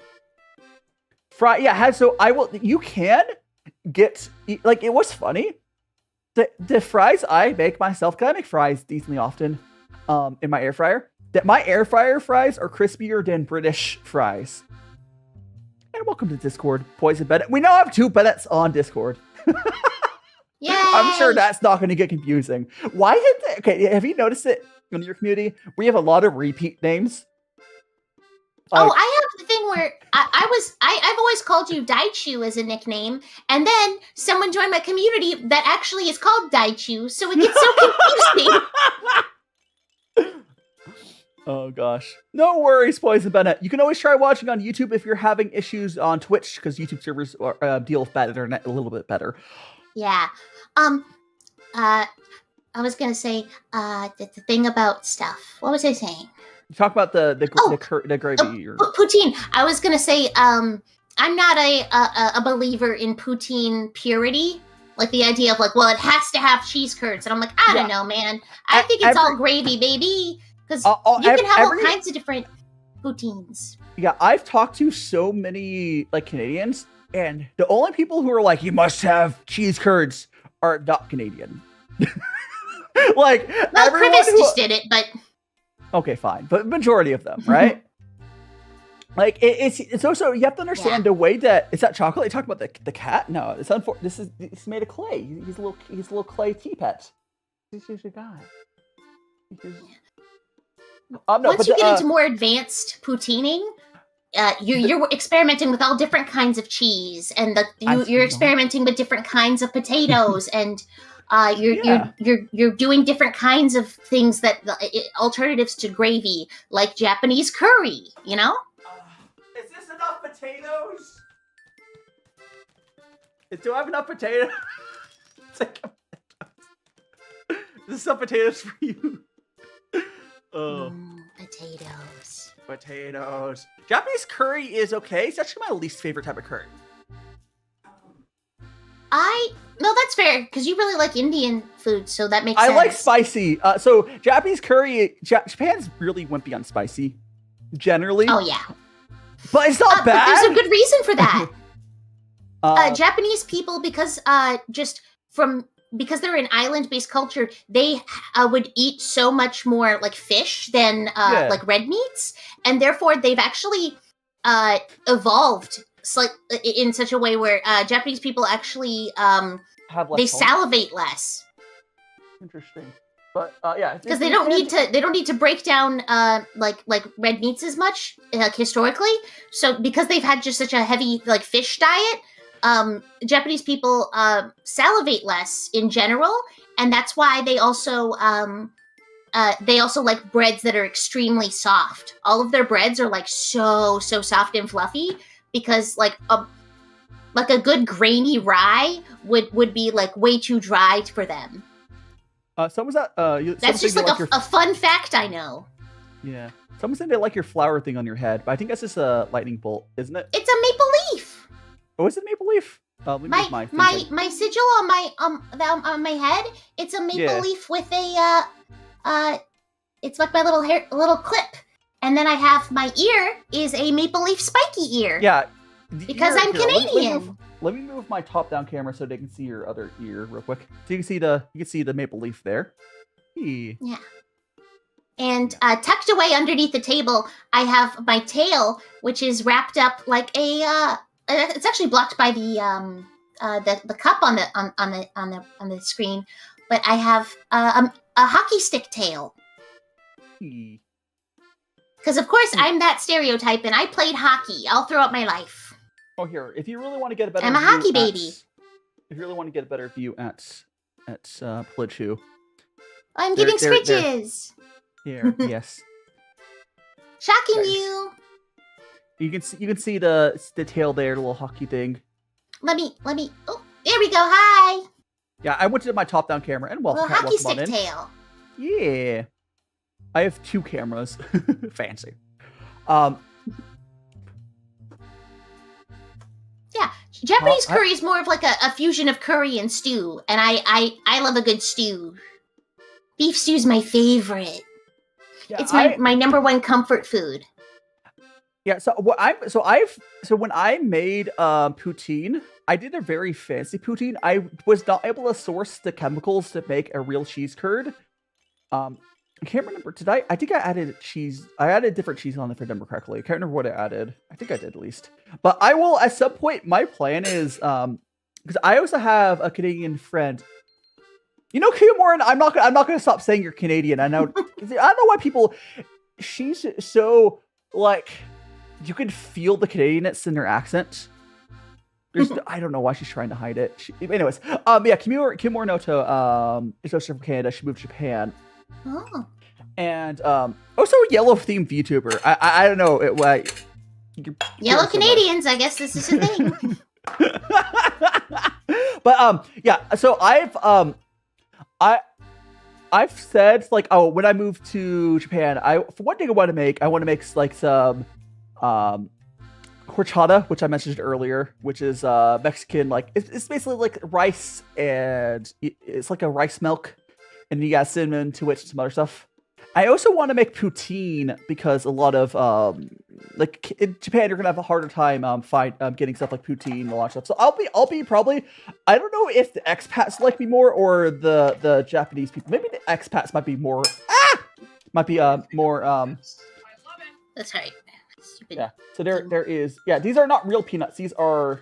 B: You can get, like, it was funny. The fries I make myself, because I make fries decently often in my air fryer, that my air fryer fries are crispier than British fries. And welcome to Discord, Poison Bennett. We now have 2 Bennetts on Discord.
C: Yeah,
B: I'm sure that's not going to get confusing. Have you noticed it in your community? We have a lot of repeat names.
C: I have the thing where I've always called you Daichu as a nickname, and then someone joined my community that actually is called Daichu, so it gets so confusing.
B: Oh gosh. No worries, Poison Bennett. You can always try watching on YouTube if you're having issues on Twitch, because YouTube servers deal with bad internet a little bit better.
C: Yeah. I was gonna say the thing about stuff. What was I saying?
B: Talk about the gravy.
C: Poutine. I was gonna say I'm not a believer in poutine purity. Like the idea of like, well, it has to have cheese curds, and I'm like, I don't know, man. I think it's all gravy, baby. Because you can have all kinds of different poutines.
B: Yeah, I've talked to so many like Canadians, and the only people who are like, you must have cheese curds are not Canadian. Like,
C: well, Krivis just did it, but
B: okay, fine. But majority of them, right? Like it's also, you have to understand the way that is that chocolate. You talk about the cat. No, it's made of clay. He's a little clay tea pet. He's a guy.
C: Once you get into more advanced poutining, you're experimenting with all different kinds of cheese, and you're experimenting with different kinds of potatoes, and you're doing different kinds of things that alternatives to gravy, like Japanese curry. You know?
B: Is this enough potatoes? Do I have enough potatoes? Is this enough potatoes for you? Oh. Potatoes. Japanese curry is okay. It's actually my least favorite type of curry.
C: No, that's fair, because you really like Indian food, so that makes sense.
B: I like spicy. So Japanese curry, Japan's really wimpy on spicy, generally.
C: Oh yeah.
B: But it's not bad.
C: But there's a good reason for that. Japanese people, because they're an island-based culture, they would eat so much more like fish than like red meats, and therefore they've actually evolved in such a way where Japanese people actually they salivate less.
B: Interesting, but yeah,
C: because they don't need to break down like red meats as much historically. So because they've had just such a heavy like fish diet. Japanese people salivate less in general, and that's why they also like breads that are extremely soft. All of their breads are like so soft and fluffy, because like a good grainy rye would be like way too dry for them.
B: Someone said
C: that's just like a fun fact I know.
B: Yeah, someone said they like your flower thing on your head, but I think that's just a lightning bolt, isn't it?
C: It's a maple leaf.
B: Oh, is it maple leaf? Let me move
C: My sigil on my head. It's a maple leaf with a it's like my little clip, and then I have my ear is a maple leaf spiky ear.
B: Yeah,
C: because I'm Canadian.
B: Let me move my top-down camera so they can see your other ear real quick. So you can see the maple leaf there. Hey.
C: Yeah. And tucked away underneath the table, I have my tail, which is wrapped up like a. It's actually blocked by the cup on the screen, but I have a hockey stick tail. Because of course I'm that stereotype, and I played hockey all throughout my life.
B: Oh, here, if you really want to get a better,
C: I'm a hockey baby.
B: If you really want to get a better view at Politichu,
C: I'm giving scritches.
B: Here, yes.
C: Shocking
B: Nice.
C: you.
B: You can see the tail there, the little hockey thing.
C: Let me. Oh, there we go. Hi.
B: Yeah, I went to my top-down camera and
C: Little hockey stick tail.
B: Yeah, I have 2 cameras. Fancy.
C: Yeah, Japanese curry is more of like a fusion of curry and stew, and I love a good stew. Beef stew is my favorite.
B: Yeah,
C: it's my number one comfort food.
B: Yeah, so when I made poutine, I did a very fancy poutine. I was not able to source the chemicals to make a real cheese curd. I can't remember. I think I added cheese. I added different cheese on, if I remember correctly. I can't remember what I added. I think I did at least. But I will, at some point, my plan is, because I also have a Canadian friend. You know, Kiyomori, I'm not gonna stop saying you're Canadian. I know. I don't know why people. She's so like, you can feel the Canadianness in her accent. I don't know why she's trying to hide it. Anyways, yeah, Kiyomori Noto is also from Canada. She moved to Japan.
C: Oh.
B: And also a yellow themed VTuber. I don't know.
C: Yellow Canadians, so I guess this is a thing.
B: But yeah, so I've said, like, oh, when I move to Japan, for one thing I want to make like some horchata, which I mentioned earlier, which is Mexican, like it's basically like rice, and it's like a rice milk, and you got cinnamon to it, some other stuff. I also want to make poutine because a lot of like in Japan you're gonna have a harder time getting stuff like poutine and a lot of stuff. So I'll be probably, I don't know if the expats like me more or the Japanese people. Maybe the expats might be more more
C: That's right. Stupid.
B: Yeah. So there is, yeah, these are not real peanuts. These are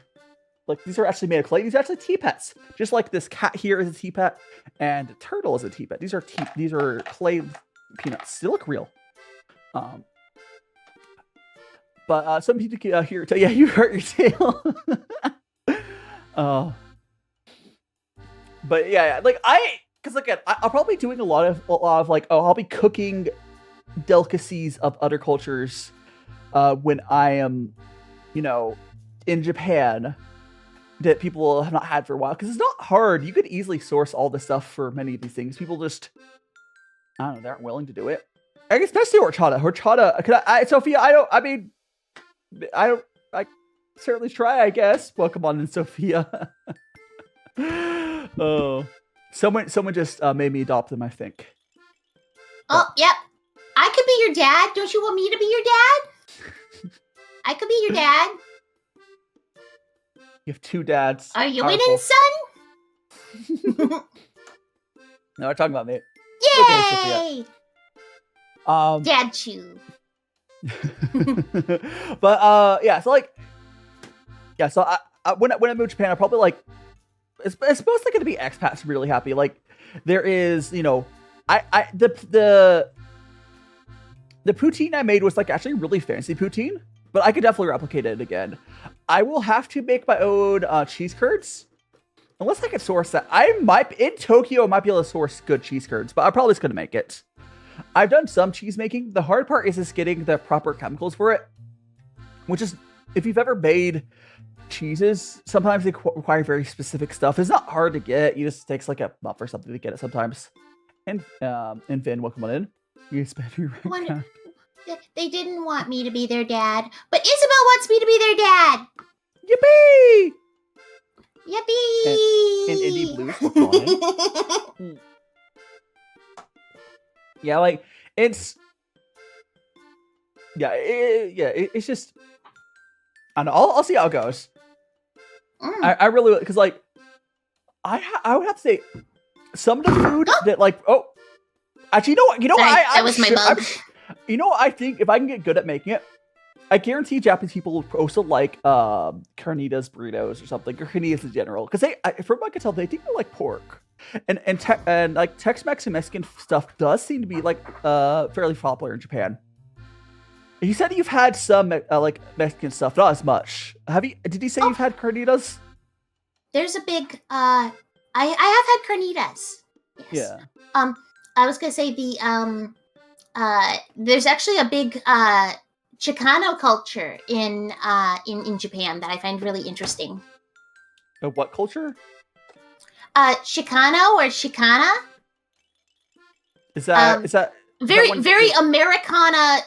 B: actually made of clay. These are actually tea pets. Just like this cat here is a tea pet and the turtle is a tea pet. These are clay peanuts. They look real. But some people here tell, yeah, you hurt your tail. But yeah, like because again, I'll probably be doing a lot of like, oh, I'll be cooking delicacies of other cultures when I am, in Japan that people have not had for a while, because it's not hard. You could easily source all the stuff for many of these things. People just, I don't know, they aren't willing to do it. I guess especially horchata. Sophia, I certainly try, I guess. Welcome on in, Sophia. Oh, someone just made me adopt them, I think.
C: Oh, yep. I could be your dad. Don't you want me to be your dad? I could be your dad.
B: You have 2 dads.
C: Are you winning, son?
B: No, we're talking about me.
C: Yay!
B: Okay,
C: Dad chew.
B: But yeah, so like, yeah, so I when I moved to Japan, I probably like, it's mostly going to be expats really happy. Like, there is, the poutine I made was like actually really fancy poutine, but I could definitely replicate it again. I will have to make my own cheese curds, unless I can source that. In Tokyo, I might be able to source good cheese curds, but I'm probably just going to make it. I've done some cheese making. The hard part is just getting the proper chemicals for it, which is, if you've ever made cheeses, sometimes they require very specific stuff. It's not hard to get. It just takes like a month or something to get it sometimes. And Vin, welcome on in. You spent your rank.
C: They didn't want me to be their dad, but Isabel wants me to be their dad.
B: Yippee!
C: Yippee!
B: And indie blues look fine. Yeah, like it's it's just I don't know. I'll see how it goes. I really because like I would have to say some of the food that like actually you know
C: Sorry,
B: what
C: that was my bug.
B: You know what I think if I can get good at making it, I guarantee Japanese people will also like carnitas burritos or something, or carnitas in general, because from what I can tell, they think they like pork, and like Tex-Mex and Mexican stuff does seem to be like fairly popular in Japan. You said you've had some like Mexican stuff, not as much. Did you say you've had carnitas?
C: There's a big I have had carnitas. Yes.
B: Yeah.
C: I was gonna say there's actually a big Chicano culture in Japan that I find really interesting.
B: What culture?
C: Chicano or Chicana.
B: Is that
C: very Americana?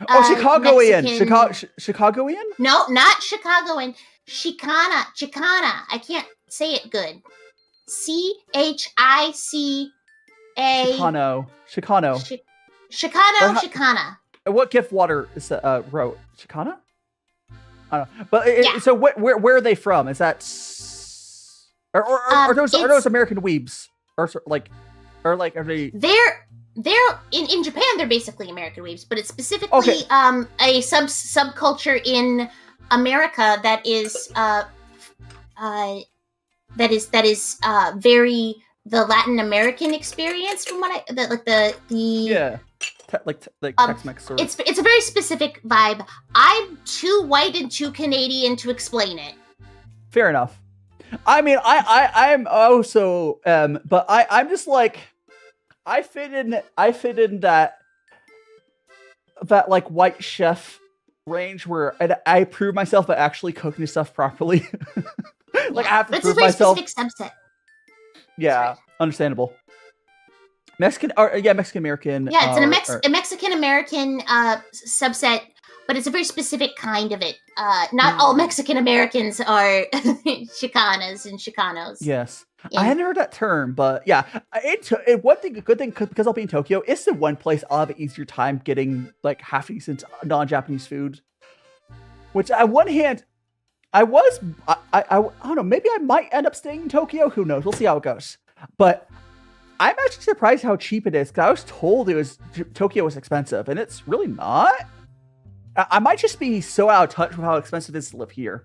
B: Chicagoian.
C: Mexican...
B: Chicagoian?
C: No, not Chicagoan. Chicana. I can't say it good. Chicca.
B: Chicano.
C: Chicana.
B: What gift water is wrote? Chicana? I don't know. But so where are they from? Is that are those American weebs? Or are they?
C: They're in Japan. They're basically American weebs, but it's specifically a subculture in America that is very the Latin American experience from what
B: Tex-Mex sort of.
C: It's a very specific vibe. I'm too white and too Canadian to explain it.
B: Fair enough. I mean, I'm also but I'm just like I fit in that like white chef range where I prove myself at actually cooking the stuff properly. Like I have to prove myself.
C: It's a very specific subset.
B: Yeah, understandable. Mexican American.
C: Yeah, it's a Mexican American subset, but it's a very specific kind of it. Not all Mexican Americans are Chicanas and Chicanos.
B: Yes. Yeah. I hadn't heard that term, but yeah. Good thing, because I'll be in Tokyo, it's the one place I'll have an easier time getting like half decent non-Japanese food. Which on one hand, I don't know, maybe I might end up staying in Tokyo. Who knows? We'll see how it goes. But I'm actually surprised how cheap it is, because I was told Tokyo was expensive, and it's really not. I might just be so out of touch with how expensive it is to live here.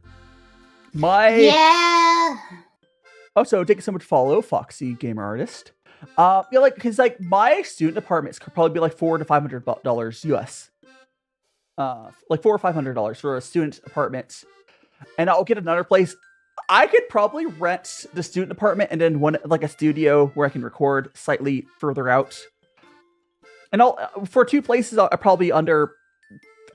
B: Also, thank you so much to follow Foxy Gamer Artist. Because my student apartments could probably be like $400 to $500 US. Like $400 or $500 for a student apartment, and I'll get another place. I could probably rent the student apartment and then a studio where I can record slightly further out. And for two places, I'll probably under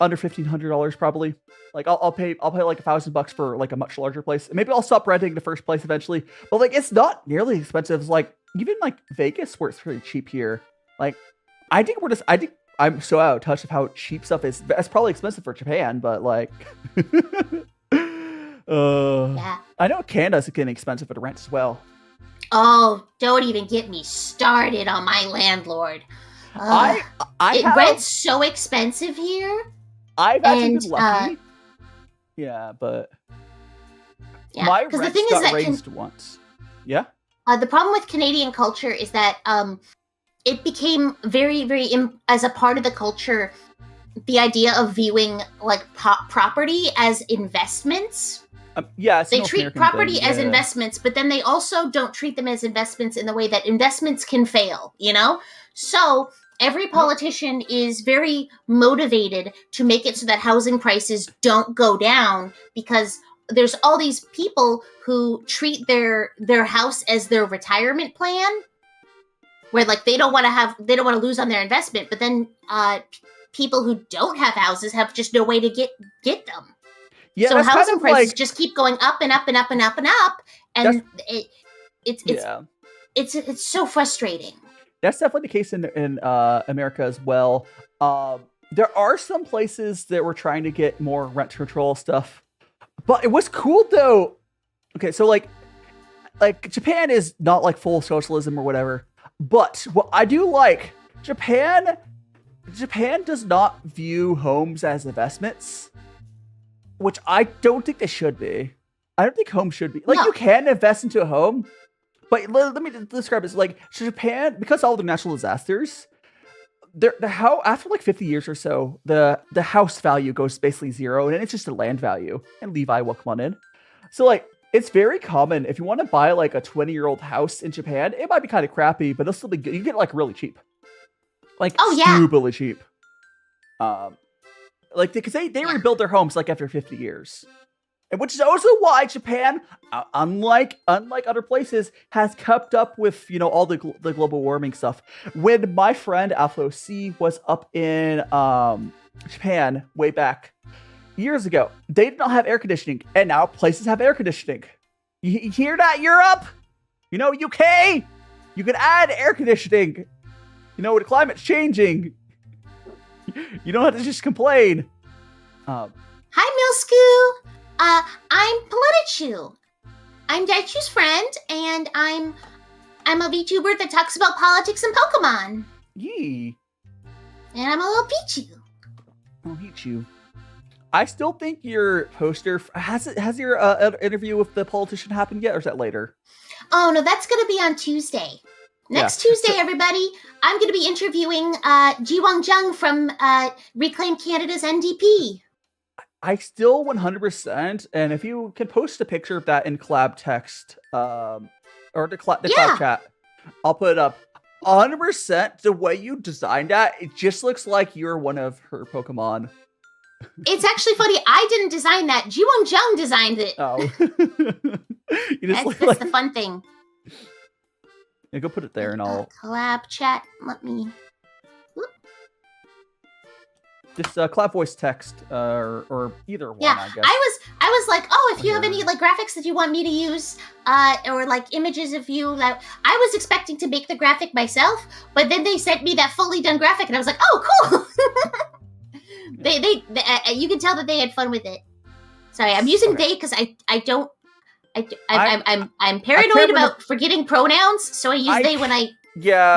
B: $1,500 probably. Like I'll pay like $1,000 for like a much larger place. Maybe I'll stop renting the first place eventually. But like it's not nearly expensive as like even like Vegas, where it's pretty cheap here. Like I think I'm so out of touch of how cheap stuff is. It's probably expensive for Japan, but like I know Canada's getting expensive for the rent as well.
C: Oh, don't even get me started on my landlord. Rent's so expensive here.
B: I've actually been lucky. But my rent got raised once. Yeah.
C: The problem with Canadian culture is that it became very, very as a part of the culture, the idea of viewing like property as investments. They treat property as investments, but then they also don't treat them as investments in the way that investments can fail, you know? So every politician is very motivated to make it so that housing prices don't go down, because there's all these people who treat their house as their retirement plan, where like they don't want to lose on their investment, but then people who don't have houses have just no way to get them. Yeah, so housing prices just keep going up and up and up and up and up, and it's so frustrating.
B: That's definitely the case in America as well. There are some places that were trying to get more rent control stuff, but it was cool though. Okay, so like like Japan is not like full socialism or whatever, but what I do like, Japan does not view homes as investments, which I don't think they should be. I don't think homes should be. Like, you can invest into a home, but let me describe this. Like, Japan, because all the natural disasters, after like 50 years or so, the house value goes basically zero, and it's just a land value. And Levi will come on in. So, like, it's very common, if you want to buy, like, a 20-year-old house in Japan, it might be kind of crappy, but it'll still be good. You get it, like, really cheap. Like, stupidly cheap. Like, because they rebuild their homes, like, after 50 years. And which is also why Japan, unlike other places, has kept up with, you know, all the global warming stuff. When my friend Alpha C was up in Japan way back years ago, they did not have air conditioning, and now places have air conditioning. You hear that, Europe? You know, UK? You can add air conditioning. You know, when the climate's changing, you don't have to just complain.
C: Hi, Milsku. I'm Politichu. I'm DaiShimaVT's friend, and I'm a VTuber that talks about politics and Pokemon.
B: Yee.
C: And I'm a little Pichu.
B: I'll eat you. I still think your poster has your interview with the politician happened yet, or is that later?
C: Oh no, that's gonna be on Tuesday. Next Tuesday, everybody, I'm gonna be interviewing Ji Jung from Reclaim Canada's NDP.
B: I still 100%, and if you can post a picture of that in collab text, or the collab chat, I'll put it up. 100%, the way you designed that, it just looks like you're one of her Pokemon.
C: It's actually funny. I didn't design that. Ji Jung designed it.
B: Oh.
C: That's the fun thing.
B: Yeah, go put it there and I'll...
C: Collab chat, let me...
B: Just collab voice text, or either one, I guess.
C: I was like, oh, if you have any like graphics that you want me to use, or like images of you, like I was expecting to make the graphic myself, but then they sent me that fully done graphic, and I was like, oh, cool. they you can tell that they had fun with it. Sorry, I'm using they because I'm paranoid about forgetting pronouns, so I use they when I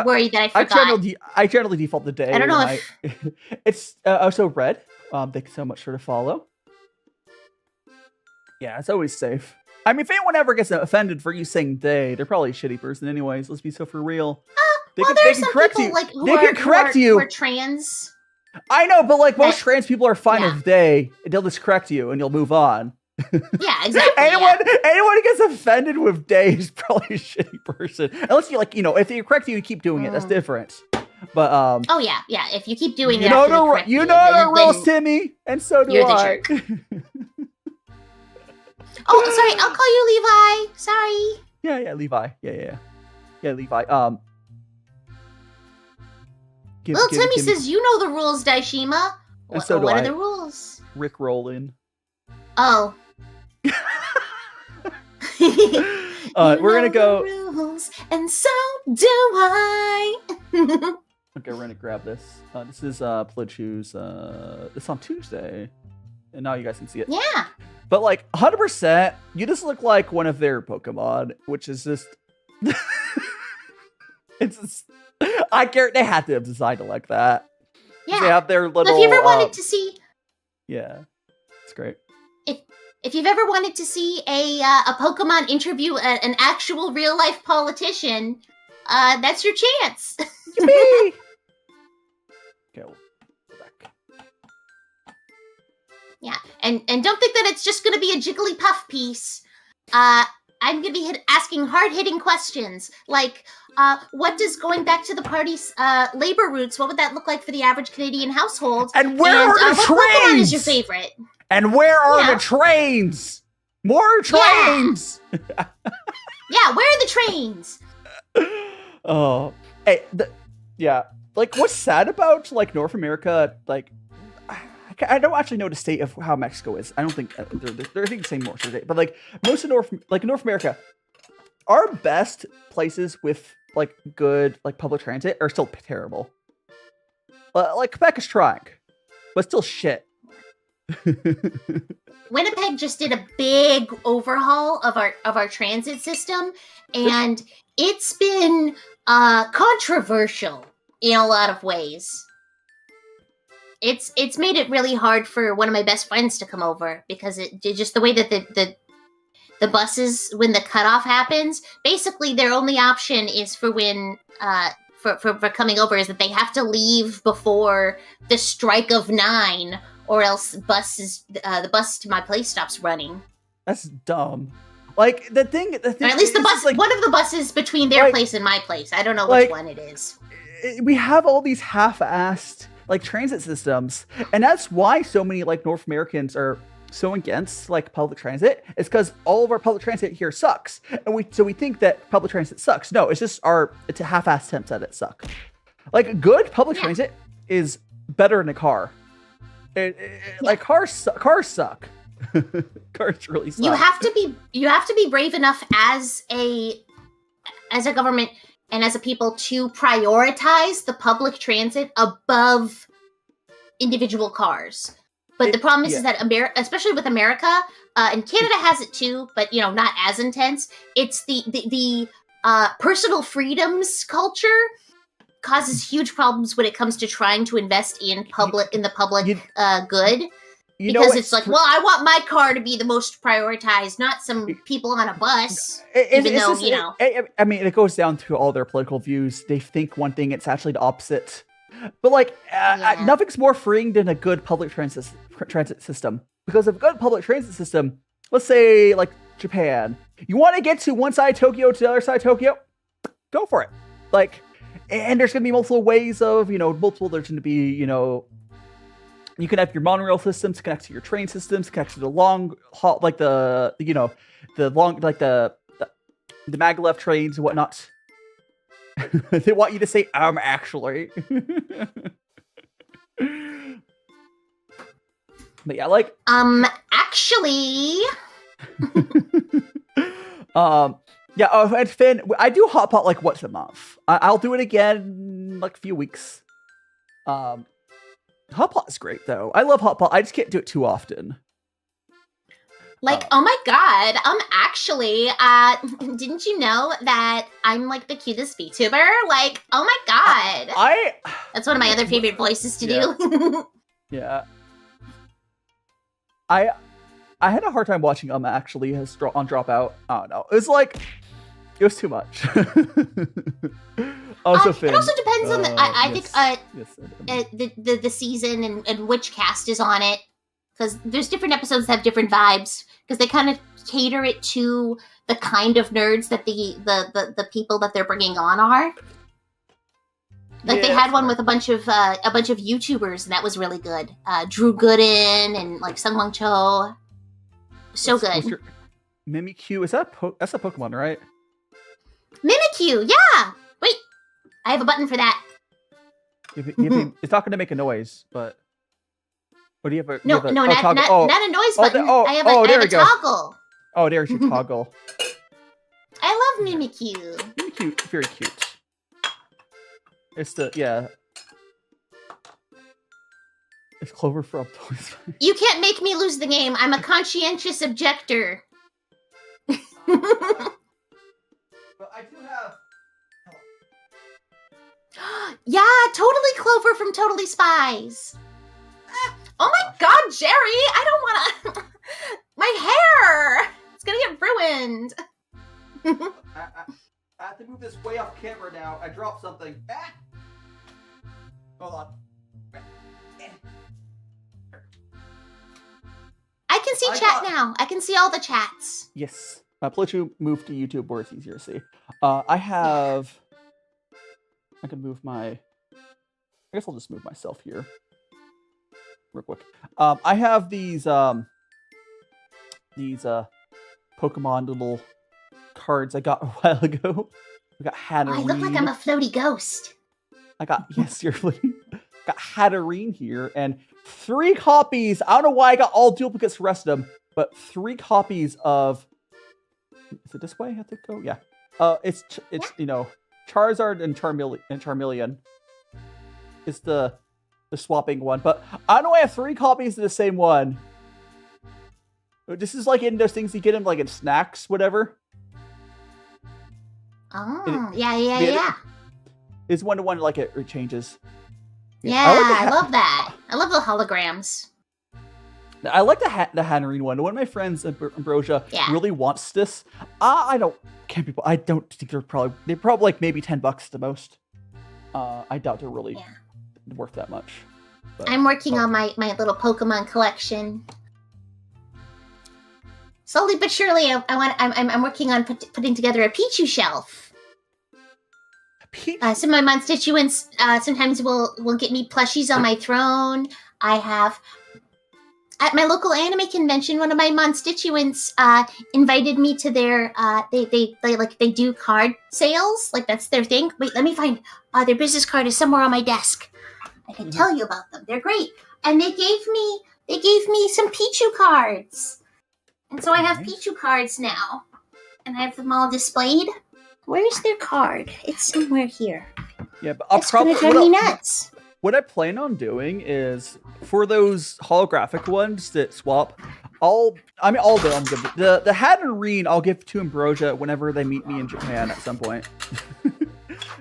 C: worry that I forgot.
B: I generally default to day.
C: I don't know if...
B: It's also Red. Thank you so much for the follow. Yeah, it's always safe. I mean, if anyone ever gets offended for you saying they're probably a shitty person anyways. Let's be so for real.
C: There are some people like who are trans.
B: I know, but like most trans people are fine with they. They'll just correct you and you'll move on.
C: Yeah, exactly.
B: Anyone who gets offended with day is probably a shitty person. Unless you like, you know, if they correct you, you keep doing it. That's different. But
C: oh yeah. If you keep doing it,
B: you know the rules, Timmy, and so do I.
C: Oh, sorry. I'll call you Levi. Sorry.
B: Yeah, Levi. Yeah, Levi.
C: Timmy says you know the rules, Daishima.
B: What
C: are the rules?
B: Rick rolling.
C: Oh.
B: We're gonna go.
C: Rules, and so do I.
B: Okay, we're gonna grab this. This is Politichu's. It's on Tuesday, and now you guys can see it.
C: Yeah.
B: But like 100%, you just look like one of their Pokemon, which is just. It's just, I care. They had to have designed it like that.
C: Yeah.
B: They have their little.
C: So if you ever wanted to see.
B: Yeah, it's great.
C: If you've ever wanted to see a Pokemon interview an actual real life politician, that's your chance.
B: Yippee! Okay, we'll go back.
C: Yeah, and don't think that it's just going to be a Jigglypuff piece. I'm going to be asking hard-hitting questions, like, what does going back to the party's labor roots, what would that look like for the average Canadian household?
B: And where are the trains?
C: What Pokemon is your favorite?
B: And where are the trains? More trains!
C: Yeah, where are the trains?
B: Oh, hey, like what's sad about like North America? Like, I don't actually know the state of how Mexico is. I don't think they're the same more today. But like most of North America, our best places with like good like public transit are still terrible. Like Quebec is trying, but still shit.
C: Winnipeg just did a big overhaul of our transit system, and it's been controversial in a lot of ways. It's made it really hard for one of my best friends to come over because it just the way that the buses, when the cutoff happens, basically their only option is for when for coming over is that they have to leave before the strike of 9, or else the bus to my place stops running.
B: That's dumb. Like the thing.
C: Or at least the bus, like, one of the buses between their place and my place. I don't know which one it is.
B: We have all these half-assed like transit systems, and that's why so many like North Americans are so against like public transit. It's because all of our public transit here sucks, and we think that public transit sucks. No, it's just it's a half-assed attempts at it suck. Like good public transit is better than a car. Like cars suck. Cars really suck.
C: You have to be brave enough as a government and as a people to prioritize the public transit above individual cars. But the problem is that especially with America, and Canada has it too, but not as intense. It's the personal freedoms culture causes huge problems when it comes to trying to invest in the public good. Because it's like, well, I want my car to be the most prioritized, not some people on a bus.
B: I mean, it goes down to all their political views. They think one thing, it's actually the opposite. But like, nothing's more freeing than a good public transit system. Because of a good public transit system, let's say like Japan, you want to get to one side of Tokyo to the other side of Tokyo, go for it. Like, and there's going to be multiple ways of, there's going to be, you can have your monorail systems connect to your train systems, connect to the long haul, like the maglev trains and whatnot. They want you to say, actually. But yeah, like,
C: actually.
B: Yeah, and Finn, I do hotpot like once a month. I'll do it again in like a few weeks. Hotpot is great though. I love hotpot. I just can't do it too often.
C: Like, oh my god, actually, didn't you know that I'm like the cutest VTuber? Like, oh my god. That's one of my other favorite voices to do.
B: Yeah. I had a hard time watching actually on Dropout. I don't know. It was too much. Also, Finn.
C: It also depends on the season and which cast is on it. Because there's different episodes that have different vibes. Because they kind of cater it to the kind of nerds that the people that they're bringing on are. Like they had one with a bunch of YouTubers, and that was really good. Drew Gooden and like Sungwon Cho. So good.
B: Mimikyu, that's a Pokemon, right?
C: Mimikyu, yeah. Wait, I have a button for that.
B: It's not going to make a noise, but. What do you have?
C: Not a noise button. I have a toggle.
B: Oh, there's your toggle.
C: I love Mimikyu.
B: Mimikyu, very cute. It's It's Clover from Toys.
C: You can't make me lose the game. I'm a conscientious objector.
B: But I do have.
C: Yeah, totally Clover from Totally Spies. Oh my god, Jerry! I don't want to... My hair! It's gonna get ruined.
B: I have to move this way off camera now. I dropped something. Hold on.
C: I can see chat now. I can see all the chats.
B: Yes. Politichu moved to YouTube where it's easier to see. I can move my... I guess I'll just move myself here. Real quick. I have these Pokemon little cards I got a while ago. I got Hatterene.
C: I look like I'm a floaty ghost.
B: Yes, you're floaty. Got Hatterene here, and 3 copies. I don't know why I got all duplicates for the rest of them, but 3 copies of. Is it this way I have to go? Yeah. It's Charizard and Charmeleon. It's the the swapping one. But I know I have 3 copies of the same one. This is like in those things you get them like in snacks, whatever.
C: Oh, yeah.
B: It's 1-to-1, like it changes.
C: Yeah, I love that. I love the holograms.
B: I like the Hanarine one. One of my friends, Ambrosia, really wants this. I don't think they're probably like maybe $10 the most. I doubt they're really worth that much. But,
C: I'm working on my little Pokemon collection. Slowly but surely, I'm working on putting together a Pichu shelf. Some of my constituents sometimes will get me plushies on my throne. I have at my local anime convention, one of my constituents invited me to their they do card sales, like that's their thing. Wait, let me find their business card is somewhere on my desk. I can tell you about them. They're great, and they gave me some Pichu cards. And so I have Pichu cards now, and I have them all displayed. Where is their card? It's somewhere here.
B: Yeah, but
C: That's gonna drive me nuts.
B: What I plan on doing is for those holographic ones that swap, all of them. The Hanarine I'll give to Ambrosia whenever they meet me in Japan at some point.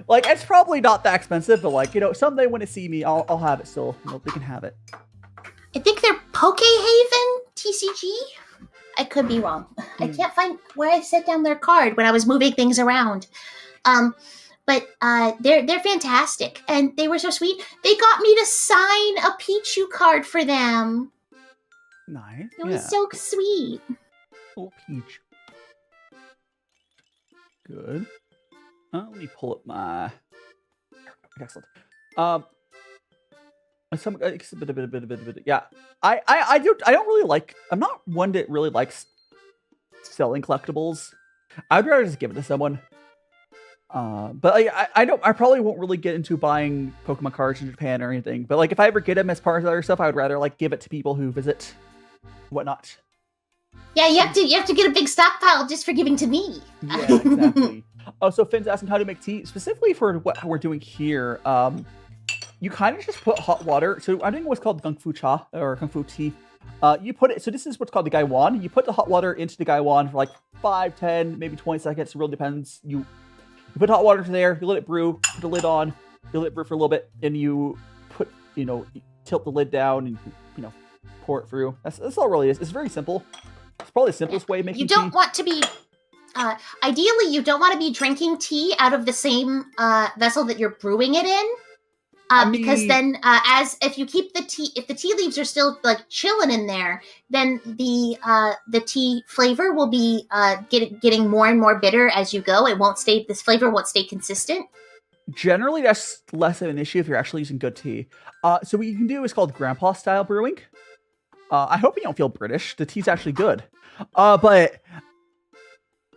B: Like it's probably not that expensive, but like someday when they see me, I'll have it still. They can have it.
C: I think they're Pokehaven TCG. I could be wrong. I can't find where I set down their card when I was moving things around. But they're fantastic, and they were so sweet. They got me to sign a Pichu card for them.
B: Nice.
C: It was so sweet.
B: Little Peach. Good. Let me pull up my. Excellent. Yeah. I don't really like. I'm not one that really likes selling collectibles. I'd rather just give it to someone. But I probably won't really get into buying Pokemon cards in Japan or anything. But like if I ever get them as part of other stuff, I would rather like give it to people who visit, whatnot.
C: Yeah, you have to get a big stockpile just for giving to me.
B: Yeah, exactly. Oh, so Finn's asking how to make tea specifically for what we're doing here. You kind of just put hot water. So I'm doing what's called gongfucha or gongfutea. You put it. So this is what's called the gaiwan. You put the hot water into the gaiwan for like 5, 10, maybe 20 seconds. It really depends. You put hot water into there. You let it brew. Put the lid on. You let it brew for a little bit, and you put you tilt the lid down and pour it through. That's all it really is. It's very simple. It's probably the simplest way of making tea.
C: You don't want to be. Ideally, you don't want to be drinking tea out of the same vessel that you're brewing it in. Because then, if you keep if the tea leaves are still like chilling in there, then the tea flavor will be getting more and more bitter as you go. This flavor won't stay consistent.
B: Generally, that's less of an issue if you're actually using good tea. So what you can do is called grandpa style brewing. I hope you don't feel British. The tea's actually good. But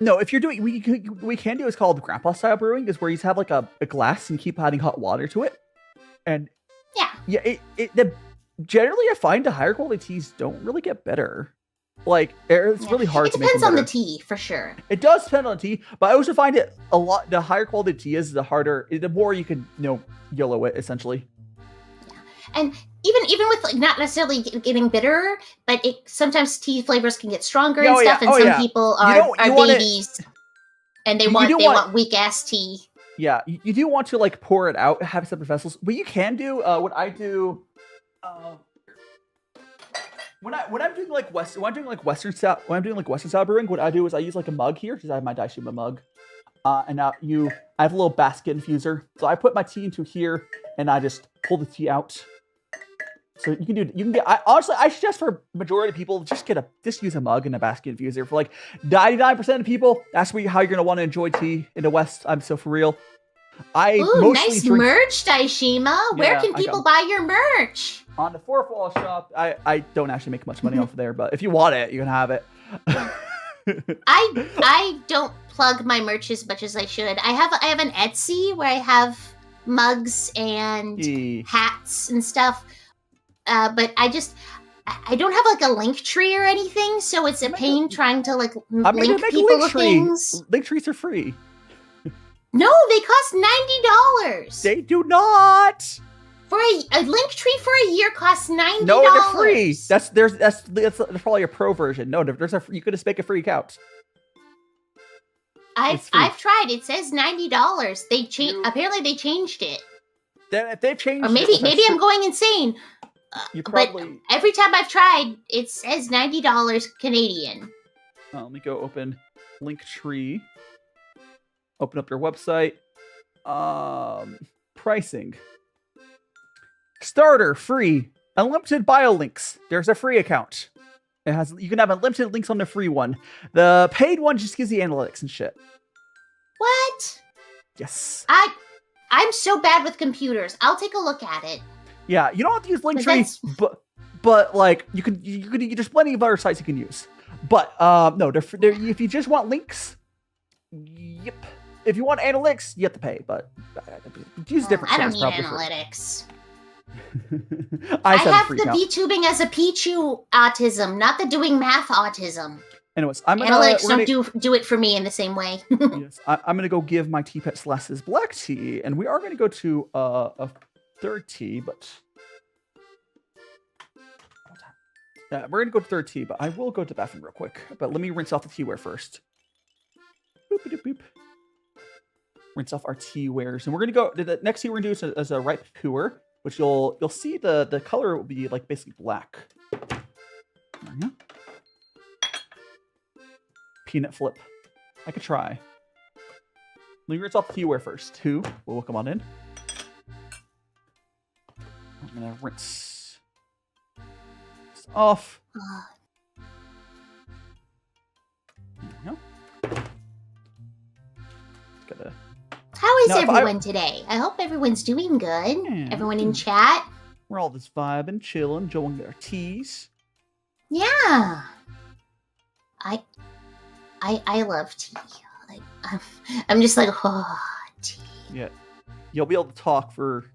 B: no, if you're doing, we can do is called grandpa style brewing, is where you have like a glass and keep adding hot water to it. And generally I find the higher quality teas don't really get better. Like it's really hard to make them better.
C: It depends on the tea for sure.
B: It does depend on the tea, but I also find it a lot. The higher quality tea is, the more you can yellow it essentially.
C: Yeah, and even with like not necessarily getting bitter, but sometimes tea flavors can get stronger and stuff. And some people are babies, and they want weak ass tea.
B: Yeah, you do want to like pour it out, have separate vessels. But you can do what I do when I'm doing like Western style brewing. What I do is I use like a mug here, because I have my DaiShima mug, and now I have a little basket infuser. So I put my tea into here, and I just pull the tea out. So you can get. Honestly, I suggest for majority of people just use a mug and a basket infuser. For like 99% of people, that's how you're gonna want to enjoy tea in the West. I'm so for real.
C: Nice merch, DaiShima. Where can people buy your merch?
B: On the Fourth Wall shop. I don't actually make much money off of there, but if you want it, you can have it.
C: I don't plug my merch as much as I should. I have an Etsy where I have mugs and hats and stuff. But I don't have like a link tree or anything, so it's a pain trying to like link people to things.
B: Link trees are free.
C: No, they cost $90.
B: They do not.
C: For a link tree for a year costs $90.
B: No, they're free. That's probably a pro version. No, you could just make a free account.
C: I've tried. It says $90. Apparently they changed it.
B: They've changed.
C: Or maybe I'm going insane. But every time I've tried, it says $90 Canadian.
B: Let me go open Linktree. Open up their website. Pricing. Starter free. Unlimited bio links. There's a free account. You can have unlimited links on the free one. The paid one just gives you analytics and shit.
C: What?
B: Yes.
C: I'm so bad with computers. I'll take a look at it.
B: Yeah, you don't have to use Linktree, but like you could there's plenty of other sites you can use. But no, they're if you just want links, yep. If you want analytics, you have to pay. But use different.
C: I don't need analytics.
B: I
C: have the VTubing as a Pichu autism, not the doing math autism.
B: Anyways,
C: analytics don't do it for me in the same way.
B: Yes, I'm gonna go give my tea pet Celeste's black tea, and we are gonna go to a third tea, but we're gonna go to third tea, but I will go to the bathroom real quick. But let me rinse off the teaware first. Boop, boop, boop. Rinse off our teawares, and we're gonna go. The next tea we're gonna do is a ripe Pu'er, which you'll see the color will be like basically black. There we go. Peanut flip. I could try. Let me rinse off the teaware first. Two. We'll come on in. I'm gonna rinse this off. There we go. Gotta.
C: How is everyone today? I hope everyone's doing good. Yeah. Everyone in chat.
B: We're all just vibing, chilling, enjoying our teas.
C: Yeah. I love tea. I'm just like, oh, tea.
B: Yeah. You'll be able to talk for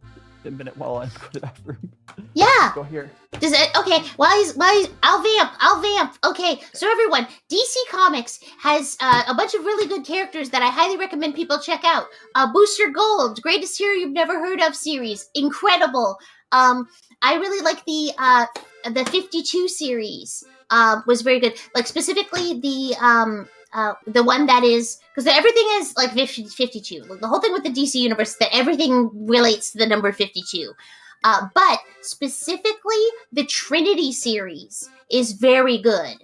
B: a minute while I go to the bathroom.
C: Yeah.
B: Go here.
C: Does it? Okay. While he's, I'll vamp. Okay. So everyone, DC Comics has a bunch of really good characters that I highly recommend people check out. Booster Gold, greatest hero you've never heard of series, incredible. I really like the 52 series. Was very good. Like specifically the one that is, because everything is like 52. Like the whole thing with the DC universe is that everything relates to the number 52. But specifically the Trinity series is very good.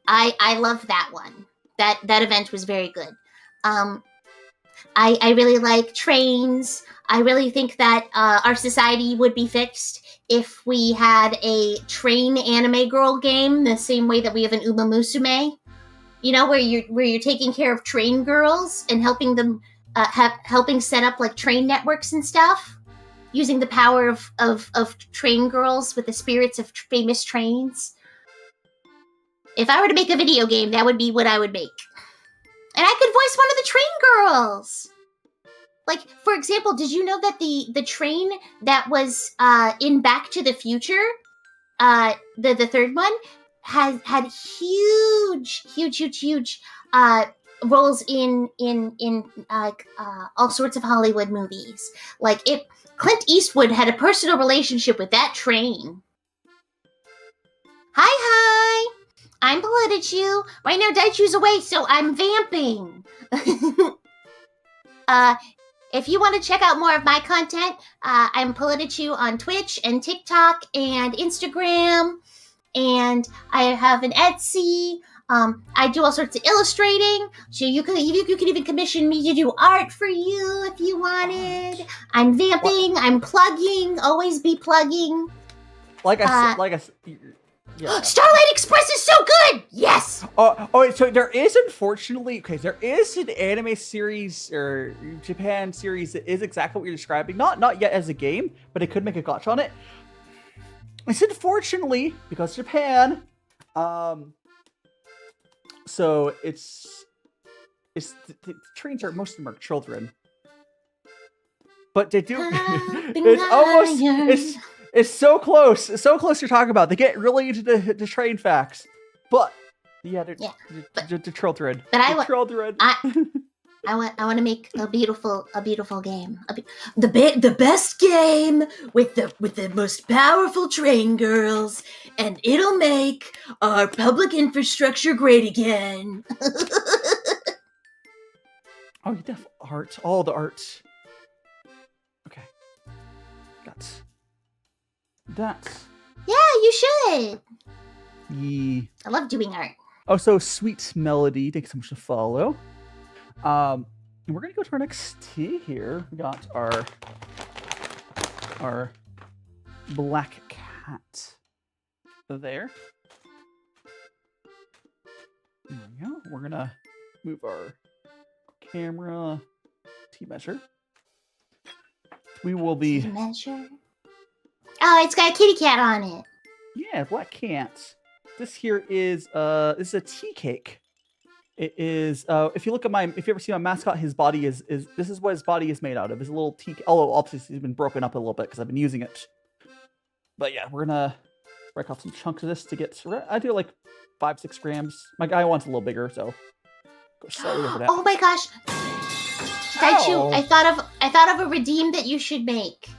C: I love that one. That event was very good. I really like trains. I really think that our society would be fixed if we had a train anime girl game the same way that we have an Uma Musume. You know, where you're taking care of train girls and helping them helping set up like train networks and stuff, using the power of train girls with the spirits of famous trains. If I were to make a video game, that would be what I would make. And I could voice one of the train girls. Like, for example, did you know that the train that was in Back to the Future, the third one, had huge roles in all sorts of Hollywood movies. Like Clint Eastwood had a personal relationship with that train. Hi, I'm Politichu. Right now, Daichu's away, so I'm vamping. If you want to check out more of my content, I'm Politichu on Twitch and TikTok and Instagram. And I have an Etsy. I do all sorts of illustrating. So you could even commission me to do art for you if you wanted. I'm vamping. I'm plugging. Always be plugging.
B: Yeah.
C: Starlight Express is so good. Yes.
B: Oh, so there is there is an anime series or Japan series that is exactly what you're describing. Not yet as a game, but it could make a gotcha on it. It's unfortunately because Japan, so it's the trains are most of them are children, but they do. It's so close to talk about. They get really into the train facts, but yeah, they're children.
C: But
B: children.
C: I want to make a beautiful game. The best game with the most powerful train girls, and it'll make our public infrastructure great again.
B: Oh, you def art. All the art. Okay. Got that.
C: Yeah, you should.
B: I
C: love doing art.
B: Oh, so Sweet Melody. Thanks so much to follow. And we're gonna go to our next tea here. We got our black cat there. There we go. We're gonna move our camera tea measure. We will be
C: tea measure. Oh, it's got a kitty cat on it.
B: Yeah, black cat. This here is this is a tea cake. It is if you ever see my mascot, his body is this is what his body is made out of. It's a little tea. Although obviously he's been broken up a little bit because I've been using it. But yeah, we're gonna break off some chunks of this to get. I do like 5-6 grams. My guy wants a little bigger, so go slightly over that.
C: Oh my gosh, Daichu, I thought of a redeem that you should make.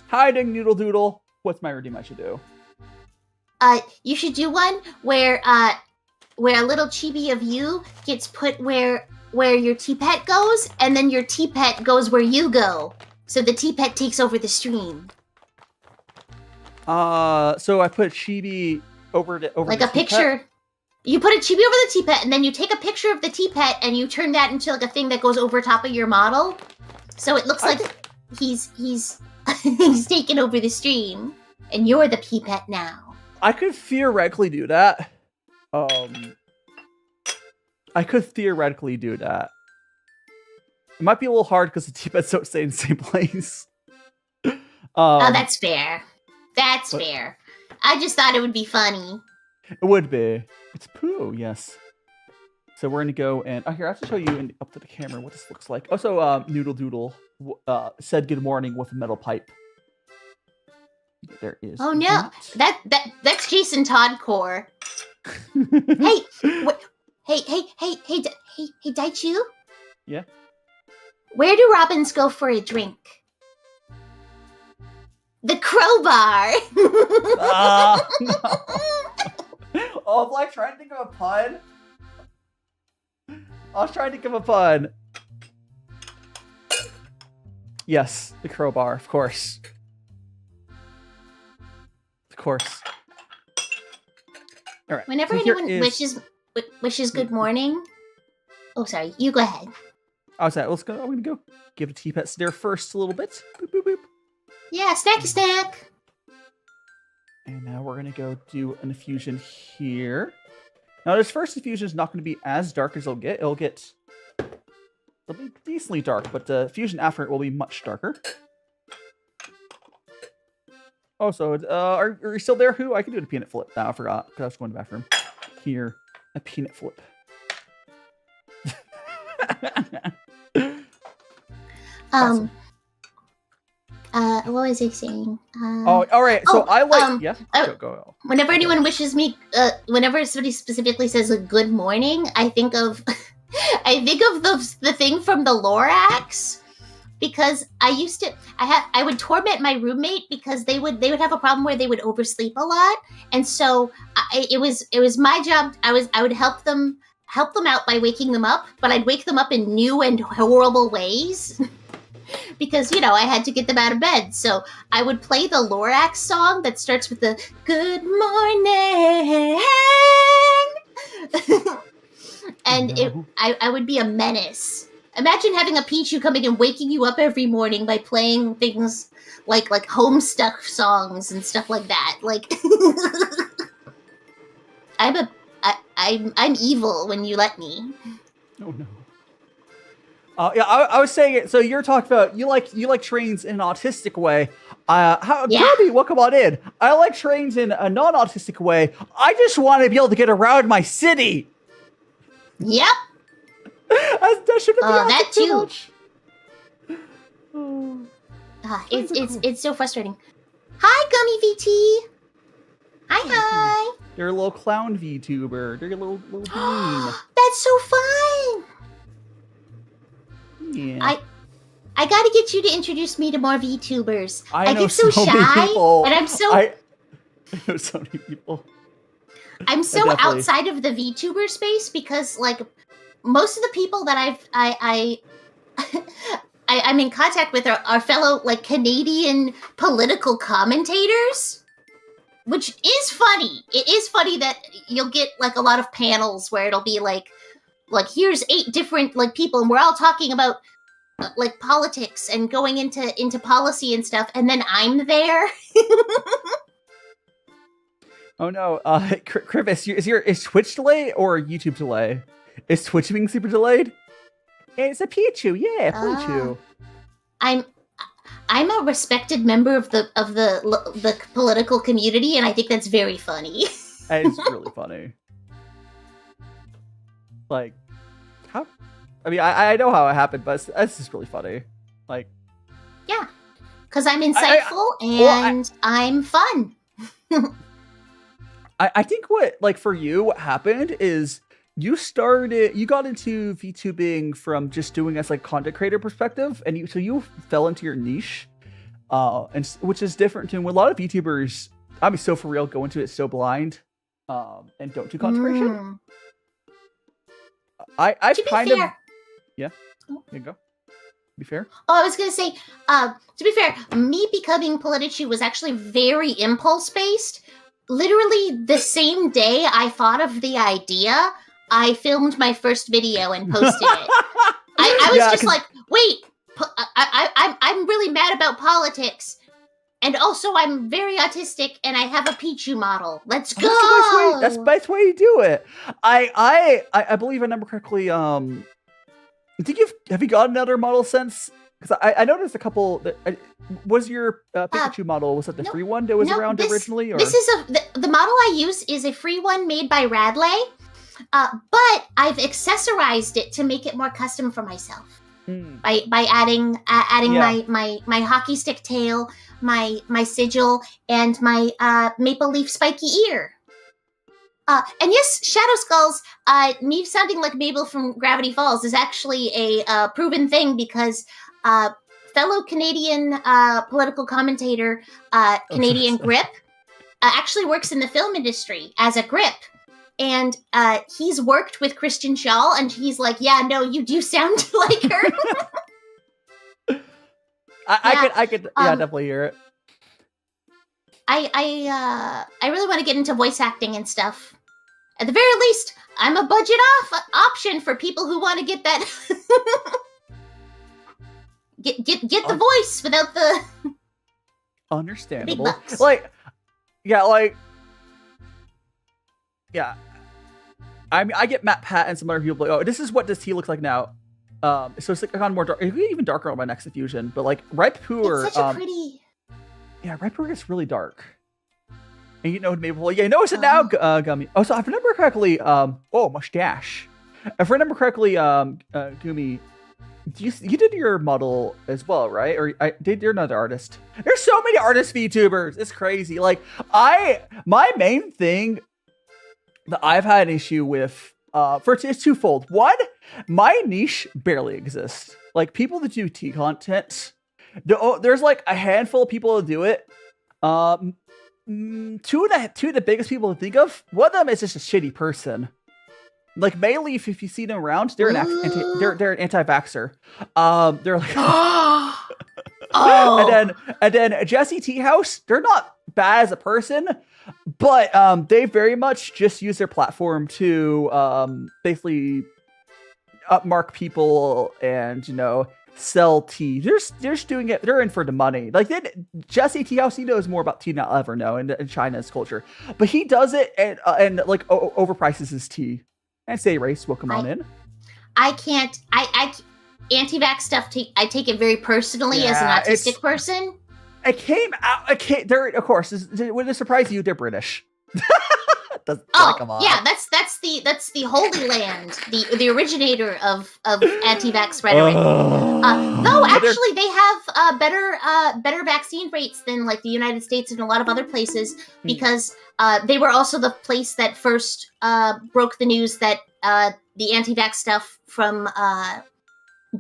B: Hiding Noodle Doodle. What's my redeem I should do?
C: You should do one where a little chibi of you gets put where your tea pet goes, and then your tea pet goes where you go. So the tea pet takes over the stream.
B: So I put chibi over
C: like
B: the
C: a picture. Pet? You put a chibi over the tea pet, and then you take a picture of the tea pet, and you turn that into like a thing that goes over top of your model. So it looks like he's he's taken over the stream, and you're the tea pet now.
B: I could theoretically do that. I could theoretically do that. It might be a little hard because the tea pets don't stay in the same place.
C: Oh, that's fair. That's fair. I just thought it would be funny.
B: It would be. It's Pu'er, yes. So we're gonna go and here I have to show you up to the camera what this looks like. Also, Noodle Doodle said good morning with a metal pipe. There is.
C: Oh no, that's Jason Todd core. Hey, hey, Daichu.
B: Yeah.
C: Where do robins go for a drink? The crowbar.
B: No. Oh, I'm like trying to think of a pun. I was trying to think of a pun. Yes, the crowbar, of course. Of course. All right.
C: Whenever
B: so
C: anyone wishes good morning. Oh, sorry. You go ahead.
B: Oh, sorry. Let's go. I'm gonna go give the tea pets their first a little bit. Boop, boop, boop.
C: Yeah, snacky snack.
B: And now we're gonna go do an infusion here. Now, this first infusion is not going to be as dark as it'll get. It'll be decently dark, but the fusion after it will be much darker. Oh, so are you still there? Who? I can do a peanut flip. No, I forgot because I was going to the bathroom. Here, a peanut flip.
C: Awesome. What was I saying?
B: Oh, all right. So I like. Yeah. Go.
C: Whenever anyone wishes me, whenever somebody specifically says a good morning, I think of, the thing from the Lorax. Because I would torment my roommate because they would have a problem where they would oversleep a lot, and so it was my job. I would help them out by waking them up, but I'd wake them up in new and horrible ways because I had to get them out of bed. So I would play the Lorax song that starts with the "Good morning," and I would be a menace. Imagine having a Pichu coming and waking you up every morning by playing things like Homestuck songs and stuff like that. Like, I'm evil when you let me.
B: Oh no. Yeah, I was saying it. So you're talking about you like trains in an autistic way. Kirby, welcome on in. I like trains in a non-autistic way. I just want to be able to get around my city.
C: Yep.
B: That shouldn't be
C: that too.
B: Much.
C: It's so frustrating. Hi, Gummy VT. Hi.
B: You're a little clown VTuber. You're a little bean.
C: That's so fun.
B: Yeah.
C: I gotta get you to introduce me to more VTubers.
B: I know
C: get so
B: so
C: shy,
B: many people.
C: and I'm so
B: I know so many people.
C: I'm so
B: Definitely.
C: outside of the VTuber space because like most of the people that I'm in contact with are fellow like Canadian political commentators, which is funny. It is funny that you'll get like a lot of panels where it'll be like here's 8 different like people and we're all talking about like politics and going into policy and stuff, and then I'm there.
B: Oh no, Krivis, is Twitch delayed or YouTube delay? Is Twitch being super delayed? It's a Pichu, yeah, Politichu.
C: I'm a respected member of the political community, and I think that's very funny.
B: It's really funny. Like, how? I mean, I know how it happened, but it's just really funny. Like,
C: yeah, because I'm insightful and I'm fun.
B: I think what for you, what happened is you got into VTubing from just doing as like content creator perspective, and you fell into your niche, and which is different to what a lot of VTubers. I mean, so for real, go into it so blind, and don't do content creation. I've kind of. Yeah. There you go. Be fair.
C: Oh, I was gonna say, to be fair, me becoming Politichu was actually very impulse based. Literally the same day I thought of the idea, I filmed my first video and posted it. I was just like, wait, I'm really mad about politics. And also I'm very autistic and I have a Pichu model. Let's go!
B: That's the best way to do it. I believe I remember correctly, have you got another model since? Because I noticed a couple. Was your Pikachu model, was that the free one that was around originally? Or?
C: This is the model I use is a free one made by Radley, but I've accessorized it to make it more custom for myself by adding my hockey stick tail, my sigil, and my maple leaf spiky ear. And yes, Shadow Skulls, me sounding like Mabel from Gravity Falls is actually a proven thing because fellow Canadian political commentator, Canadian Grip, actually works in the film industry as a grip. And he's worked with Christian Shaw, and he's like, yeah, no, you do sound like her.
B: I could definitely hear it.
C: I really want to get into voice acting and stuff. At the very least, I'm a budget option for people who want to get that get the voice without the
B: understandable.
C: Big bucks.
B: I mean, I get Matt Pat and some other people like, oh, this is what this tea looks like now. So it's like gone more dark. It could even darker on my next diffusion, but like Pu'er.
C: It's such a pretty.
B: Yeah, Pu'er gets really dark. And you know, maybe notice it now, Gummy. Oh, so if I remember correctly, mustache. If I remember correctly, Gumi, you did your model as well, right? Or you're another artist. There's so many artist VTubers. It's crazy. Like my main thing that I've had an issue with, it's twofold. One, my niche barely exists. Like people that do tea content, there's like a handful of people that do it. Two of the biggest people to think of. One of them is just a shitty person. Like Mayleaf, if you see them around, they're an anti-vaxxer. They're like,
C: oh.
B: and then Jesse T House. They're not bad as a person, but they very much just use their platform to basically upmark people and sell tea. They're just doing it. They're in for the money. Like Jesse T House, he knows more about tea than I'll ever know in China's culture. But he does it and like overprices his tea. And say race, welcome on in.
C: I can't. I anti-vax stuff. I take it very personally as an autistic person.
B: It came out. There, of course. Would it surprise you? They're British. Come on.
C: Yeah, that's the Holy Land, the originator of anti-vax rhetoric. Though actually they have better vaccine rates than like the United States and a lot of other places because they were also the place that first broke the news that the anti-vax stuff from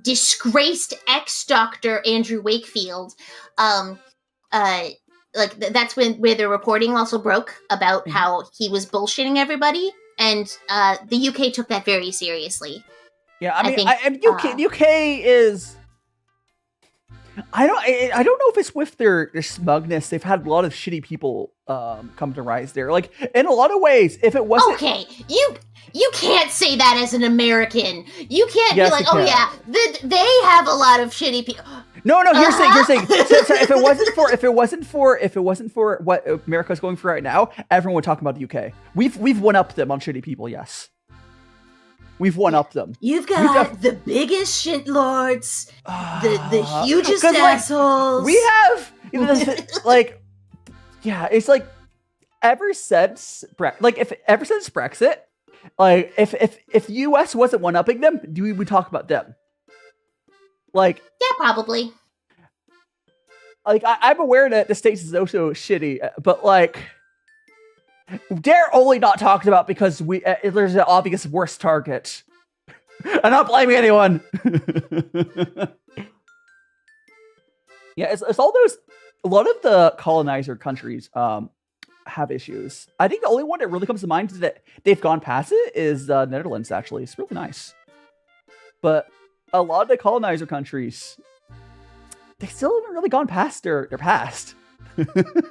C: disgraced ex-doctor Andrew Wakefield, that's where the reporting also broke about how he was bullshitting everybody, and the UK took that very seriously.
B: Yeah, I mean, UK is. I don't know if it's with their smugness. They've had a lot of shitty people come to rise there. Like, in a lot of ways, if it wasn't...
C: Okay, you can't say that as an American. You can't be like, oh yeah, they have a lot of shitty people.
B: No, you're saying. So if it wasn't for what America's going through right now, everyone would talk about the UK. We've one upped them on shitty people. Yes, we've one upped them.
C: You've got the biggest shitlords, the hugest assholes.
B: We have it's like ever since Brexit, like if the US wasn't one upping them, we would talk about them. Like,
C: yeah, probably.
B: Like, I'm aware that the States is also shitty, but like, they're only not talked about because there's an obvious worst target. I'm not blaming anyone. Yeah, it's all those. A lot of the colonizer countries have issues. I think the only one that really comes to mind is that they've gone past it is the Netherlands. Actually, it's really nice, but a lot of the colonizer countries, they still haven't really gone past their past.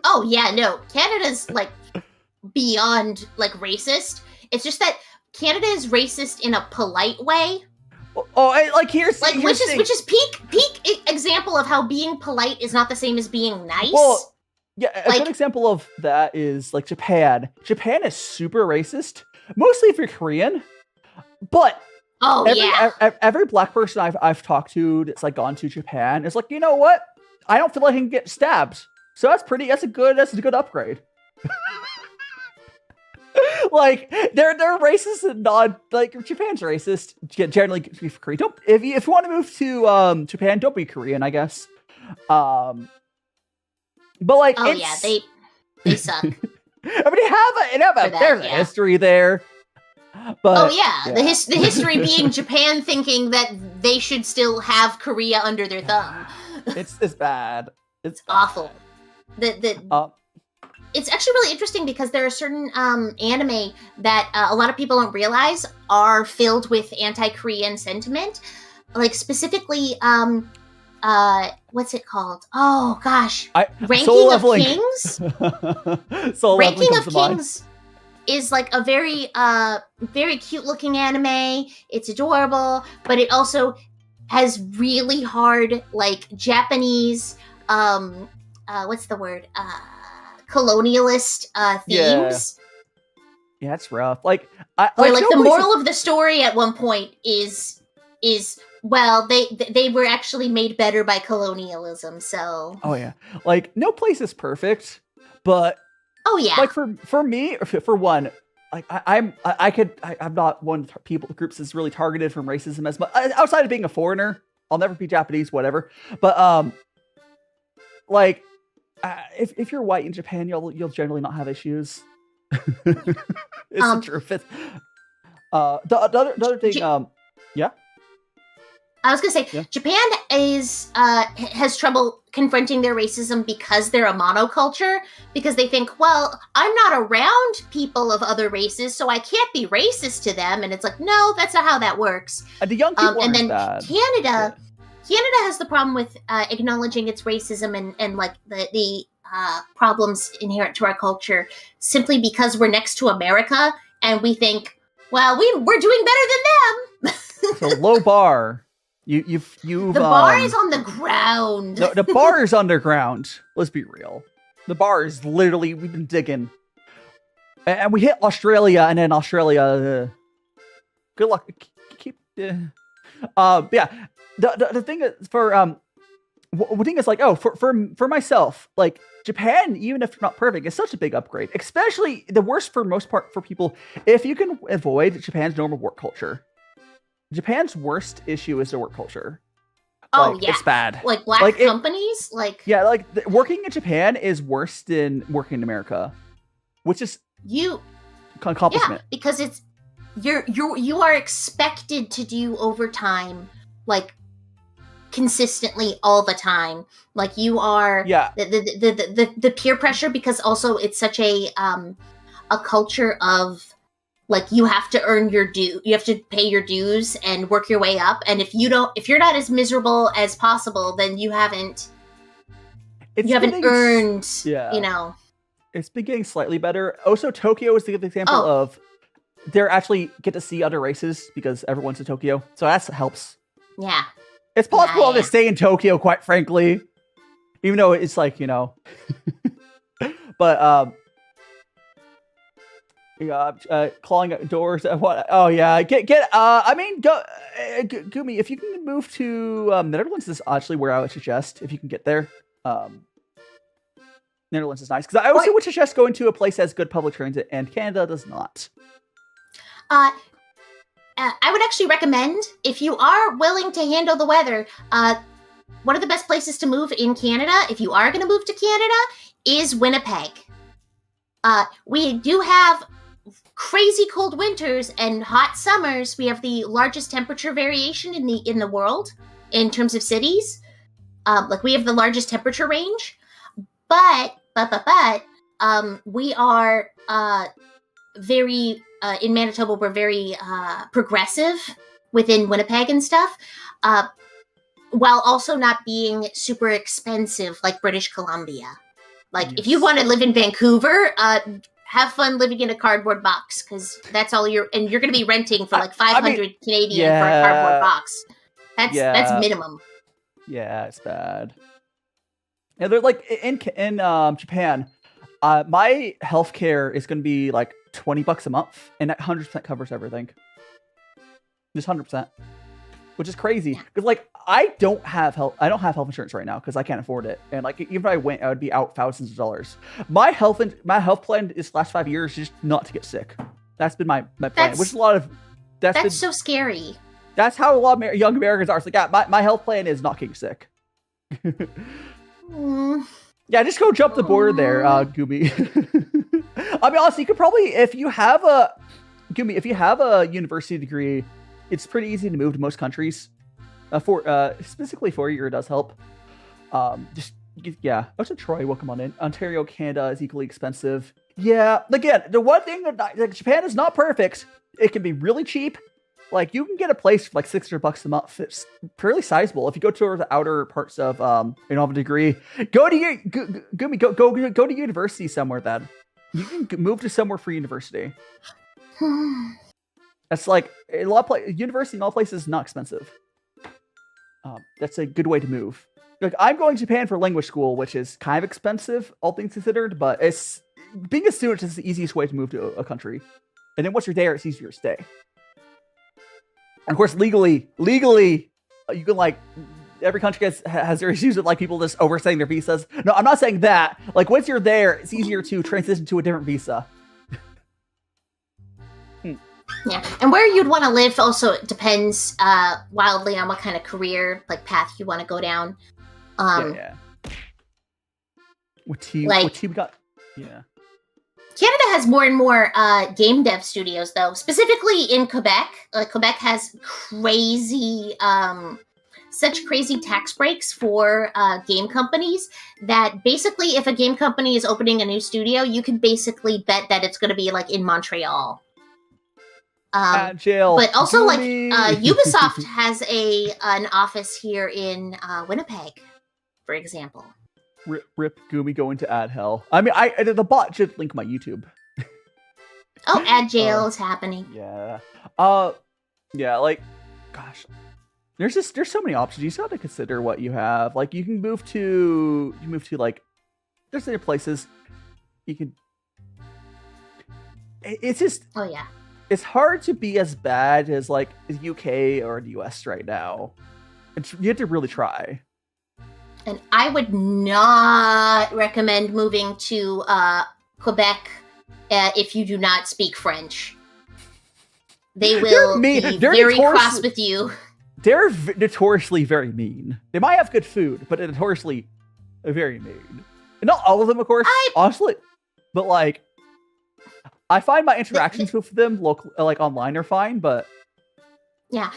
C: Oh yeah, no. Canada's like beyond like racist. It's just that Canada is racist in a polite way. Which is peak example of how being polite is not the same as being nice.
B: Well, yeah, a good example of that is like Japan. Japan is super racist, mostly if you're Korean, but every black person I've talked to that's like gone to Japan is like, you know what? I don't feel like I can get stabbed. So that's a good upgrade. Like they're racist and not like Japan's racist. Generally, for Korea. If you want to move to Japan, don't be Korean, I guess. But like,
C: they suck.
B: I mean, there's a history there. But,
C: the history being Japan thinking that they should still have Korea under their thumb.
B: It's bad. It's
C: awful. It's actually really interesting because there are certain anime that a lot of people don't realize are filled with anti-Korean sentiment. Like specifically, what's it called? Oh gosh, Ranking of Kings. Ranking of Kings is like a very very cute looking anime. It's adorable, but it also has really hard like Japanese what's the word? Colonialist themes.
B: Yeah, it's rough. Like
C: the moral of the story at one point is well, they were actually made better by colonialism, so.
B: Oh yeah. Like no place is perfect, but
C: oh yeah.
B: Like for me, for one, like I'm not one of the groups that's really targeted from racism as much outside of being a foreigner. I'll never be Japanese, whatever. But like if you're white in Japan, you'll generally not have issues. It's the truth. The other thing, yeah.
C: I was gonna say, Japan has trouble confronting their racism because they're a monoculture, because they think, well, I'm not around people of other races, so I can't be racist to them. And it's like, no, that's not how that works.
B: The young people
C: and then
B: bad.
C: Canada has the problem with acknowledging its racism and like the problems inherent to our culture simply because we're next to America and we think, well, we're doing better than them.
B: It's a low bar. The
C: bar is on the ground.
B: The bar is underground. Let's be real. The bar is literally, we've been digging. And we hit Australia, and then Australia, good luck. Yeah. The thing is one thing is like, for myself, like Japan, even if not perfect, is such a big upgrade. Especially the worst for most part for people, if you can avoid Japan's normal work culture. Japan's worst issue is the work culture.
C: Oh, yeah.
B: It's bad.
C: Like black companies?
B: Working in Japan is worse than working in America. Which is accomplishment.
C: Yeah, because it's you are expected to do overtime like consistently all the time. Like you are the peer pressure, because also it's such a culture of like you have to earn your due, you have to pay your dues and work your way up. And if you're not as miserable as possible, then you haven't earned,
B: It's been getting slightly better. Also, Tokyo is the good example of they actually get to see other races because everyone's in Tokyo. So that helps.
C: Yeah.
B: It's possible to stay in Tokyo, quite frankly. Even though it's like, but, clawing at doors. What? Oh yeah, Gumi, if you can move to Netherlands is actually where I would suggest if you can get there. Netherlands is nice because I also would suggest going to a place that has good public transit, and Canada does not.
C: I would actually recommend, if you are willing to handle the weather, one of the best places to move in Canada, if you are going to move to Canada, is Winnipeg. We do have crazy cold winters and hot summers. We have the largest temperature variation in the world in terms of cities. Like we have the largest temperature range, but we are very in Manitoba. We're very progressive within Winnipeg and stuff, while also not being super expensive like British Columbia. Like if you want to live in Vancouver, have fun living in a cardboard box, because that's all you're going to be renting for like 500 Canadian for a cardboard box. That's minimum.
B: Yeah, it's bad. Yeah, they're like in Japan. My healthcare is going to be like $20 a month, and that 100% covers everything. Just 100%, which is crazy because like I don't have health insurance right now because I can't afford it, and like even if I went, I would be out thousands of dollars. My health plan is last 5 years just not to get sick. That's been my plan, which is a lot of that's
C: so scary.
B: That's how a lot of young Americans are. It's like, yeah, my health plan is not getting sick. Yeah, just go jump the border there, Gumi. I mean, honestly, you could probably, if you have a university degree, it's pretty easy to move to most countries. Specifically for a year, it does help. Also Troy, welcome on in. Ontario, Canada is equally expensive. Yeah, again, the one thing that Japan is not perfect. It can be really cheap. Like you can get a place for like $600 a month. It's fairly sizable. If you go to the outer parts of you don't have a degree, go to university somewhere. Then you can move to somewhere for university. That's like a lot of university in all places is not expensive. That's a good way to move. Like I'm going to Japan for language school, which is kind of expensive, all things considered. But it's being a student is the easiest way to move to a country. And then once you're there, it's easier to stay. And of course, legally, you can like every country has their issues with like people just overstaying their visas. No, I'm not saying that. Like once you're there, it's easier to transition to a different visa.
C: Yeah, and where you'd want to live also depends wildly on what kind of career like path you want to go down.
B: What team got? Yeah.
C: Canada has more and more game dev studios, though, specifically in Quebec. Quebec has such crazy tax breaks for game companies that basically if a game company is opening a new studio, you can basically bet that it's going to be like in Montreal.
B: Jail.
C: But also like Ubisoft has an office here in Winnipeg, for example.
B: Rip Gumi going to ad hell. I mean, the bot should link my YouTube.
C: Oh, ad jail is happening.
B: Yeah. Like, gosh, there's so many options. You still have to consider what you have. Like, you can move to like, there's other places you can. It's just.
C: Oh yeah.
B: It's hard to be as bad as like the UK or the US right now. You have to really try.
C: And I would not recommend moving to Quebec if you do not speak French. They will be very cross with you.
B: They're notoriously very mean. They might have good food, but they're notoriously very mean. And not all of them, of course, honestly. But like, I find my interactions with them like online are fine, but
C: yeah.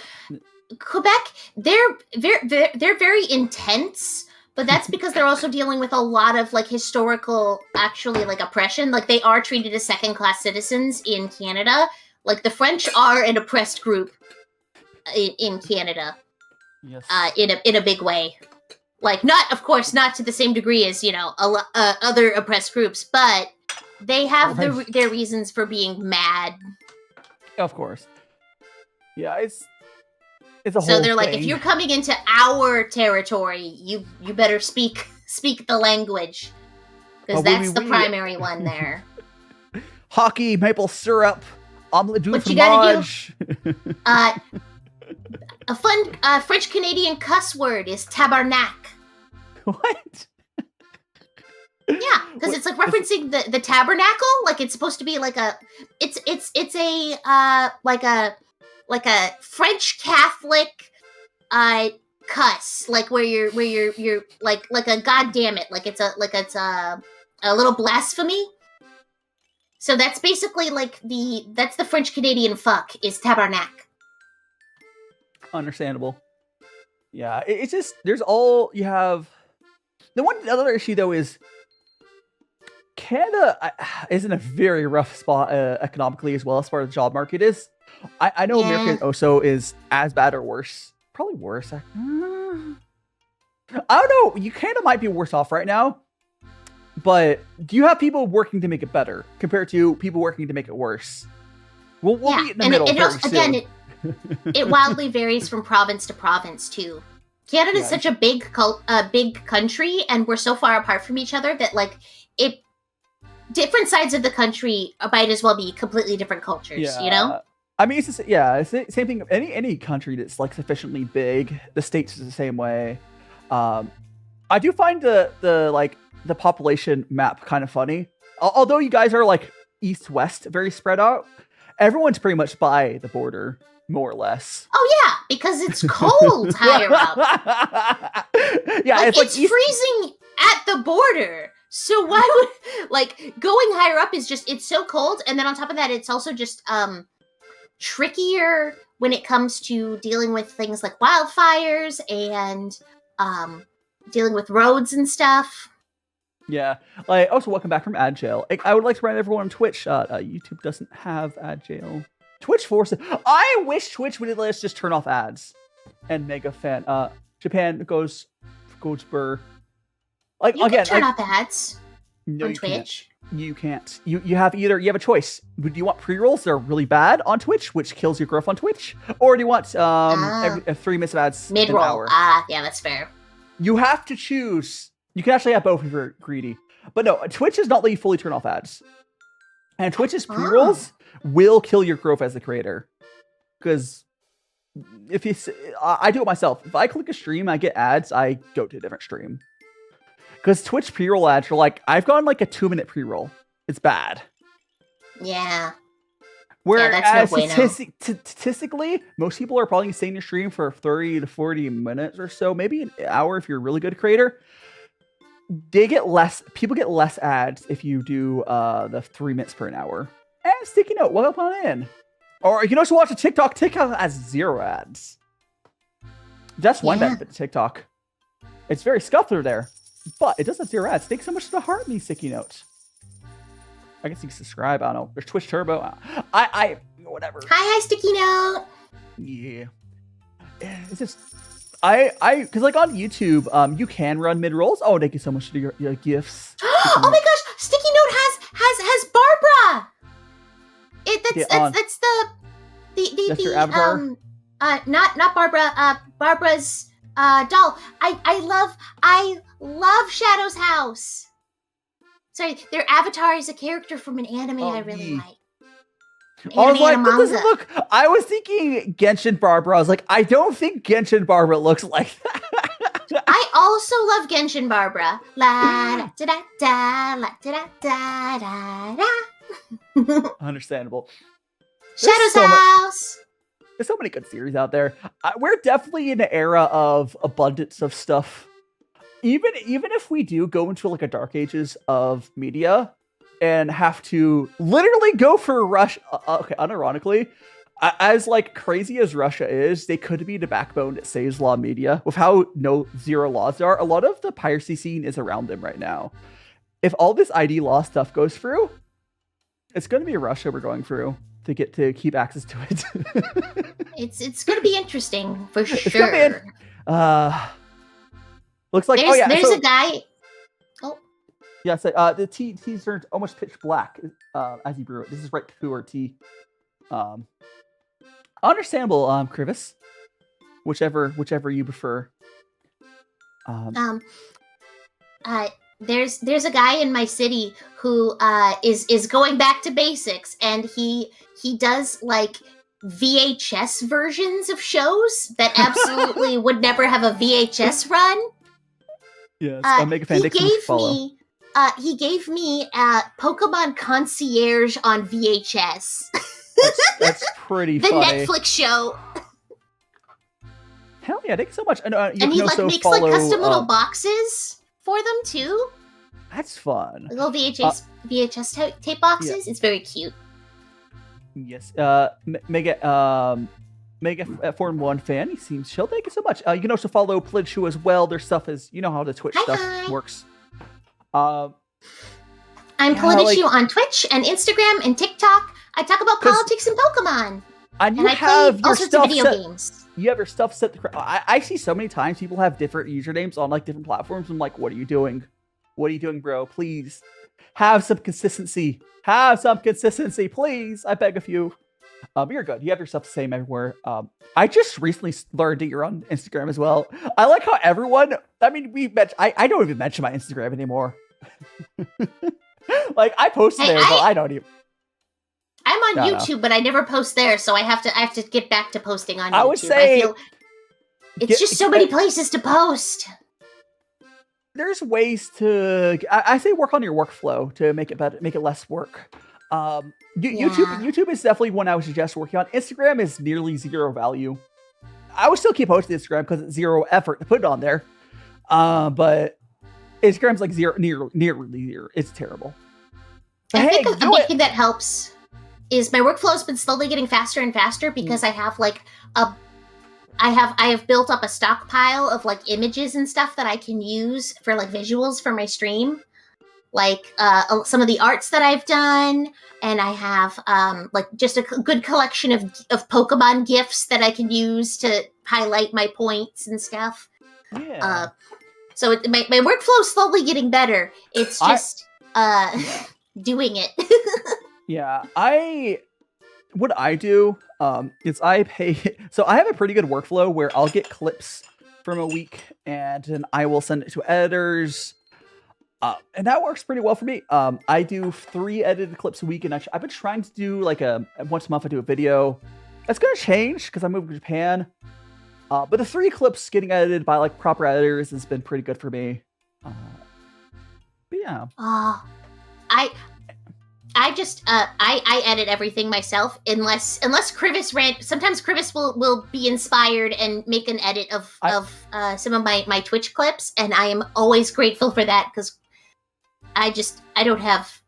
C: Quebec, they're very intense, but that's because they're also dealing with a lot of like historical, actually like oppression. Like they are treated as second-class citizens in Canada. Like the French are an oppressed group in Canada.
B: Yes.
C: In a big way. Like not, of course, not to the same degree as other oppressed groups, but they have their reasons for being mad.
B: Of course. Yeah, it's a whole
C: So they're like,
B: thing.
C: if you're coming into our territory, you better speak the language, because that's the primary one there.
B: Hockey, maple syrup, omelette du
C: What you gotta
B: fromage.
C: A fun French Canadian cuss word is tabarnak.
B: What?
C: Yeah, because it's like referencing the tabernacle. Like it's supposed to be like a, it's a like a French Catholic cuss, like where you're like a goddamn it, like it's a little blasphemy. So that's basically like that's the French Canadian fuck is tabarnak.
B: Understandable. Yeah, it's just there's all you have. The other issue though is Canada is in a very rough spot economically as well as far as the job market is. I know America also is as bad or worse. Probably worse. I don't know. Canada might be worse off right now. But do you have people working to make it better compared to people working to make it worse? We'll be in the middle very soon. Again,
C: it wildly varies from province to province too. Canada is such a big country, and we're so far apart from each other that like different sides of the country might as well be completely different cultures. You know.
B: I mean, it's the same thing. Any country that's like sufficiently big, the states is the same way. I do find the population map kind of funny. Although you guys are like east-west, very spread out. Everyone's pretty much by the border, more or less.
C: Oh yeah, because it's cold higher up.
B: Yeah,
C: it's freezing at the border. So why would going higher up is just it's so cold, and then on top of that, it's also just trickier when it comes to dealing with things like wildfires and dealing with roads and stuff.
B: Yeah. Also, welcome back from ad jail. I would like to remind everyone on Twitch, YouTube doesn't have ad jail. Twitch forces. I wish Twitch would let us just turn off ads. And mega fan. Japan goes burr.
C: You can turn off ads on Twitch.
B: You can't. You have a choice. Do you want pre-rolls that are really bad on Twitch, which kills your growth on Twitch, or do you want 3 minutes of ads
C: mid-roll? Yeah, that's fair.
B: You have to choose. You can actually have both if you're greedy. But no, Twitch does not let you fully turn off ads. And Twitch's pre-rolls will kill your growth as a creator. Because I do it myself. If I click a stream, I get ads, I go to a different stream. Because Twitch pre-roll ads are like, I've gone like a 2-minute pre-roll. It's bad.
C: Yeah.
B: Whereas statistically, most people are probably staying in your stream for 30 to 40 minutes or so, maybe an hour if you're a really good creator. People get less ads if you do the 3 minutes per an hour. And sticky note, welcome on in. Or you can also watch a TikTok. TikTok has 0 ads. That's one benefit to TikTok. It's very scuffler there, but it does have 0 ads. Thanks so much to the heart me sticky notes. I guess you can subscribe. I don't know. There's Twitch Turbo. I whatever.
C: Hi, sticky note.
B: Yeah. It's just because like on YouTube, you can run mid rolls. Oh, thank you so much for your gifts.
C: Oh my gosh, sticky note has Barbara. That's
B: that's your avatar.
C: Not Barbara. Barbara's doll. I love Shadow's house. Sorry, their avatar is a character from an anime I really like.
B: I was like, that doesn't look. I was thinking Genshin Barbara. I was like, I don't think Genshin Barbara looks like that.
C: I also love Genshin Barbara. La da da da la da da da da.
B: Understandable.
C: Shadow's house.
B: There's so many good series out there. We're definitely in an era of abundance of stuff. Even if we do go into like a dark ages of media and have to literally go for a rush. Okay, unironically, as like crazy as Russia is, they could be the backbone that saves a lot of media. With how zero laws there are, a lot of the piracy scene is around them right now. If all this ID law stuff goes through, it's going to be Russia we're going through to keep access to it.
C: It's going to be interesting for
B: It's
C: sure.
B: Looks like
C: there's a guy. Oh.
B: Yeah, so the tea turns almost pitch black as you brew it. This is right Pu'er tea. Understandable, Krivis. Whichever you prefer.
C: There's a guy in my city who is going back to basics, and he does like VHS versions of shows that absolutely would never have a VHS run.
B: Yes, I'm a fan.
C: He gave me Pokemon Concierge on VHS.
B: That's pretty
C: the
B: funny.
C: Netflix show.
B: Hell yeah, thank you so much. And
C: he makes
B: follow,
C: like custom little boxes for them too.
B: That's fun.
C: Little VHS tape boxes. Yeah. It's very cute.
B: Yes. Mega Foreign One fan. He seems chill. Thank you so much. You can also follow Politichu as well. Their stuff is, you know how the Twitch stuff works. I'm
C: Politichu on Twitch and Instagram and TikTok. I talk about politics and Pokemon.
B: And
C: I
B: have
C: play all sorts of video games.
B: You have your stuff set to... I see so many times people have different usernames on like different platforms. I'm like, what are you doing? What are you doing, bro? Please have some consistency. Have some consistency, please. I beg of you. But you're good. You have your stuff the same everywhere. I just recently learned that you're on Instagram as well. I like how everyone... I mean, I don't even mention my Instagram anymore. Like, I post there, but I don't even...
C: I'm on YouTube, but I never post there, so I have to get back to posting on YouTube.
B: I would say...
C: It's just so many places to post.
B: There's ways to... I say work on your workflow to make it better, make it less work. YouTube is definitely one I would suggest working on. Instagram is nearly zero value. I would still keep posting Instagram because it's zero effort to put it on there. But Instagram's like nearly zero. It's terrible. But
C: I think a big thing that helps is my workflow has been slowly getting faster and faster because I have like I have built up a stockpile of like images and stuff that I can use for like visuals for my stream. Like some of the arts that I've done, and I have like just a good collection of Pokemon GIFs that I can use to highlight my points and stuff.
B: Yeah.
C: So my workflow is slowly getting better. It's just doing it.
B: Yeah, what I do is I pay. So I have a pretty good workflow where I'll get clips from a week, and then I will send it to editors. And that works pretty well for me. I do 3 edited clips a week, and I've been trying to do like once a month I do a video. That's gonna change because I'm moving to Japan. But the 3 clips getting edited by like proper editors has been pretty good for me. But yeah.
C: I just I edit everything myself unless Krivis sometimes Krivis will be inspired and make an edit of some of my Twitch clips, and I am always grateful for that because I don't have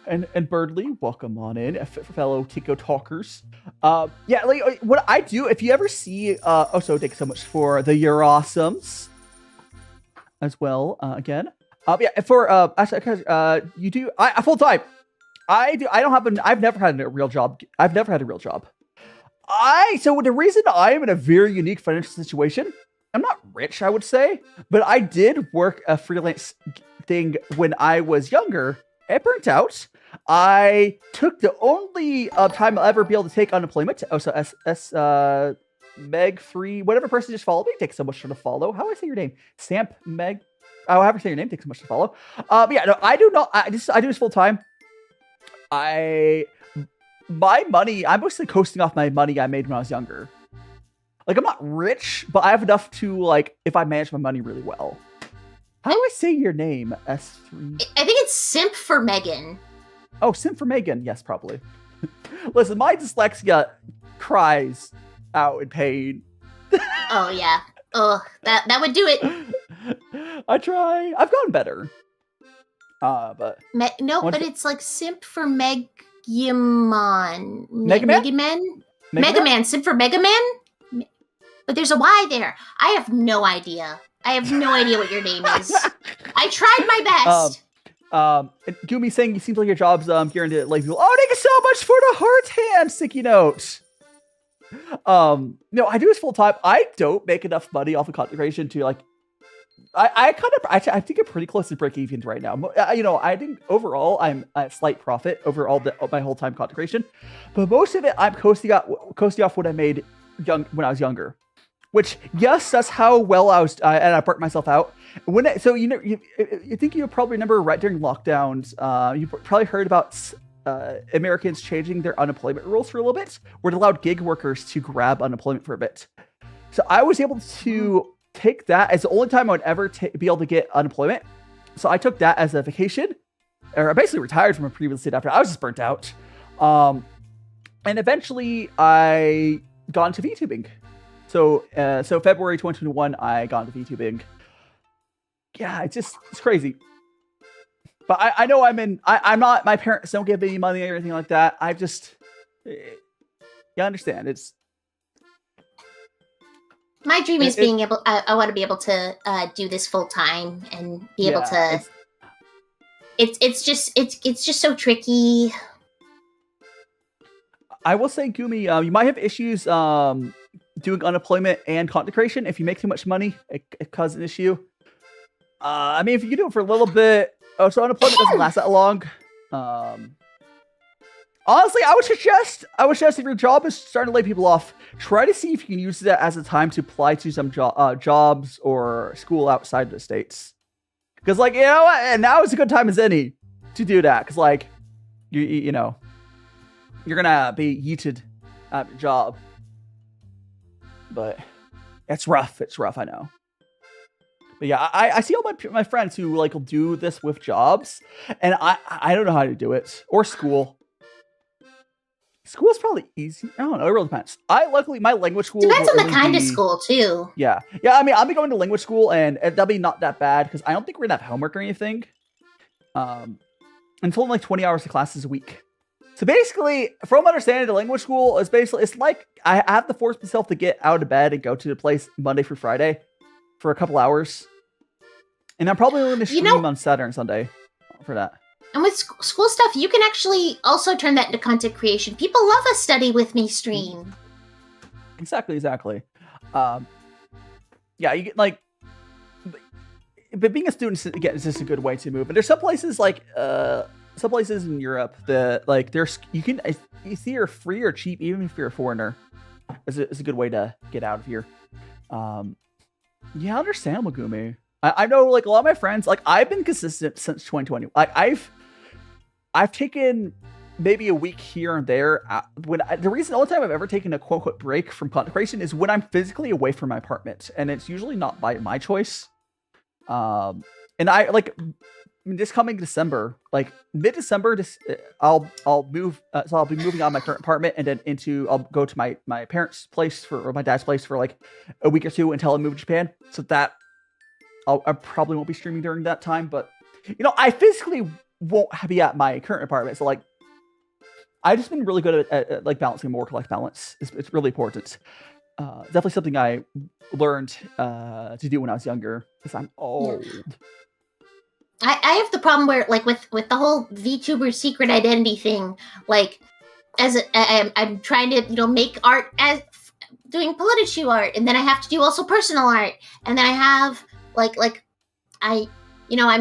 B: and Birdly, welcome on in, fellow Tico talkers. Yeah, like what I do, if you ever see also thanks so much for the You're Awesomes as well, again. Yeah, for actually, you do full time. I've never had a real job. So the reason I am in a very unique financial situation, I'm not rich, I would say, but I did work a freelance thing when I was younger. It burnt out. I took the only time I'll ever be able to take unemployment. Meg Free, whatever person just followed me, takes so much to follow. How do I say your name? Samp Meg. However say your name, takes so much to follow. Yeah, no, I do not. I do this full time. My money, I'm mostly coasting off my money I made when I was younger. Like, I'm not rich, but I have enough to, like, if I manage my money really well. How do I say your name? S3?
C: I think it's Simp for Megan.
B: Oh, Simp for Megan. Yes, probably. Listen, my dyslexia cries out in pain.
C: Oh, yeah. Oh, that would do it.
B: I try. I've gotten better. But
C: but it's like Simp for Meg Megumon.
B: Mega Man?
C: Mega Man. Sim for Mega Man? But there's a Y there. I have no idea. I have no idea what your name is. I tried my best.
B: Gumi saying, it seems like your job's here into Lakeview. Oh, thank you so much for the heart hand sticky note. No, I do this full time. I don't make enough money off of content creation to like. I think I'm pretty close to break even right now. I think overall I'm at slight profit over my whole time content creation, but most of it I'm coasting off what I made when I was younger. Which, yes, that's how well I was, and I burnt myself out. I think you probably remember right during lockdowns, you probably heard about Americans changing their unemployment rules for a little bit, where it allowed gig workers to grab unemployment for a bit. So I was able to take that as the only time I would ever be able to get unemployment. So I took that as a vacation, or I basically retired from a previous state after. I was just burnt out. And eventually I got into VTubing. So February 2021, I got into VTubing. Yeah, it's crazy. But I know I'm not, my parents don't give me any money or anything like that. You understand. My dream is being able,
C: I want to be able to do this full time and be able to, it's just so tricky.
B: I will say, Gumi, you might have issues, doing unemployment and content creation. If you make too much money, it causes an issue. I mean, if you can do it for a little bit, so unemployment doesn't last that long. Honestly, I would suggest if your job is starting to lay people off, try to see if you can use that as a time to apply to some jobs or school outside the States. Because, like, you know what? And now is a good time as any to do that. Because, like, you know, you're gonna be yeeted at your job. But it's rough. It's rough, I know. But yeah, I see all my friends who like will do this with jobs, and I don't know how to do it. Or school. School's probably easy. I don't know. It really depends. Luckily my language school
C: depends on the kind of school too.
B: Yeah. I mean, I'll be going to language school, and that'll be not that bad because I don't think we're gonna have homework or anything. Until like 20 hours of classes a week. So basically, from understanding, the language school is it's like I have to force myself to get out of bed and go to the place Monday through Friday for a couple hours. And I'm probably going to stream on Saturday and Sunday for that.
C: And with school stuff, you can actually also turn that into content creation. People love a study with me stream.
B: Exactly. Yeah, you get like, but being a student again is just a good way to move. And there's some places like some places in Europe that like you see are free or cheap even if you're a foreigner. It's a good way to get out of here. Yeah, understandable, Gumi. I know like a lot of my friends, like I've been consistent since 2020. Like I've taken maybe a week here and there. The only time I've ever taken a quote unquote break from content creation is when I'm physically away from my apartment, and it's usually not by my choice. And I like this coming December, like mid-December, I'll move. So I'll be moving out of my current apartment, and then I'll go to my parents' place or my dad's place for like a week or two until I move to Japan. So that I probably won't be streaming during that time, but you know, I physically won't be at my current apartment. So like, I've just been really good at like balancing work-life balance. It's really important. Definitely something I learned to do when I was younger because I'm old. Yeah.
C: I have the problem where, like, with the whole VTuber secret identity thing, like, I'm trying to, make art as doing Politichu art, and then I have to do also personal art, and then I have, I'm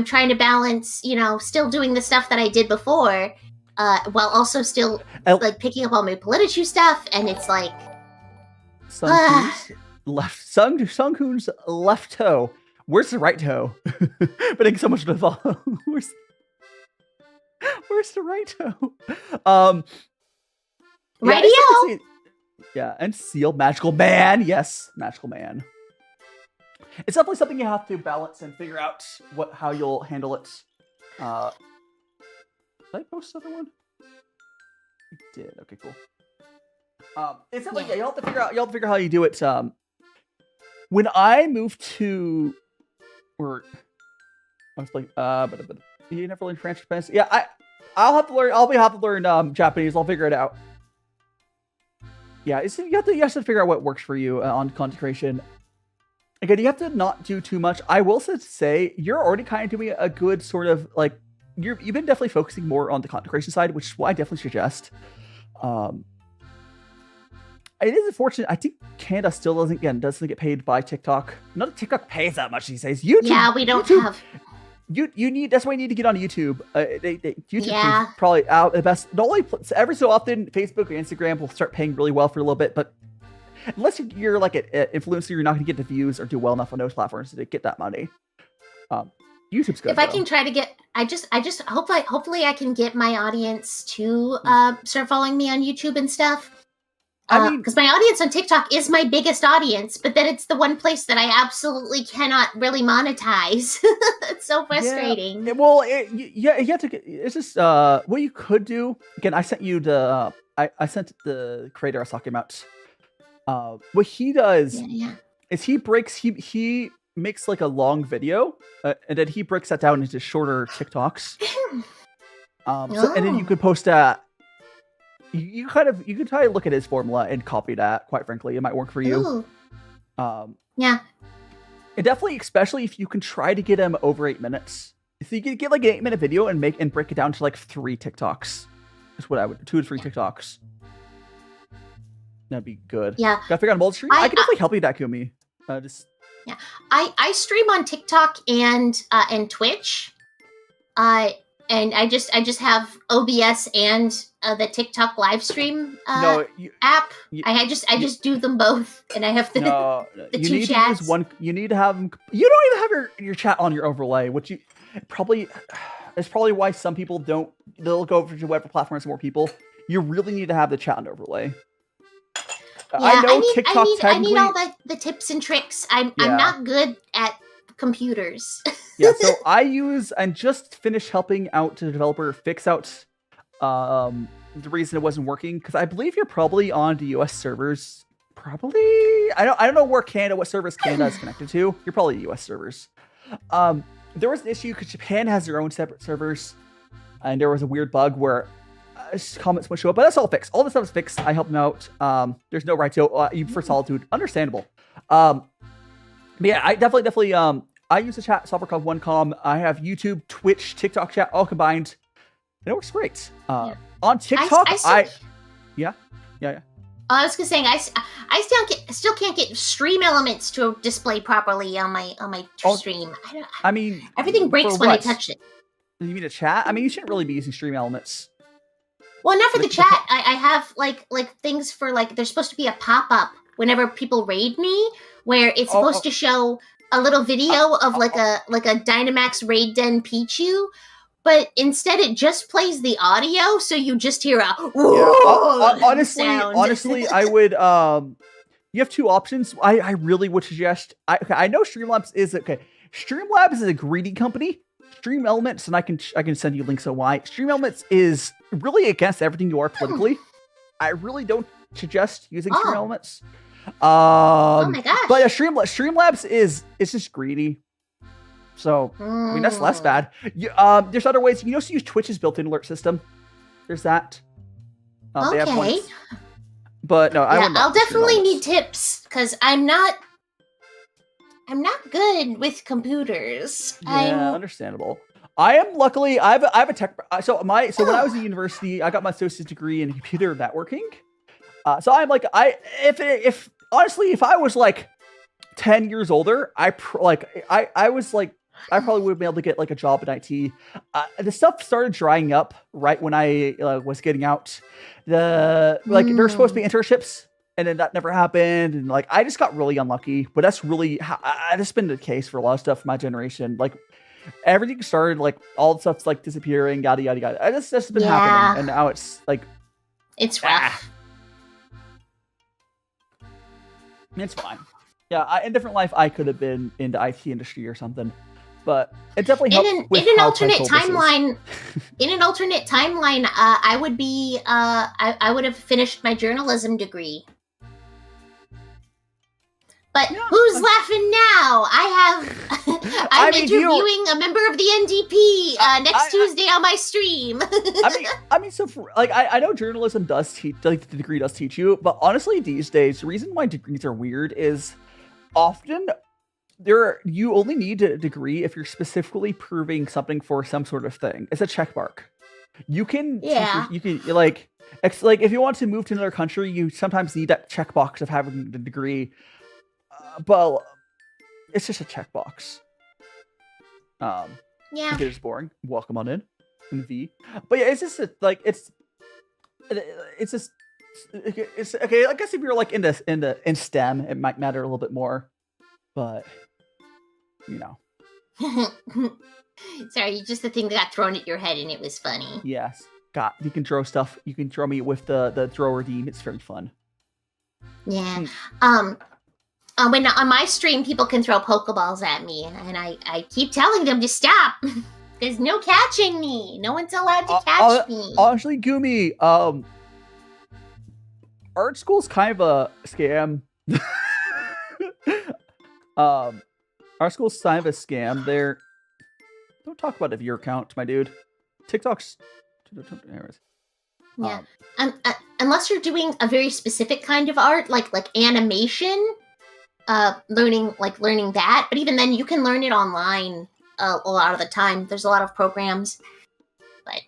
C: trying to balance, still doing the stuff that I did before, while also still, picking up all my Politichu stuff, and it's like...
B: Sunghoon's left toe. Where's the right toe? But it's so much to follow. Where's the right toe?
C: Radio.
B: Yeah, and Seal, Magical Man. Yes, Magical Man. It's definitely something you have to balance and figure out how you'll handle it. Did I post another one? I did. Okay, cool. It's something you'll have to figure out. You'll have to figure out how you do it. When I moved to, I was like, but you never learned French. Yeah, I'll have to learn. I'll have to learn Japanese. I'll figure it out. Yeah, you have to figure out what works for you on content creation. Again, you have to not do too much. I will say you're already kind of doing a good sort of like you've been definitely focusing more on the content creation side, which is why I definitely suggest. It is unfortunate. I think Canada still doesn't get paid by TikTok. Not that TikTok pays that much these days. YouTube.
C: Yeah, we don't have.
B: You need. That's why you need to get on YouTube. YouTube is probably out the best. Not only every so often, Facebook or Instagram will start paying really well for a little bit, but unless you're like an influencer, you're not going to get the views or do well enough on those platforms to get that money. YouTube's good.
C: If I can try to get, I just hopefully I can get my audience to start following me on YouTube and stuff. Because my audience on TikTok is my biggest audience, but then it's the one place that I absolutely cannot really monetize. It's so frustrating.
B: Yeah. Well, you have to. It's just what you could do. Again, I sent you the. I sent the creator I was talking about. What he does is he makes like a long video, and then he breaks that down into shorter TikToks. And then you could post that. You could try to look at his formula and copy that. Quite frankly, it might work for you.
C: Yeah.
B: And definitely, especially if you can try to get him over 8 minutes. If you could get like an 8-minute video and break it down to like 3 TikToks, that's what I would 2 to 3 TikToks. That'd be good.
C: Yeah.
B: Gotta figure out a mold stream. I can definitely help you, Dakumi.
C: Yeah. I stream on TikTok and Twitch. And I just have OBS and the TikTok live stream app. I just do them both, and I have the two chats.
B: You need to have them. You don't even have your chat on your overlay, which you probably is probably why some people don't. They'll go over to whatever platform has more people. You really need to have the chat on overlay.
C: Yeah, I need all the tips and tricks. I'm not good at computers.
B: Yeah, so I just finished helping out the developer fix out the reason it wasn't working, because I believe you're probably on the US servers. Probably. I don't know what servers Canada is connected to. You're probably US servers. There was an issue because Japan has their own separate servers, and there was a weird bug where comments would show up, but that's all fixed. All this stuff is fixed. I helped them out. There's no right to even for Solitude. Understandable. But yeah, I definitely I use a chat software called OneCom. I have YouTube, Twitch, TikTok chat all combined. And it works great. On TikTok, yeah.
C: I was gonna say I still can't get stream elements to display properly on my stream. Everything breaks when I touch it.
B: You mean a chat? I mean, you shouldn't really be using stream elements.
C: Well, not for the chat. I have like things for like there's supposed to be a pop-up whenever people raid me where it's supposed to show a little video of like a Dynamax raid den Pichu, but instead it just plays the audio, so you just hear a
B: honestly, I would you have 2 options. I really would suggest I know Streamlabs is okay. Streamlabs is a greedy company. Stream Elements, and I can send you links on why. Stream Elements is really against everything you are politically. I really don't suggest using Stream Elements.
C: Oh my gosh!
B: But Streamlabs is just greedy. So I mean that's less bad. There's other ways. You can also use Twitch's built-in alert system. There's that. They have ones. But no,
C: I'll definitely need tips because I'm not good with computers.
B: Yeah, understandable. I am luckily I have a tech. So when I was in university, I got my associate's degree in computer networking. So I'm like if honestly if I was like 10 years older, I probably would have been able to get like a job in IT. The stuff started drying up right when I was getting out. There were supposed to be internships. And then that never happened, and like I just got really unlucky. But that's really that's been the case for a lot of stuff in my generation. Like everything started, like all the stuff's like disappearing, yada yada yada. That's been happening, and now it's like
C: it's rough.
B: It's fine. Yeah, in a different life, I could have been in the IT industry or something. But it definitely helped. In an alternate timeline, I would be. I would have finished my journalism degree.
C: But
B: Yeah.
C: who's laughing now? I'm interviewing a member of the NDP next Tuesday on my stream.
B: So I know journalism does teach, like the degree does teach you, but honestly, these days, the reason why degrees are weird is often you only need a degree if you're specifically proving something for some sort of thing. It's a check mark. You can, like if you want to move to another country, you sometimes need that checkbox of having the degree. But it's just a checkbox.
C: Yeah.
B: I think it's boring. Welcome on in V. But yeah, it's just it's okay. I guess if you're like in STEM, it might matter a little bit more. But you know.
C: Sorry, just the thing that got thrown at your head and it was funny.
B: Yes. You can throw stuff. You can throw me with the thrower dean. It's very fun.
C: Yeah. When on my stream, people can throw Pokeballs at me, and I keep telling them to stop. There's no catching me. No one's allowed to catch me.
B: Honestly, Gumi, art school's kind of a scam. Art school's kind of a scam. Don't talk about a viewer count, my dude. TikTok's. Anyways.
C: Yeah. Unless you're doing a very specific kind of art, like animation, learning that. But even then, you can learn it online a lot of the time. There's a lot of programs. But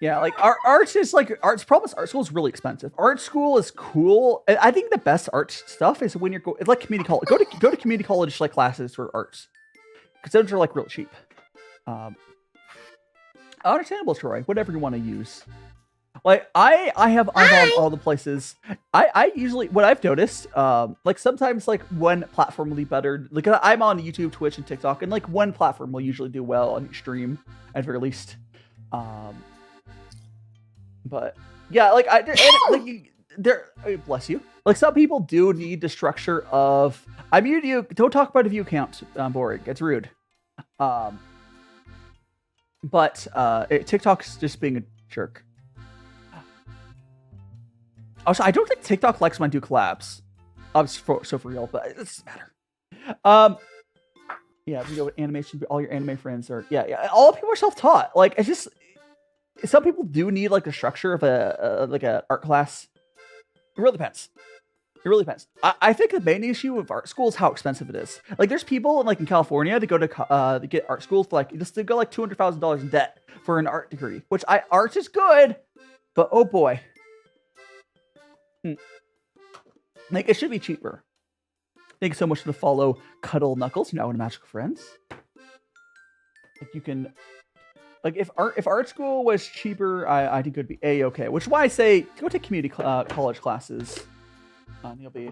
B: yeah, like arts is like arts. Problem is art school is really expensive. Art school is cool. I think the best art stuff is when it's like community college. Go to community college like classes for arts, because those are like real cheap. Understandable, Troy. Whatever you want to use. Like I have on all the places. I usually what I've noticed, like sometimes like one platform will be better. Like I'm on YouTube, Twitch, and TikTok, and like one platform will usually do well on each stream at very least. But yeah, like bless you. Like some people do need the structure of I muted you. Don't talk about a view count. Boring. It's rude. But TikTok's just being a jerk. Also, I don't think TikTok likes when I do collabs. So for real, but it doesn't matter. Yeah, we go with animation. All your anime friends are yeah. All people are self-taught. Like it's just some people do need like the structure of a art class. It really depends. I think the main issue with art school is how expensive it is. Like, there's people in California that go to get art school for to go like $200,000 in debt for an art degree. Which art is good, but oh boy, like it should be cheaper. Thanks so much for the follow, Cuddle Knuckles. You're now in Magical Friends. Like you can, like if art school was cheaper, I think it would be okay. Which is why I say go take community college classes. You'll be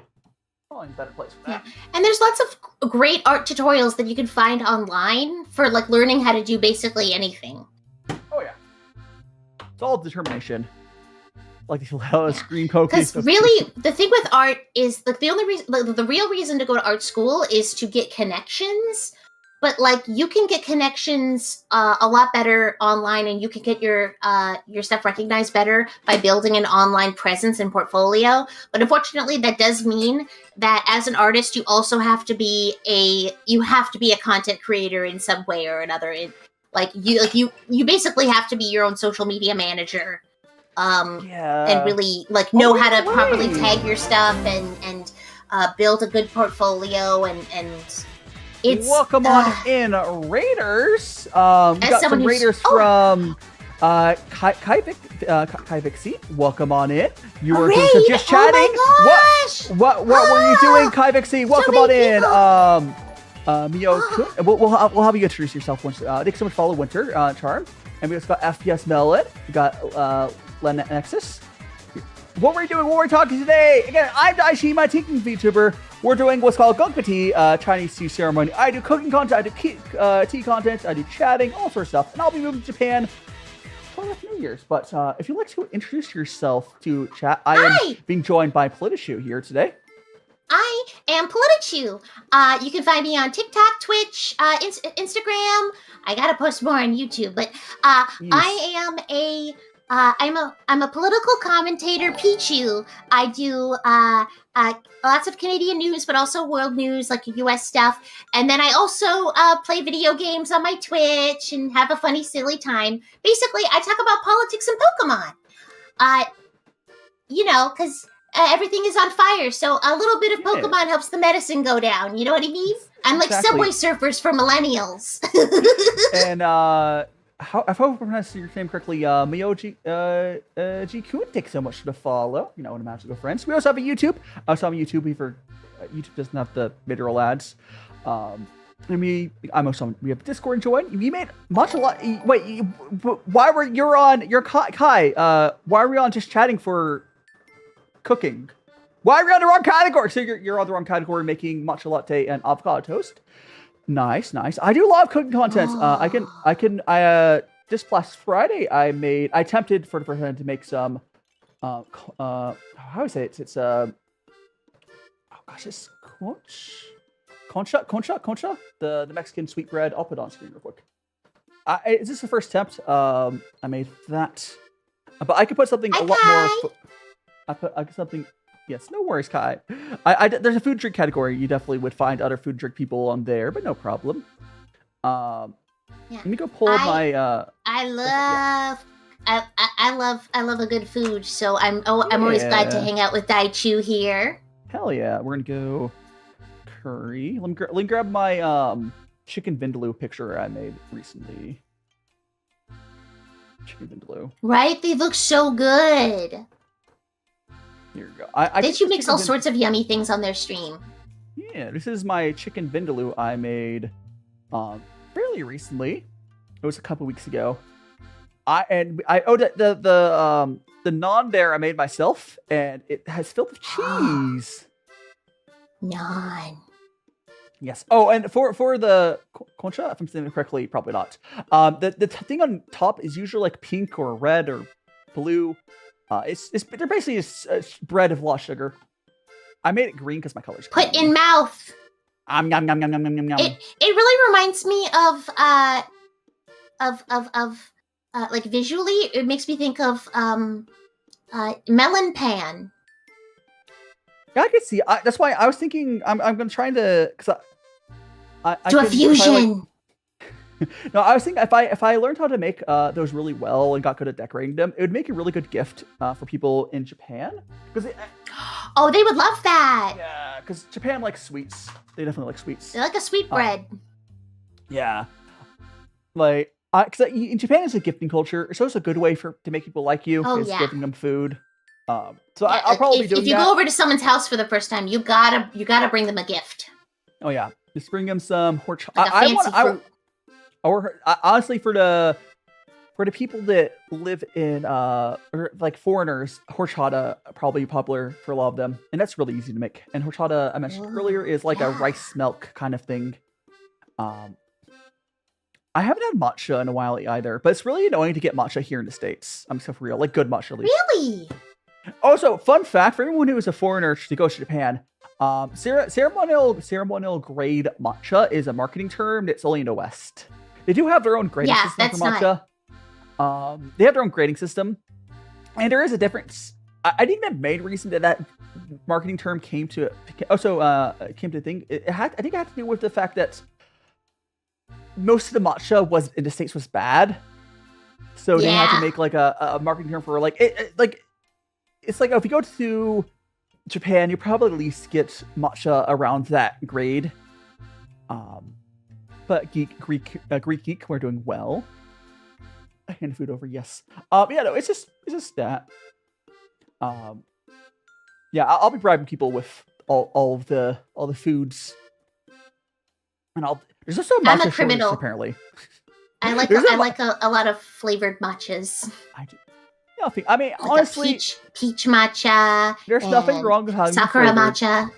B: probably in a better place for that.
C: Yeah. And there's lots of great art tutorials that you can find online for like learning how to do basically anything.
B: Oh yeah, it's all determination. Like if you let out a screen poke.
C: Because really, the thing with art is like the only reason, the real reason to go to art school is to get connections. But like you can get connections a lot better online, and you can get your stuff recognized better by building an online presence and portfolio. But unfortunately, that does mean that as an artist, you also have to be a content creator in some way or another. You basically have to be your own social media manager, and really know how to properly tag your stuff and build a good portfolio and.
B: Welcome on in, Raiders. We got some Raiders from Kaivik C. Welcome on in. You were just chatting. What were you doing, Kaivik C? Welcome on in. Mio, we'll have you introduce yourself once. Thanks so much. Follow Winter Charm, and we also got FPS Melon. We got Len Nexus. What were you doing? What were we talking today? Again, I'm DaiShimaVT, Vtuber. We're doing what's called gongfuTea, Chinese tea ceremony. I do cooking content, I do tea content, I do chatting, all sorts of stuff. And I'll be moving to Japan for New Year's. But if you'd like to introduce yourself to chat, I am being joined by Politichu here today.
C: I am Politichu. You can find me on TikTok, Twitch, Instagram. I gotta post more on YouTube, but I am a I'm a political commentator, Pichu. I do lots of Canadian news, but also world news, like U.S. stuff. And then I also play video games on my Twitch and have a funny, silly time. Basically, I talk about politics and Pokemon. Because everything is on fire, so a little bit of Pokemon helps the medicine go down. You know what I mean? I'm like Subway Surfers for millennials.
B: And I hope I pronounced your name correctly. Miyoji G-kun, thanks so much for the follow. You know, one of my magical friends. We also have a YouTube. Also on YouTube, YouTube doesn't have the mid-roll ads. We have Discord join. We made much a lot. Wait, why were you're on? You're Kai. Why are we on just chatting for cooking? Why are we on the wrong category? So you're on the wrong category, making matcha latte and avocado toast. Nice. I do a lot of cooking content. I just last Friday I attempted for the first time to make some how do I say it? It's oh gosh, it's concha, the Mexican sweetbread. I'll put it on screen real quick. Is this the first attempt? I made that, but I could put something a lot more. I put something. Yes, no worries, Kai. There's a food drink category. You definitely would find other food drink people on there, but no problem. Let me go pull my.
C: I love a good food, so I'm always glad to hang out with Daichu here.
B: Hell yeah, we're gonna go curry. Let me grab my chicken vindaloo picture I made recently. Chicken vindaloo.
C: Right, they look so good.
B: Here we go.
C: Did you mix all sorts of yummy things on their stream?
B: Yeah, this is my chicken vindaloo I made fairly recently. It was a couple weeks ago. I owed it the naan there I made myself, and it has filled with cheese.
C: Naan.
B: Yes. Oh, and for the concha, if I'm saying it correctly, probably not. The thing on top is usually like pink or red or blue. They're basically just bread of raw sugar. I made it green because my color's green.
C: Put in mouth.
B: Yum.
C: It really reminds me of like visually, it makes me think of melon pan.
B: Yeah, I could see. That's why I was thinking I'm gonna try to
C: Do a fusion.
B: No, I was thinking if I learned how to make those really well and got good at decorating them, it would make a really good gift for people in Japan. Because
C: oh, they would love that.
B: Yeah, because Japan likes sweets. They definitely like sweets.
C: They like a sweet bread.
B: Yeah, like because in Japan it's a gifting culture, so it's a good way to make people like you.
C: Oh,
B: is
C: yeah.
B: giving them food. So I'll probably be doing that.
C: If you go over to someone's house for the first time, you gotta bring them a gift.
B: Oh yeah, just bring them some horchata.
C: Like a fancy fruit.
B: Or honestly, for the people that live in or like foreigners, horchata probably popular for a lot of them, and that's really easy to make. And horchata, I mentioned earlier, is like a rice milk kind of thing. I haven't had matcha in a while either, but it's really annoying to get matcha here in the States. I'm so for real, like good matcha at least.
C: Really?
B: Also, fun fact for everyone who is a foreigner to go to Japan. Ceremonial grade matcha is a marketing term that's only in the West. They do have their own grading system for matcha. They have their own grading system, and there is a difference. I think the main reason that marketing term came to thing. I think it had to do with the fact that most of the matcha in the States was bad, so they had to make like a marketing term for like it's like if you go to Japan, you probably at least get matcha around that grade. But Greek Geek, we're doing well. I hand food over, yes. Yeah, no, it's just that. Yeah, I'll be bribing people with all the foods, and there's also matcha
C: I'm a criminal.
B: Apparently.
C: I like a lot of flavored matchas.
B: I mean, like honestly,
C: peach matcha.
B: There's nothing wrong with having
C: sakura matcha.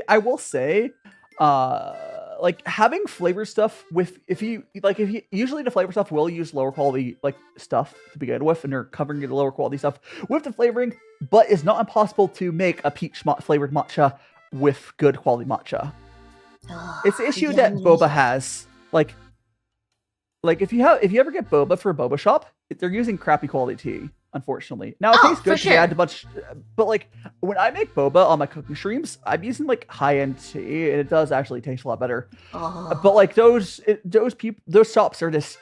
B: I will say, like having flavor stuff usually the flavor stuff will use lower quality like stuff to begin with, and they're covering the lower quality stuff with the flavoring, but it's not impossible to make a peach flavored matcha with good quality matcha. It's the issue that boba has. Like if you ever get boba for a boba shop, they're using crappy quality tea, unfortunately. Now it tastes good
C: for
B: because
C: sure.
B: they add a bunch, but like when I make boba on my cooking streams, I'm using like high-end tea, and it does actually taste a lot better. But like those shops are just,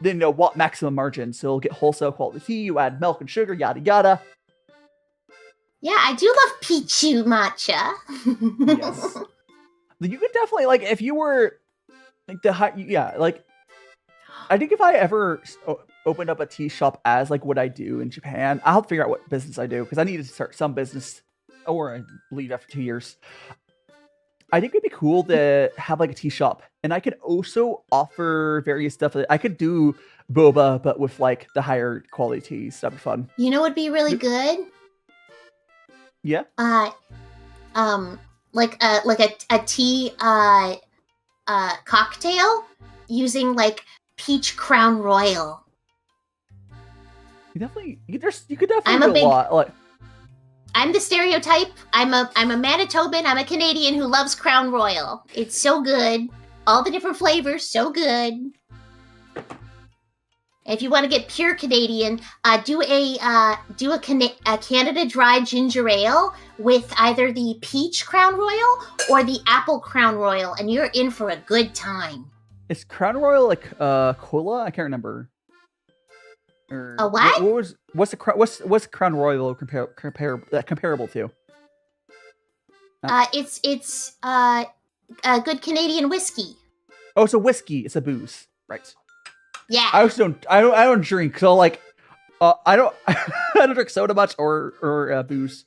B: they want maximum margin, so you'll get wholesale quality tea. You add milk and sugar, yada yada.
C: Yeah, I do love Pichu matcha.
B: Yes. You could definitely, like, if you were like like I think if I ever opened up a tea shop as like what I do in Japan, I'll have to figure out what business I do because I need to start some business or I leave after 2 years. I think it'd be cool to have like a tea shop, and I could also offer various stuff. I could do boba, but with like the higher quality teas. That'd be fun.
C: You know what'd be really good?
B: Yeah.
C: Like a tea cocktail using like peach Crown Royal.
B: You could definitely do a lot. Like,
C: I'm the stereotype. I'm a Manitoban. I'm a Canadian who loves Crown Royal. It's so good. All the different flavors, so good. If you want to get pure Canadian, do a Canada Dry Ginger Ale with either the peach Crown Royal or the apple Crown Royal, and you're in for a good time.
B: is Crown Royal like cola? I can't remember. Or,
C: A what?
B: What's Crown Royal comparable to?
C: It's a good Canadian whiskey.
B: Oh, it's a whiskey. It's a booze, right?
C: Yeah.
B: I don't drink, so like, I don't I don't drink soda much or booze.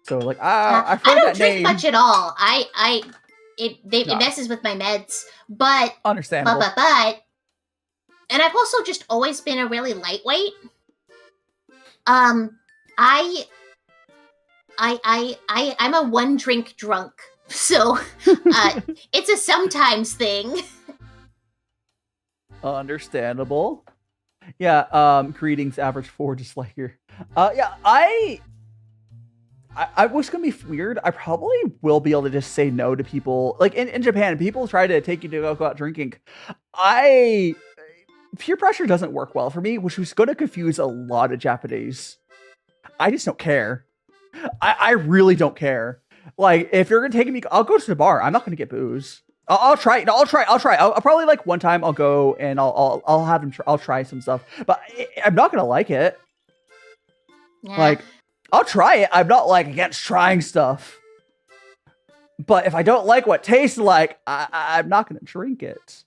B: So like, I've heard
C: I don't
B: that
C: drink
B: name.
C: much at all. It messes with my meds, but
B: Understandable.
C: but and I've also just always been a really lightweight. I'm a one drink drunk, so it's a sometimes thing.
B: Understandable. Yeah. Greetings, average 4, just like here. Yeah. I was gonna be weird. I probably will be able to just say no to people. Like in Japan, people try to take you to go out drinking. Peer pressure doesn't work well for me, which was going to confuse a lot of Japanese. I just don't care. I really don't care. Like, if you're going to take me, I'll go to the bar. I'm not going to get booze. I'll try. No, I'll try. I'll probably like one time I'll go and I'll have them. I'll try some stuff, but I'm not going to like it.
C: Yeah.
B: Like, I'll try it. I'm not like against trying stuff. But if I don't like what it tastes like, I'm not going to drink it.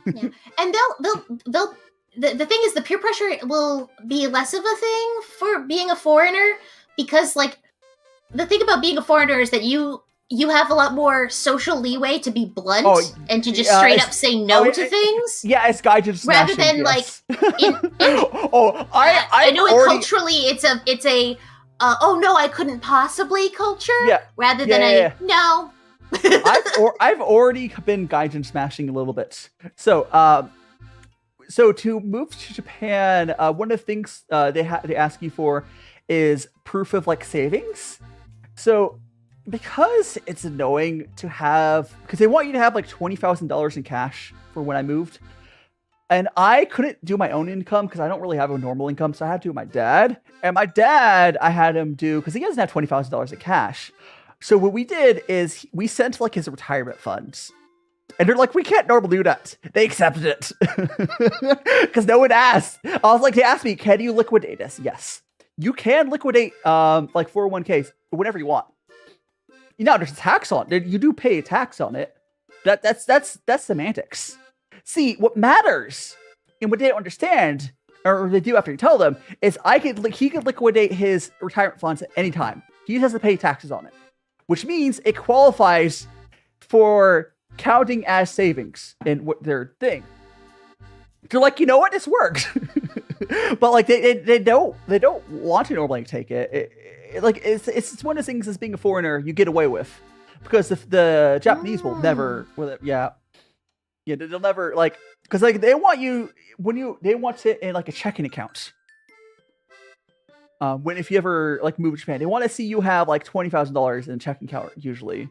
C: Yeah. And they'll the thing is, the peer pressure will be less of a thing for being a foreigner, because like the thing about being a foreigner is that you have a lot more social leeway to be blunt and to just straight up say no to things.
B: Yeah, it's gaijin
C: rather
B: smashing,
C: than
B: yes.
C: like I know culturally it's a oh no, I couldn't possibly culture.
B: Yeah.
C: Rather than no.
B: I've already been gaijin smashing a little bit. So to move to Japan, one of the things they ask you for is proof of like savings. So because it's annoying to have, because they want you to have like $20,000 in cash for when I moved, and I couldn't do my own income because I don't really have a normal income, so I had to do my dad. And my dad, I had him do, because he doesn't have $20,000 in cash. So what we did is we sent like his retirement funds, and they're like, we can't normally do that. They accepted it because no one asked. I was like, they asked me, can you liquidate this? Yes, you can liquidate like 401ks whenever you want. You know, there's a tax on it. You do pay a tax on it. That's semantics. See, what matters and what they don't understand, or they do after you tell them, is he could liquidate his retirement funds at any time. He just has to pay taxes on it, which means it qualifies for counting as savings in what their thing. They're like, you know what, this works. But like they don't want to normally take it. Like it's one of the things as being a foreigner you get away with, because the Japanese will never. They'll never, like, because like they want you they want it in like a checking account. If you ever like move to Japan, they want to see you have like $20,000 in a checking account usually.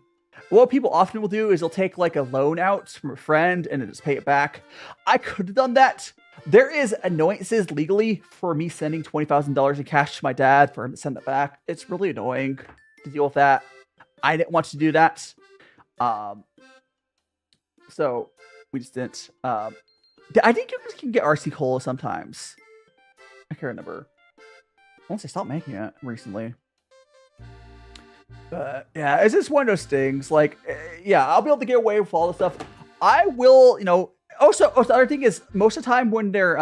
B: What people often will do is they'll take like a loan out from a friend and then just pay it back. I could have done that, there is annoyances legally for me sending $20,000 in cash to my dad for him to send it back. It's really annoying to deal with that. I didn't want to do that. So we just didn't. I think you can get RC Cola sometimes. I can't remember. Once they stopped making it recently. But yeah, it's just one of those things. Like, yeah, I'll be able to get away with all this stuff. I will, Also, the other thing is, most of the time when they're,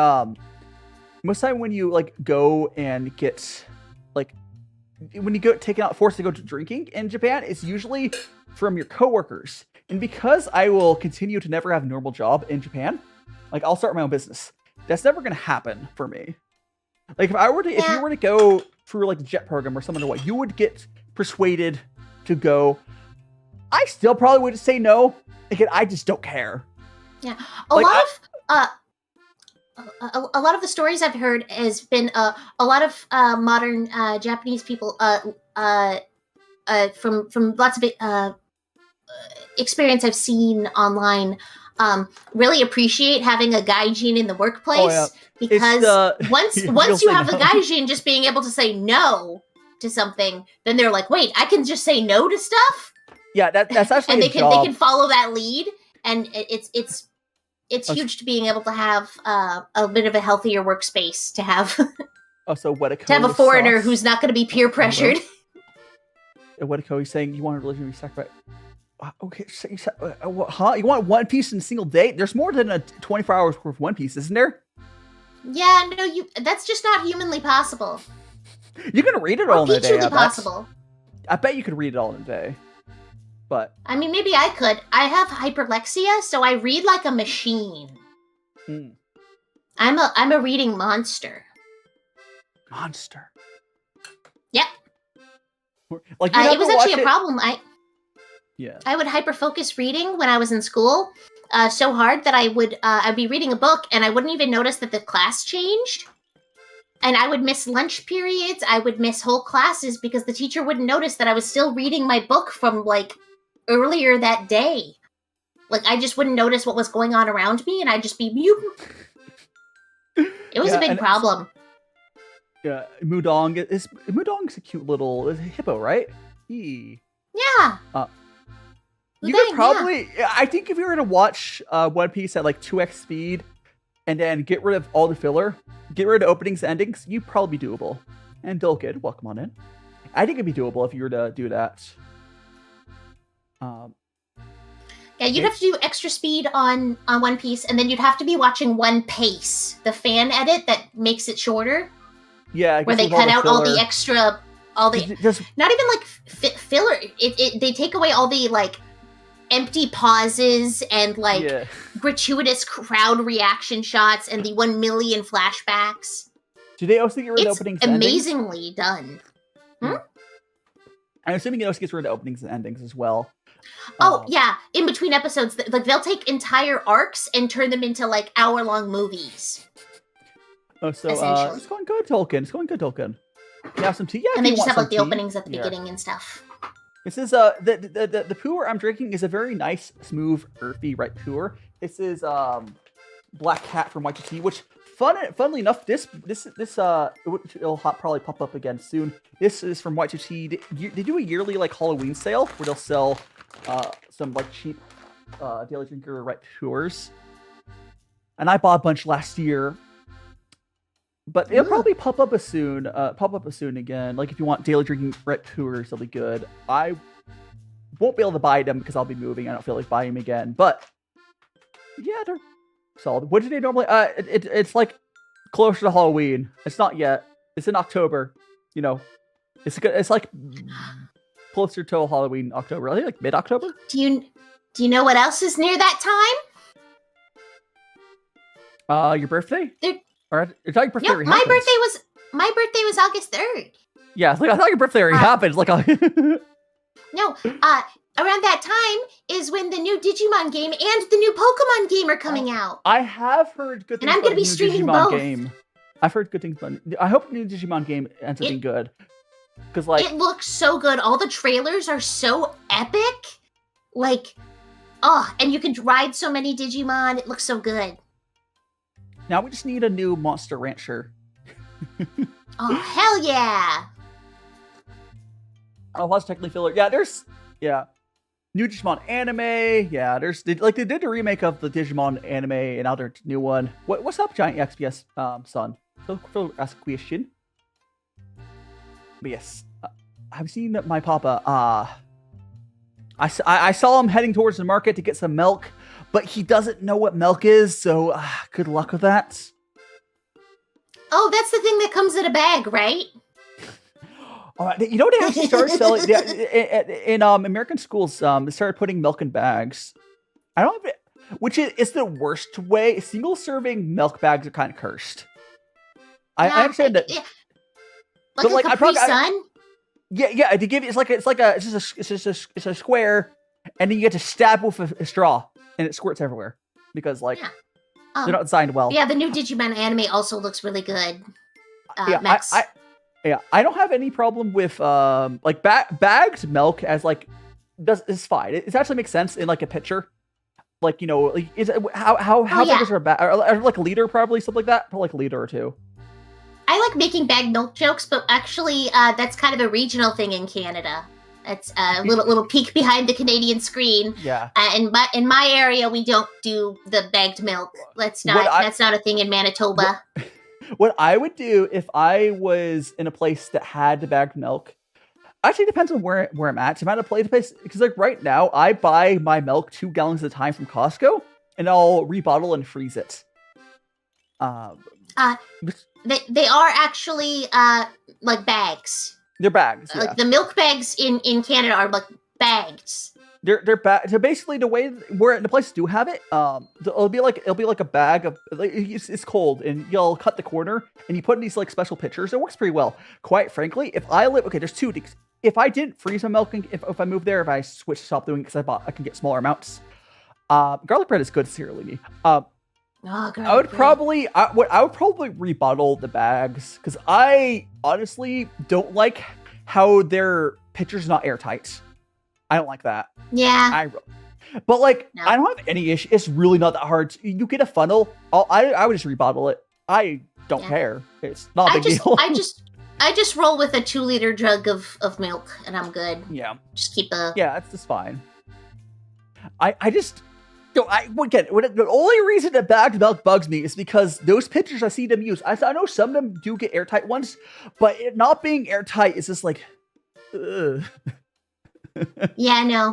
B: when you like go and get, like, when you go forced to go to drinking in Japan, it's usually from your coworkers. And because I will continue to never have a normal job in Japan, like, I'll start my own business. That's never gonna happen for me. Like, if you were to go through like the JET program or something like, you would get persuaded to go. I still probably would say no. Again, I just don't care.
C: Yeah, a lot of the stories I've heard has been a lot of modern Japanese people from lots of experience I've seen online really appreciate having a gaijin in the workplace. Oh, yeah. Because once you have a gaijin just being able to say no to something, then they're like, wait, I can just say no to stuff? Yeah, that's actually
B: and
C: they can follow that lead, and it's huge to being able to have a bit of a healthier workspace to have.
B: Also, Wediko
C: to have a foreigner who's not going to be peer pressured.
B: Wediko is saying you want a religion to sacrifice. Okay, huh? You want One Piece in a single day? There's more than 24 hours worth of One Piece, isn't there?
C: Yeah, no, that's just not humanly possible.
B: You can read it all in a day.
C: Possible.
B: I bet you could read it all in a day. But
C: I mean, maybe I could. I have hyperlexia, so I read like a machine. I'm a reading monster.
B: Monster.
C: Yep.
B: Like
C: it was actually a problem.
B: Yeah.
C: I would hyperfocus reading when I was in school so hard that I'd be reading a book and I wouldn't even notice that the class changed. And I would miss lunch periods. I would miss whole classes because the teacher wouldn't notice that I was still reading my book from like earlier that day. Like I just wouldn't notice what was going on around me and I'd just be mute. It was a big problem.
B: Yeah, Mudong's a cute little hippo, right?
C: Yeah.
B: You could probably, I think if you were to watch One Piece at like 2x speed and then get rid of all the filler, get rid of openings and endings, you'd probably be doable. And Dolkid, welcome on in. I think it'd be doable if you were to do that.
C: Yeah, you'd have to do extra speed on One Piece, and then you'd have to be watching One Pace, the fan edit that makes it shorter.
B: Yeah,
C: where they cut out all the extra, not even like filler. They take away all the like empty pauses and like gratuitous crowd reaction shots and the 1 million flashbacks.
B: Do they also get rid of openings and endings?
C: It's amazingly done.
B: I'm assuming it also gets rid of openings and endings as well.
C: Oh, yeah. In between episodes, like they'll take entire arcs and turn them into like hour-long movies.
B: Oh, so it's going good, Tolkien. You have some tea? Yeah,
C: and they just have like the openings at the beginning and stuff.
B: This is the Pu'er I'm drinking is a very nice, smooth, earthy red Pu'er. This is Black Cat from Waitree, which funnily enough, it'll probably pop up again soon. This is from Waitree. They do a yearly like Halloween sale where they'll sell some like cheap daily drinker red Pu'ers. And I bought a bunch last year. But it'll probably pop up soon again. Like if you want daily drinking red Pu'ers, they'll be good. I won't be able to buy them because I'll be moving. I don't feel like buying them again. But yeah, they're solid. What do they normally? It's like closer to Halloween. It's not yet. It's in October. You know, it's good. It's like closer to Halloween, October. I think like mid-October.
C: Do you know what else is near that
B: time? Your birthday. It's not your birthday.
C: Yep, my birthday was August 3rd.
B: Yeah, I thought your birthday already happened. Like,
C: no, around that time is when the new Digimon game and the new Pokemon game are coming out.
B: I have heard good things.
C: And I'm going to be streaming both.
B: Game. I've heard good things about. I hope the new Digimon game ends up being good. Because like
C: it looks so good. All the trailers are so epic. Like, and you can ride so many Digimon. It looks so good.
B: Now we just need a new Monster Rancher.
C: Oh, hell yeah!
B: Oh, plus technically filler. Yeah, new Digimon anime. Yeah, they did a remake of the Digimon anime, and now there's a new one. What's up, Giant XPS son? So ask a question. But yes, I've seen my papa. I saw him heading towards the market to get some milk, but he doesn't know what milk is, so good luck with that.
C: Oh, that's the thing that comes in a bag, right?
B: You know, they actually started selling in American schools. They started putting milk in bags. I don't know if which is the worst way. Single serving milk bags are kind of cursed. I understand that.
C: Yeah.
B: But
C: Like a Capri Sun?
B: Yeah. To give you, it's just a square, and then you get to stab with a straw, and it squirts everywhere because they're not designed well.
C: Yeah, the new Digimon anime also looks really good.
B: Max. I don't have any problem with bagged milk as is fine. It actually makes sense in like a pitcher. Like, you know, like is it, how big is our bag? Or like a liter, probably something like that. Probably like a liter or two.
C: I like making bagged milk jokes, but actually, that's kind of a regional thing in Canada. That's a little peek behind the Canadian screen.
B: Yeah.
C: In my area, we don't do the bagged milk. That's not a thing in Manitoba.
B: What I would do if I was in a place that had the bagged milk, actually depends on where I'm at. So I'm at a place because like right now, I buy my milk 2 gallons at a time from Costco, and I'll rebottle and freeze it.
C: They are actually like bags.
B: They're bags. Yeah.
C: Like the milk bags in Canada are like bags.
B: They're bags. So basically, the way where the places do have it, it'll be like a bag of it's cold, and you'll cut the corner, and you put in these like special pitchers. It works pretty well. Quite frankly, there's 2 things. If I didn't freeze my milk, if I moved there, if I stopped doing it because I can get smaller amounts. Garlic bread is good, seriously. I would probably rebottle the bags because I honestly don't like how their pitcher's not airtight. I don't like that.
C: Yeah.
B: But like, no. I don't have any issue. It's really not that hard. You get a funnel. I would just rebottle it. I don't care. It's not a big deal.
C: I just roll with a 2-liter jug of milk and I'm good.
B: Yeah.
C: Just keep a.
B: Yeah, that's just fine. The only reason that bagged milk bugs me is because those pitchers I see them use. I know some of them do get airtight ones, but it not being airtight is just like, ugh.
C: Yeah, I know.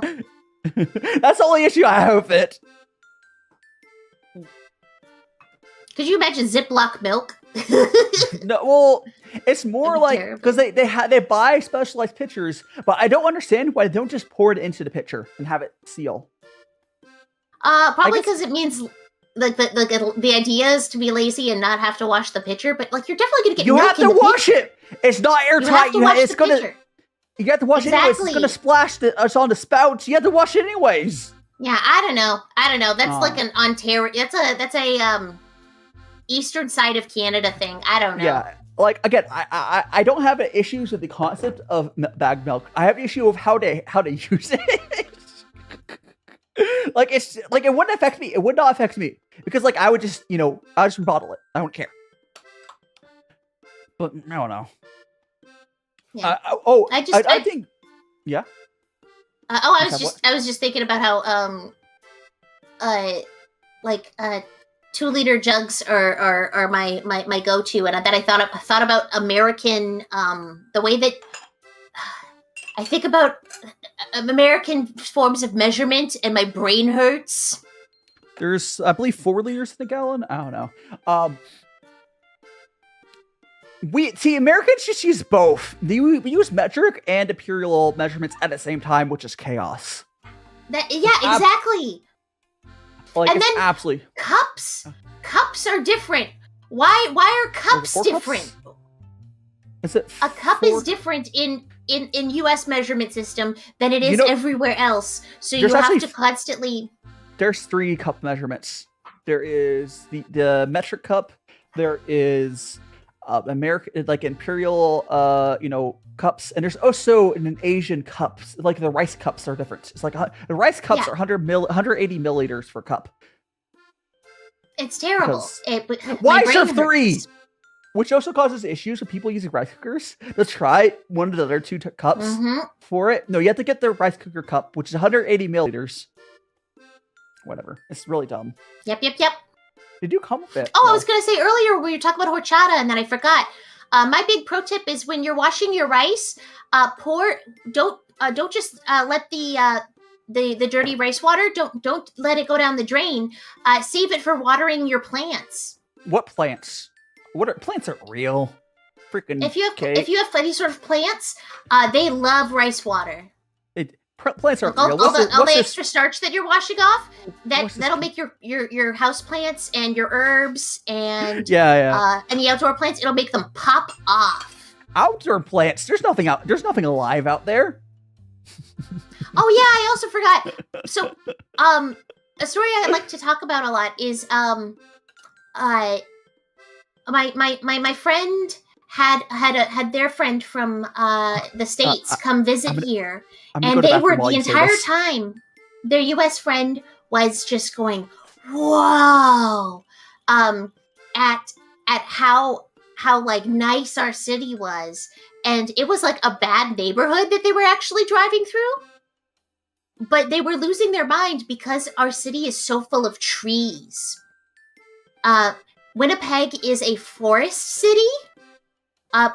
B: That's the only issue I have with it.
C: Could you imagine Ziploc milk?
B: No, well, it's more like because they buy specialized pitchers, but I don't understand why they don't just pour it into the pitcher and have it seal.
C: Probably because it means like the idea is to be lazy and not have to wash the pitcher, but like you're definitely gonna get. You
B: have to wash it. It's not airtight. It's gonna.
C: Pitcher.
B: You have to wash it anyways. It's gonna splash us on the spouts. You have to wash it anyways.
C: Yeah, I don't know. That's like an Ontario. That's a eastern side of Canada thing. I don't know.
B: Yeah, like again, I don't have issues with the concept of bagged milk. I have an issue of how to use it. Like it's like it wouldn't affect me. It would not affect me because like I would just I just rebottle it. I don't care. But I don't know.
C: Yeah.
B: I think. Yeah.
C: I was just thinking about how 2-liter jugs are my go-to, and that I thought about American the way that I think about American forms of measurement, and my brain hurts.
B: There's, I believe, 4 liters in a gallon. I don't know. Americans just use both. We use metric and imperial measurements at the same time, which is chaos.
C: Exactly.
B: Like,
C: and then
B: absolutely
C: cups. Cups are different. Why are cups different?
B: Cups? Is it
C: a cup is different in U.S. measurement system than it is everywhere else. So you have to constantly.
B: There's 3 cup measurements. There is the metric cup. There is American, like imperial, cups, and there's also an Asian cups. Like the rice cups are different. It's like the rice cups are 180 milliliters per cup.
C: It's terrible.
B: Why
C: my
B: serve
C: brain
B: 3?
C: hurts.
B: Which also causes issues with people using rice cookers. They'll try one of the other 2 cups for it. No, you have to get the rice cooker cup, which is 180 milliliters. Whatever. It's really dumb.
C: Yep.
B: They do come with it.
C: Oh,
B: No.
C: I was going to say earlier we were talking about horchata, and then I forgot. My big pro tip is when you're washing your rice, don't just let the dirty rice water. Don't let it go down the drain. Save it for watering your plants.
B: What plants? Plants aren't real? Freaking.
C: If you have any sort of plants, they love rice water.
B: Plants aren't
C: all
B: real.
C: the extra starch that you're washing off, that'll make your house plants and your herbs and any outdoor plants. It'll make them pop off.
B: Outdoor plants. There's nothing alive out there.
C: Oh yeah, I also forgot. So, a story I like to talk about a lot is my friend had their friend from the States come visit here, and they were the entire time. Their U.S. friend was just going, "Whoa!" At how like nice our city was, and it was like a bad neighborhood that they were actually driving through. But they were losing their mind because our city is so full of trees. Winnipeg is a forest city.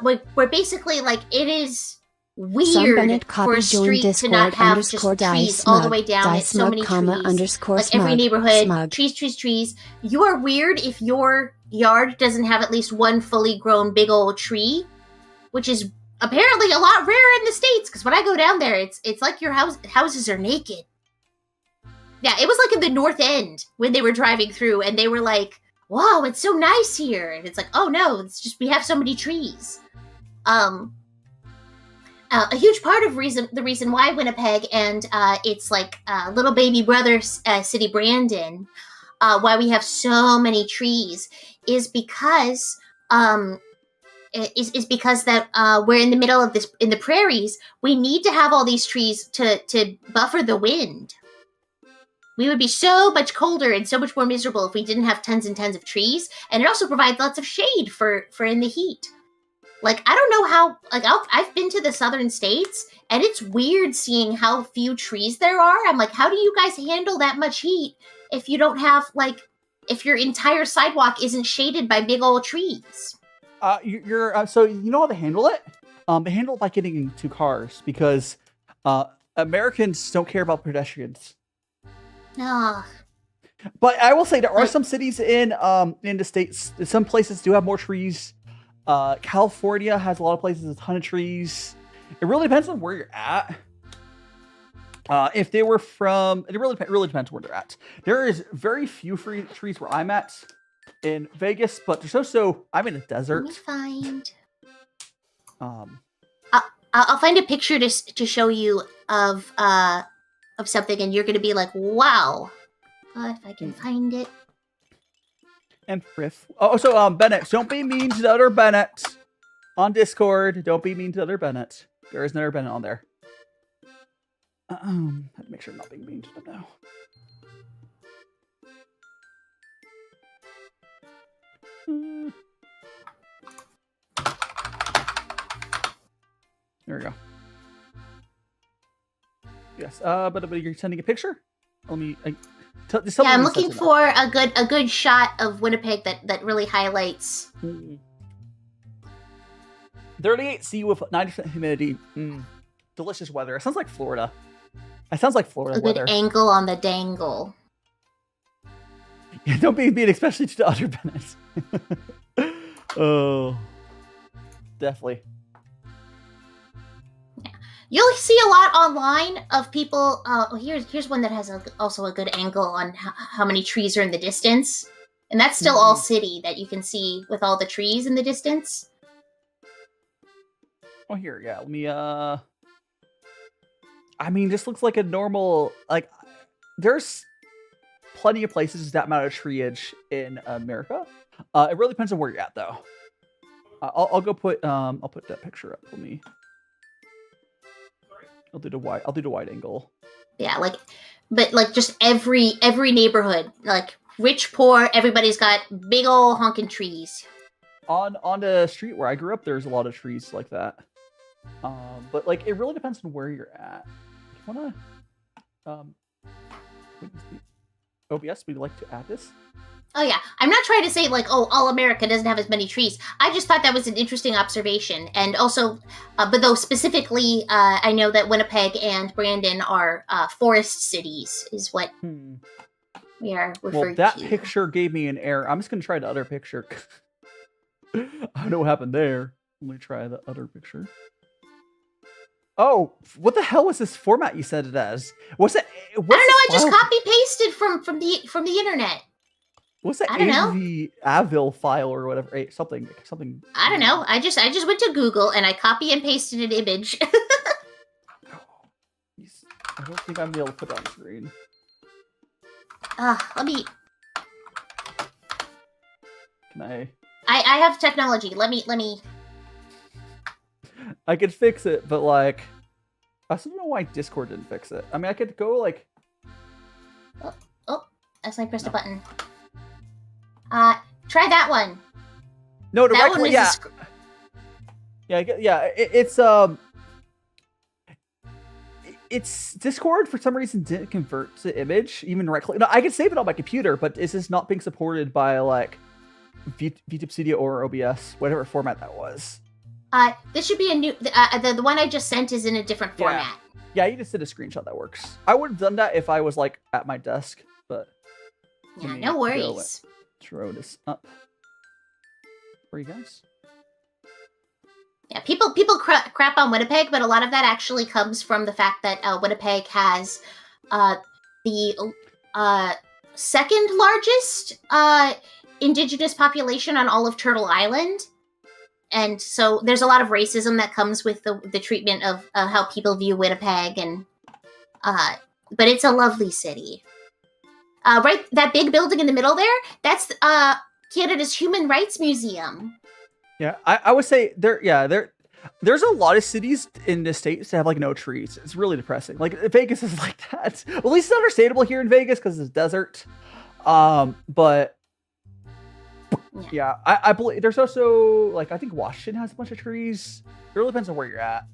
C: Where basically, like, it is weird for a street to not have just trees all the way down. It's so many trees. Like, every neighborhood, trees. You are weird if your yard doesn't have at least one fully grown big old tree, which is apparently a lot rarer in the States, because when I go down there, it's like your houses are naked. Yeah, it was like in the North End when they were driving through, and they were like, "Wow, it's so nice here." And it's like, "Oh no, it's just we have so many trees." A huge part of the reason why Winnipeg and its like little baby brother city Brandon, why we have so many trees, is because that we're in the middle of this in the prairies. We need to have all these trees to buffer the wind. We would be so much colder and so much more miserable if we didn't have tons and tons of trees. And it also provides lots of shade for in the heat. Like, I don't know how, like, I've been to the southern states, and it's weird seeing how few trees there are. I'm like, how do you guys handle that much heat if you don't have, like, if your entire sidewalk isn't shaded by big old trees?
B: So you know how they handle it? They handle it by getting into cars, because Americans don't care about pedestrians.
C: No.
B: But I will say there are some cities in the States. Some places do have more trees. California has a lot of places with a ton of trees. It really depends on where you're at. If they were from, it really depends where they're at. There is very few free trees where I'm at in Vegas, but there's also, I'm in a desert.
C: Let me find. I'll find a picture to show you of something, and you're gonna be like, "Wow!" If I can find it.
B: And Riff. Oh, so Bennett, don't be mean to the other Bennett on Discord. Don't be mean to the other Bennett. There is another Bennett on there. I have to make sure I'm not being mean to them now. There we go. Yes. But you're sending a picture? Let me.
C: I'm looking for a good shot of Winnipeg that really highlights.
B: 38 C with 90% humidity. Delicious weather. It sounds like Florida. It sounds like Florida weather.
C: A good angle on the dangle.
B: Yeah, don't be mean, especially to the other Bennett. Oh, definitely.
C: You'll see a lot online of people. Here's one that has also a good angle on how many trees are in the distance, and that's still all city that you can see with all the trees in the distance.
B: Oh, here, yeah. Let me. I mean, this looks like a normal. Like, there's plenty of places with that amount of treeage in America. It really depends on where you're at, though. I'll go put. I'll put that picture up. Let me. I'll do the wide angle.
C: Yeah, but just every neighborhood, like rich, poor, everybody's got big old honking trees.
B: On the street where I grew up, there's a lot of trees like that. But like it really depends on where you're at. If you wanna OBS, would you like to add this?
C: Oh yeah, I'm not trying to say like, oh, all America doesn't have as many trees. I just thought that was an interesting observation, and also, but though specifically, I know that Winnipeg and Brandon are forest cities, is what we are referring to.
B: Well, that picture gave me an error. I'm just gonna try the other picture. I don't know what happened there. Let me try the other picture. Oh, what the hell was this format you said it as? What's it?
C: I don't know. I just copy pasted from the internet.
B: What's that?
C: I don't know.
B: Avil file or whatever? Something.
C: I don't know. I just went to Google and I copy and pasted an image.
B: I don't think I'm able to put it on screen.
C: Let me.
B: Can I?
C: I have technology. Let me.
B: I could fix it, but like, I still don't know why Discord didn't fix it. I mean, I could go like.
C: Oh! That's I pressed a button. Try that one.
B: No,
C: that one was
B: it's Discord for some reason didn't convert to image, even right click. No, I can save it on my computer, but this is not being supported by like VTube Studio or OBS, whatever format that was.
C: This should be a new. The one I just sent is in a different format.
B: Yeah, you just did a screenshot that works. I would have done that if I was like at my desk, but
C: yeah, no worries.
B: Throw this up for you guys.
C: Yeah, people crap on Winnipeg, but a lot of that actually comes from the fact that Winnipeg has the second largest indigenous population on all of Turtle Island. And so there's a lot of racism that comes with the treatment of how people view Winnipeg, and but it's a lovely city. Right, that big building in the middle there, that's Canada's Human Rights Museum.
B: Yeah, I would say there's a lot of cities in the States that have like no trees. It's really depressing. Like Vegas is like that. Well, at least it's understandable here in Vegas because it's desert. But yeah, I believe there's also like I think Washington has a bunch of trees. It really depends on where you're at.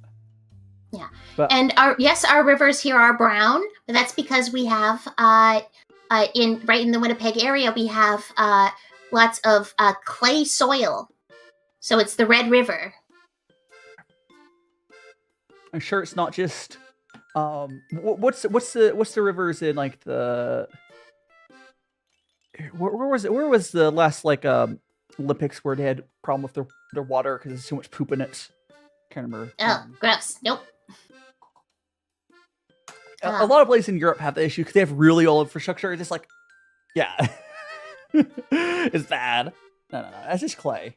C: Yeah,
B: but,
C: and our rivers here are brown, but that's because we have in the Winnipeg area we have lots of clay soil, so it's the Red River.
B: I'm sure it's not just what's the rivers in like the where was the last like Olympics where they had a problem with their water because there's too much poop in it? Can't remember.
C: Oh, gross. Nope.
B: A lot of places in Europe have the issue because they have really old infrastructure. It's just like, yeah, it's bad. No, that's just clay.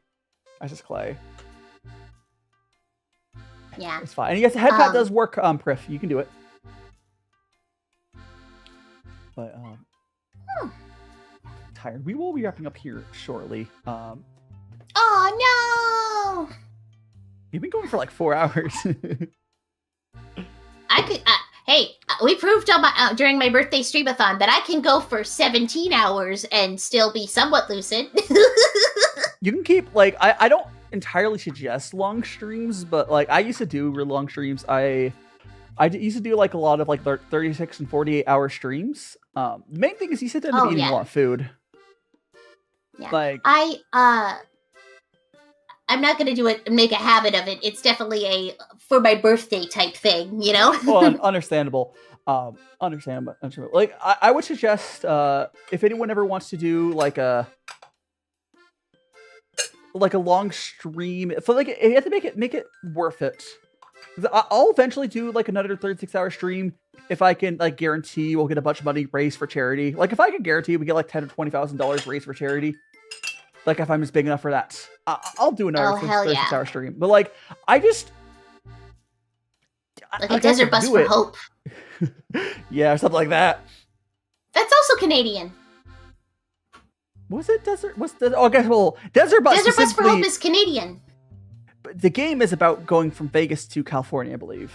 C: Yeah,
B: it's fine. And yes, the head pat does work. Pu'er, you can do it. But tired. We will be wrapping up here shortly.
C: Oh no!
B: You've been going for like 4 hours.
C: I could. Hey, we proved on during my birthday streamathon that I can go for 17 hours and still be somewhat lucid.
B: You can keep like I don't entirely suggest long streams, but like I used to do really long streams. I used to do like a lot of like 36 and 48 hour streams. The main thing is you sit there and eating a lot of food.
C: Yeah,
B: like
C: I'm not gonna do it and make a habit of it. It's definitely a for my birthday type thing, you know.
B: Well, understandable. Understandable. Like I would suggest if anyone ever wants to do like a long stream, so like you have to make it worth it. I'll eventually do like another 36-hour stream if I can like guarantee we'll get a bunch of money raised for charity. Like if I can guarantee we get like $10,000 or $20,000 raised for charity. Like if I'm just big enough for that, I'll do another 36-hour stream. But like, I just
C: like a desert bus for hope.
B: Yeah, or something like that.
C: That's also Canadian.
B: Was it desert? Desert bus.
C: Desert bus for hope is Canadian.
B: But the game is about going from Vegas to California, I believe.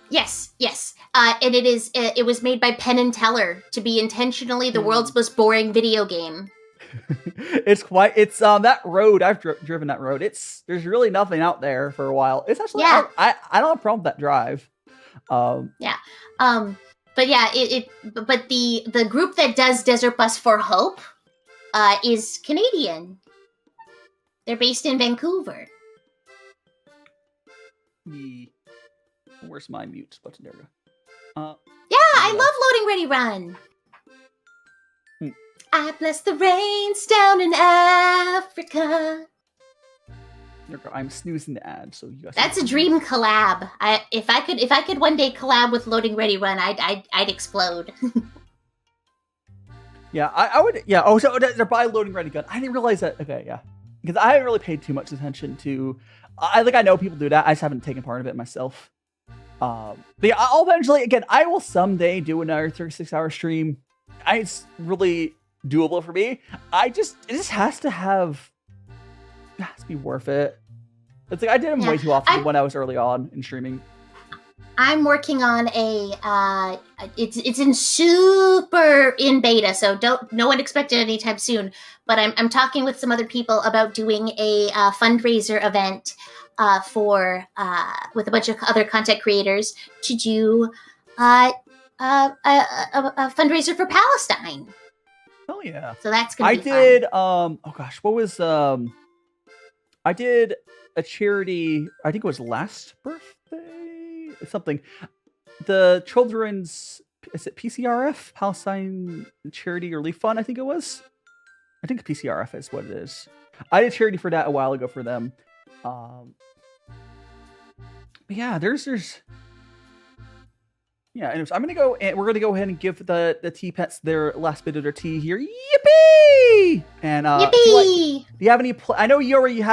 C: Yes, yes. And it was made by Penn and Teller to be intentionally the world's most boring video game.
B: It's that road. I've driven that road. There's really nothing out there for a while. It's actually, I don't have a problem with that drive.
C: Yeah. But yeah, but the group that does Desert Bus for Hope is Canadian. They're based in Vancouver.
B: Where's my mute button? There we go.
C: Yeah, I love Loading Ready Run. I bless the rains down in Africa.
B: I'm snoozing the ad, so you guys.
C: That's a dream collab. If I could one day collab with Loading Ready Run, I'd explode.
B: Yeah, I would. Yeah. Oh, so they're by Loading Ready Gun. I didn't realize that. Okay, yeah, because I haven't really paid too much attention to. I know people do that. I just haven't taken part of it myself. But yeah, I'll eventually. Again, I will someday do another 36-hour stream. It's really doable for me. It just has to be worth it. It's like I did them way too often when I was early on in streaming.
C: I'm working on it's in super in beta, so no one expect it anytime soon. But I'm talking with some other people about doing a fundraiser event with a bunch of other content creators to do a fundraiser for Palestine.
B: Oh yeah.
C: So that's gonna be
B: fun. I did a charity, I think it was last birthday, something. The children's, is it PCRF? Palestine Charity Relief Fund, I think it was. I think PCRF is what it is. I did charity for that a while ago for them. But yeah, there's yeah, anyways, we're gonna go ahead and give the tea pets their last bit of their tea here. Yippee! And
C: yippee!
B: Do you have any? I know you already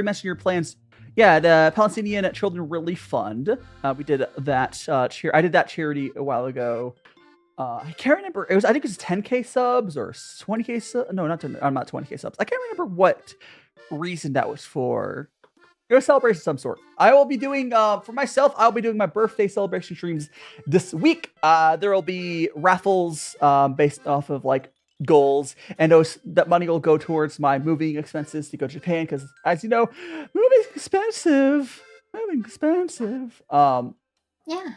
B: mentioned your plans. Yeah, the Palestinian Children Relief Fund. We did that. I did that charity a while ago. I can't remember. I think it was 10K subs or 20K subs. No, not 20K subs. I can't remember what reason that was for. It was a celebration of some sort. I will be doing, for myself, I'll be doing my birthday celebration streams this week. There will be raffles based off of like goals, and that money will go towards my moving expenses to go to Japan, because as you know, moving's expensive.
C: Yeah.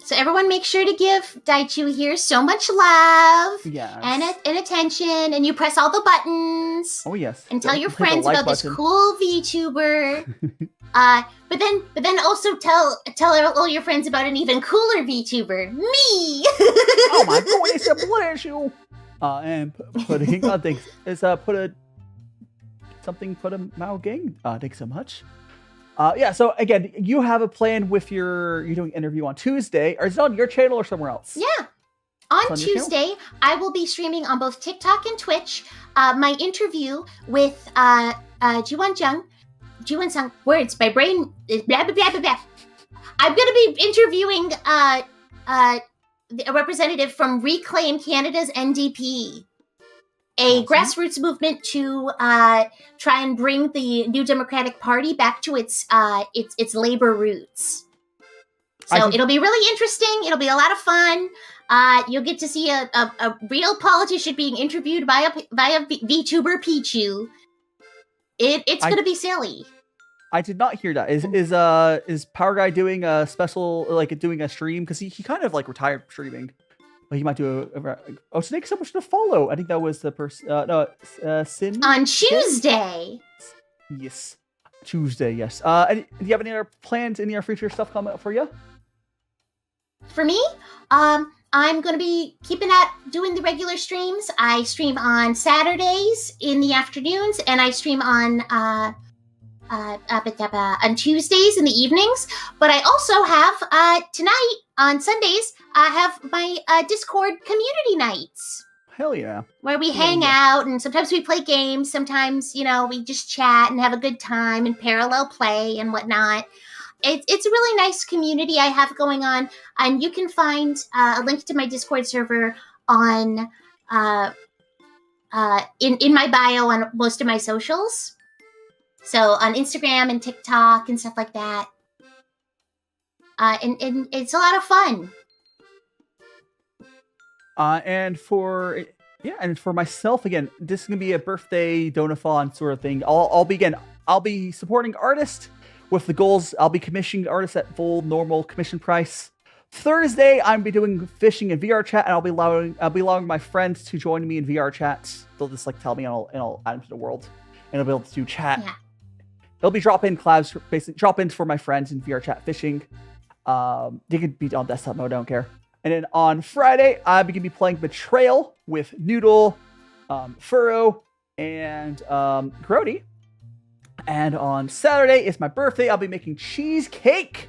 C: So everyone make sure to give Daichu here so much love and attention, and you press all the buttons.
B: Oh yes.
C: And tell your friends about this cool VTuber. But then also tell all your friends about an even cooler VTuber, me.
B: Oh my god, it's a pleasure. And putting on things is put a Mao gang. Thanks so much. Yeah, so again, you have a plan with you're doing an interview on Tuesday, or is it on your channel or somewhere else?
C: Yeah. On Tuesday, I will be streaming on both TikTok and Twitch my interview with Jiwan-sung. Words, my brain is blah, blah, blah, blah, blah. I'm going to be interviewing a representative from Reclaim Canada's NDP. A grassroots movement to try and bring the New Democratic Party back to its labor roots. So it'll be really interesting. It'll be a lot of fun. You'll get to see a real politician being interviewed via Vtuber Pichu. It's going to be silly.
B: I did not hear that. Is Power Guy doing a special, like doing a stream? Because he kind of like retired streaming. He might do so thanks so much to follow. I think that was the person. Sin
C: on Tuesday.
B: Yes, Tuesday. Yes. Do you have any other plans? Any other future stuff coming up for you?
C: For me, I'm gonna be keeping at doing the regular streams. I stream on Saturdays in the afternoons, and I stream on Tuesdays in the evenings. But I also have tonight on Sundays. I have my Discord community nights.
B: Hell yeah!
C: Where we hang out, and sometimes we play games. Sometimes we just chat and have a good time and parallel play and whatnot. It's a really nice community I have going on, and you can find a link to my Discord server on in my bio on most of my socials. So on Instagram and TikTok and stuff like that. and it's a lot of fun.
B: And for myself again, this is gonna be a birthday donathon sort of thing. I'll be supporting artists with the goals. I'll be commissioning artists at full normal commission price. Thursday, I'm gonna be doing fishing in VR chat, and I'll be allowing my friends to join me in VR chat. They'll just like tell me, and I'll add them to the world, and I'll be able to do chat.
C: Yeah.
B: They'll be drop-in collabs, basically drop-ins for my friends in VR chat fishing. They could be on desktop mode, I don't care. And then on Friday, I'm gonna be playing Betrayal with Noodle, Furrow, and Grody. And on Saturday is my birthday. I'll be making cheesecake.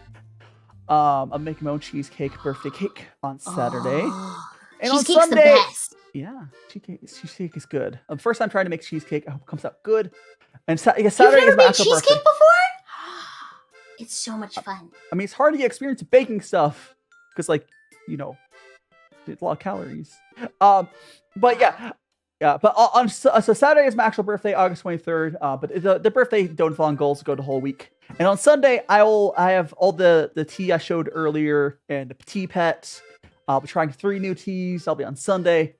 B: I'm making my own cheesecake birthday cake on Saturday. And on
C: Cheesecake's
B: Sunday,
C: the best.
B: yeah, cheesecake is good. First time trying to make cheesecake. I hope it comes out good. And Saturday
C: You've
B: is
C: never
B: my
C: made
B: actual
C: cheesecake
B: birthday.
C: before? It's so much fun.
B: I mean, it's hard to get experience baking stuff because, like, you know, it's a lot of calories. But yeah. But so Saturday is my actual birthday, August 23rd. But the birthday donathon goals go the whole week. And on Sunday, I have all the tea I showed earlier and the tea pets. I'll be trying 3 new teas. I'll be on Sunday.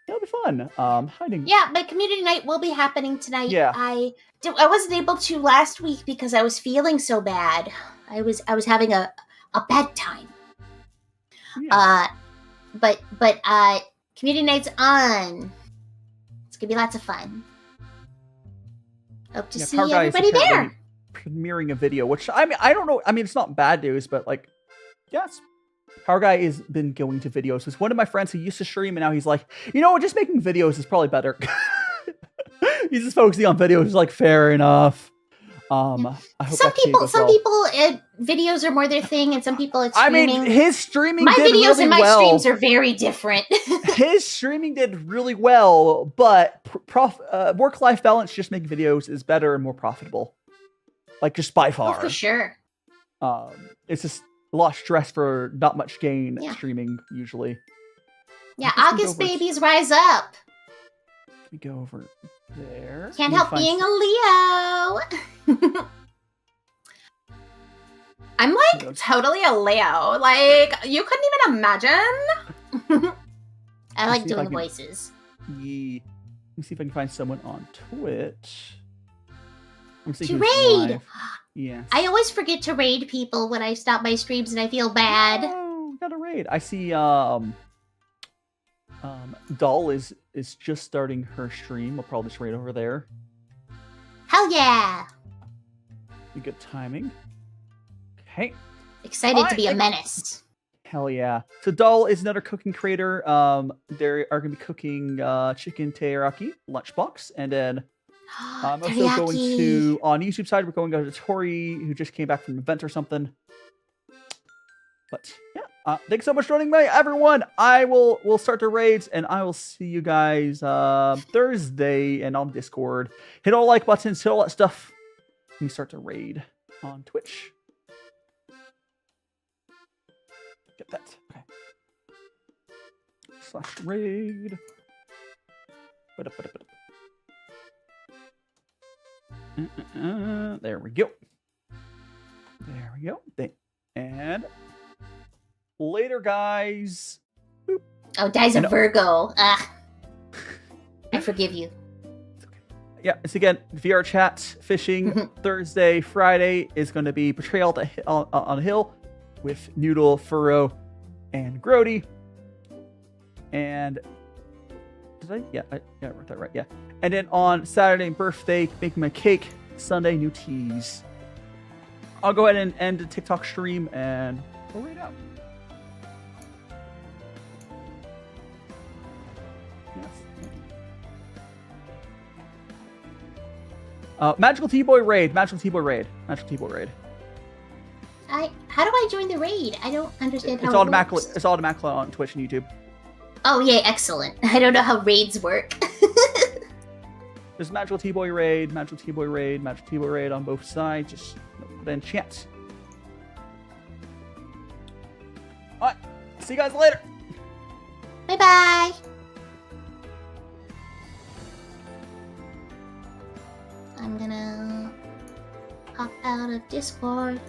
B: It'll be fun. Hiding.
C: Yeah, my community night will be happening tonight.
B: Yeah.
C: I wasn't able to last week because I was feeling so bad. I was having a bad time.
B: Yeah.
C: But community night's on. It's gonna be lots of fun. Hope to see
B: Power Guy is
C: everybody there.
B: apparently premiering a video, which I mean, I don't know. I mean, it's not bad news, but like, yes, Power Guy has been going to videos. It's one of my friends who used to stream, and now he's like, you know, just making videos is probably better. He's just focusing on videos. It's like, fair enough. I hope
C: Some people,
B: well.
C: videos are more their thing, and some people it's streaming.
B: I mean, his streaming
C: my
B: did
C: videos
B: really
C: and my
B: well.
C: streams are very different.
B: His streaming did really well, but work-life balance, just making videos is better and more profitable. Like, just by far.
C: Oh, for sure.
B: It's just a lot of stress for not much gain streaming, usually.
C: Yeah, August babies rise up.
B: Let me go over there.
C: Can't help being a Leo.
D: I'm like totally a Leo. Like, you couldn't even imagine.
C: I like doing voices.
B: Yeah. Let me see if I can find someone on Twitch.
C: To raid!
B: Yes.
C: I always forget to raid people when I stop my streams and I feel bad.
B: Oh, got a raid. I see Doll is just starting her stream. I'll probably just raid over there.
C: Hell yeah!
B: Good timing. Okay.
C: Excited to be a menace.
B: Hell yeah. So Doll is another cooking creator. They are going to be cooking chicken teriyaki lunchbox. And then I'm also going to, on YouTube side, we're going to Tori, who just came back from an event or something. But yeah, thanks so much for joining me, everyone. We'll start the raids, and I will see you guys Thursday and on Discord. Hit all like buttons, hit all that stuff. Let me start the raid on Twitch. Get that. Okay. /raid. There we go. There we go. And later, guys. Boop.
C: Oh, Dai's a Virgo. I forgive you.
B: Yeah, it's again VR chat, fishing. Thursday, Friday is going to be Betrayal on a Hill with Noodle, Furrow, and Grody. And did I? Yeah, I wrote that right. Yeah. And then on Saturday, birthday, making my cake. Sunday, new teas. I'll go ahead and end the TikTok stream and we'll read out. Yes. Magical T-Boy raid. Magical T-Boy raid. Magical T-Boy raid.
C: How do I join the raid? I don't understand how
B: it's automatically works. It's automatically on Twitch and YouTube.
C: Oh, yay, excellent. I don't know how raids work.
B: There's Magical T-Boy raid, Magical T-Boy raid, Magical T-Boy raid on both sides. Just put in chat. Alright, see you guys later.
C: Bye-bye. I'm gonna pop out of Discord.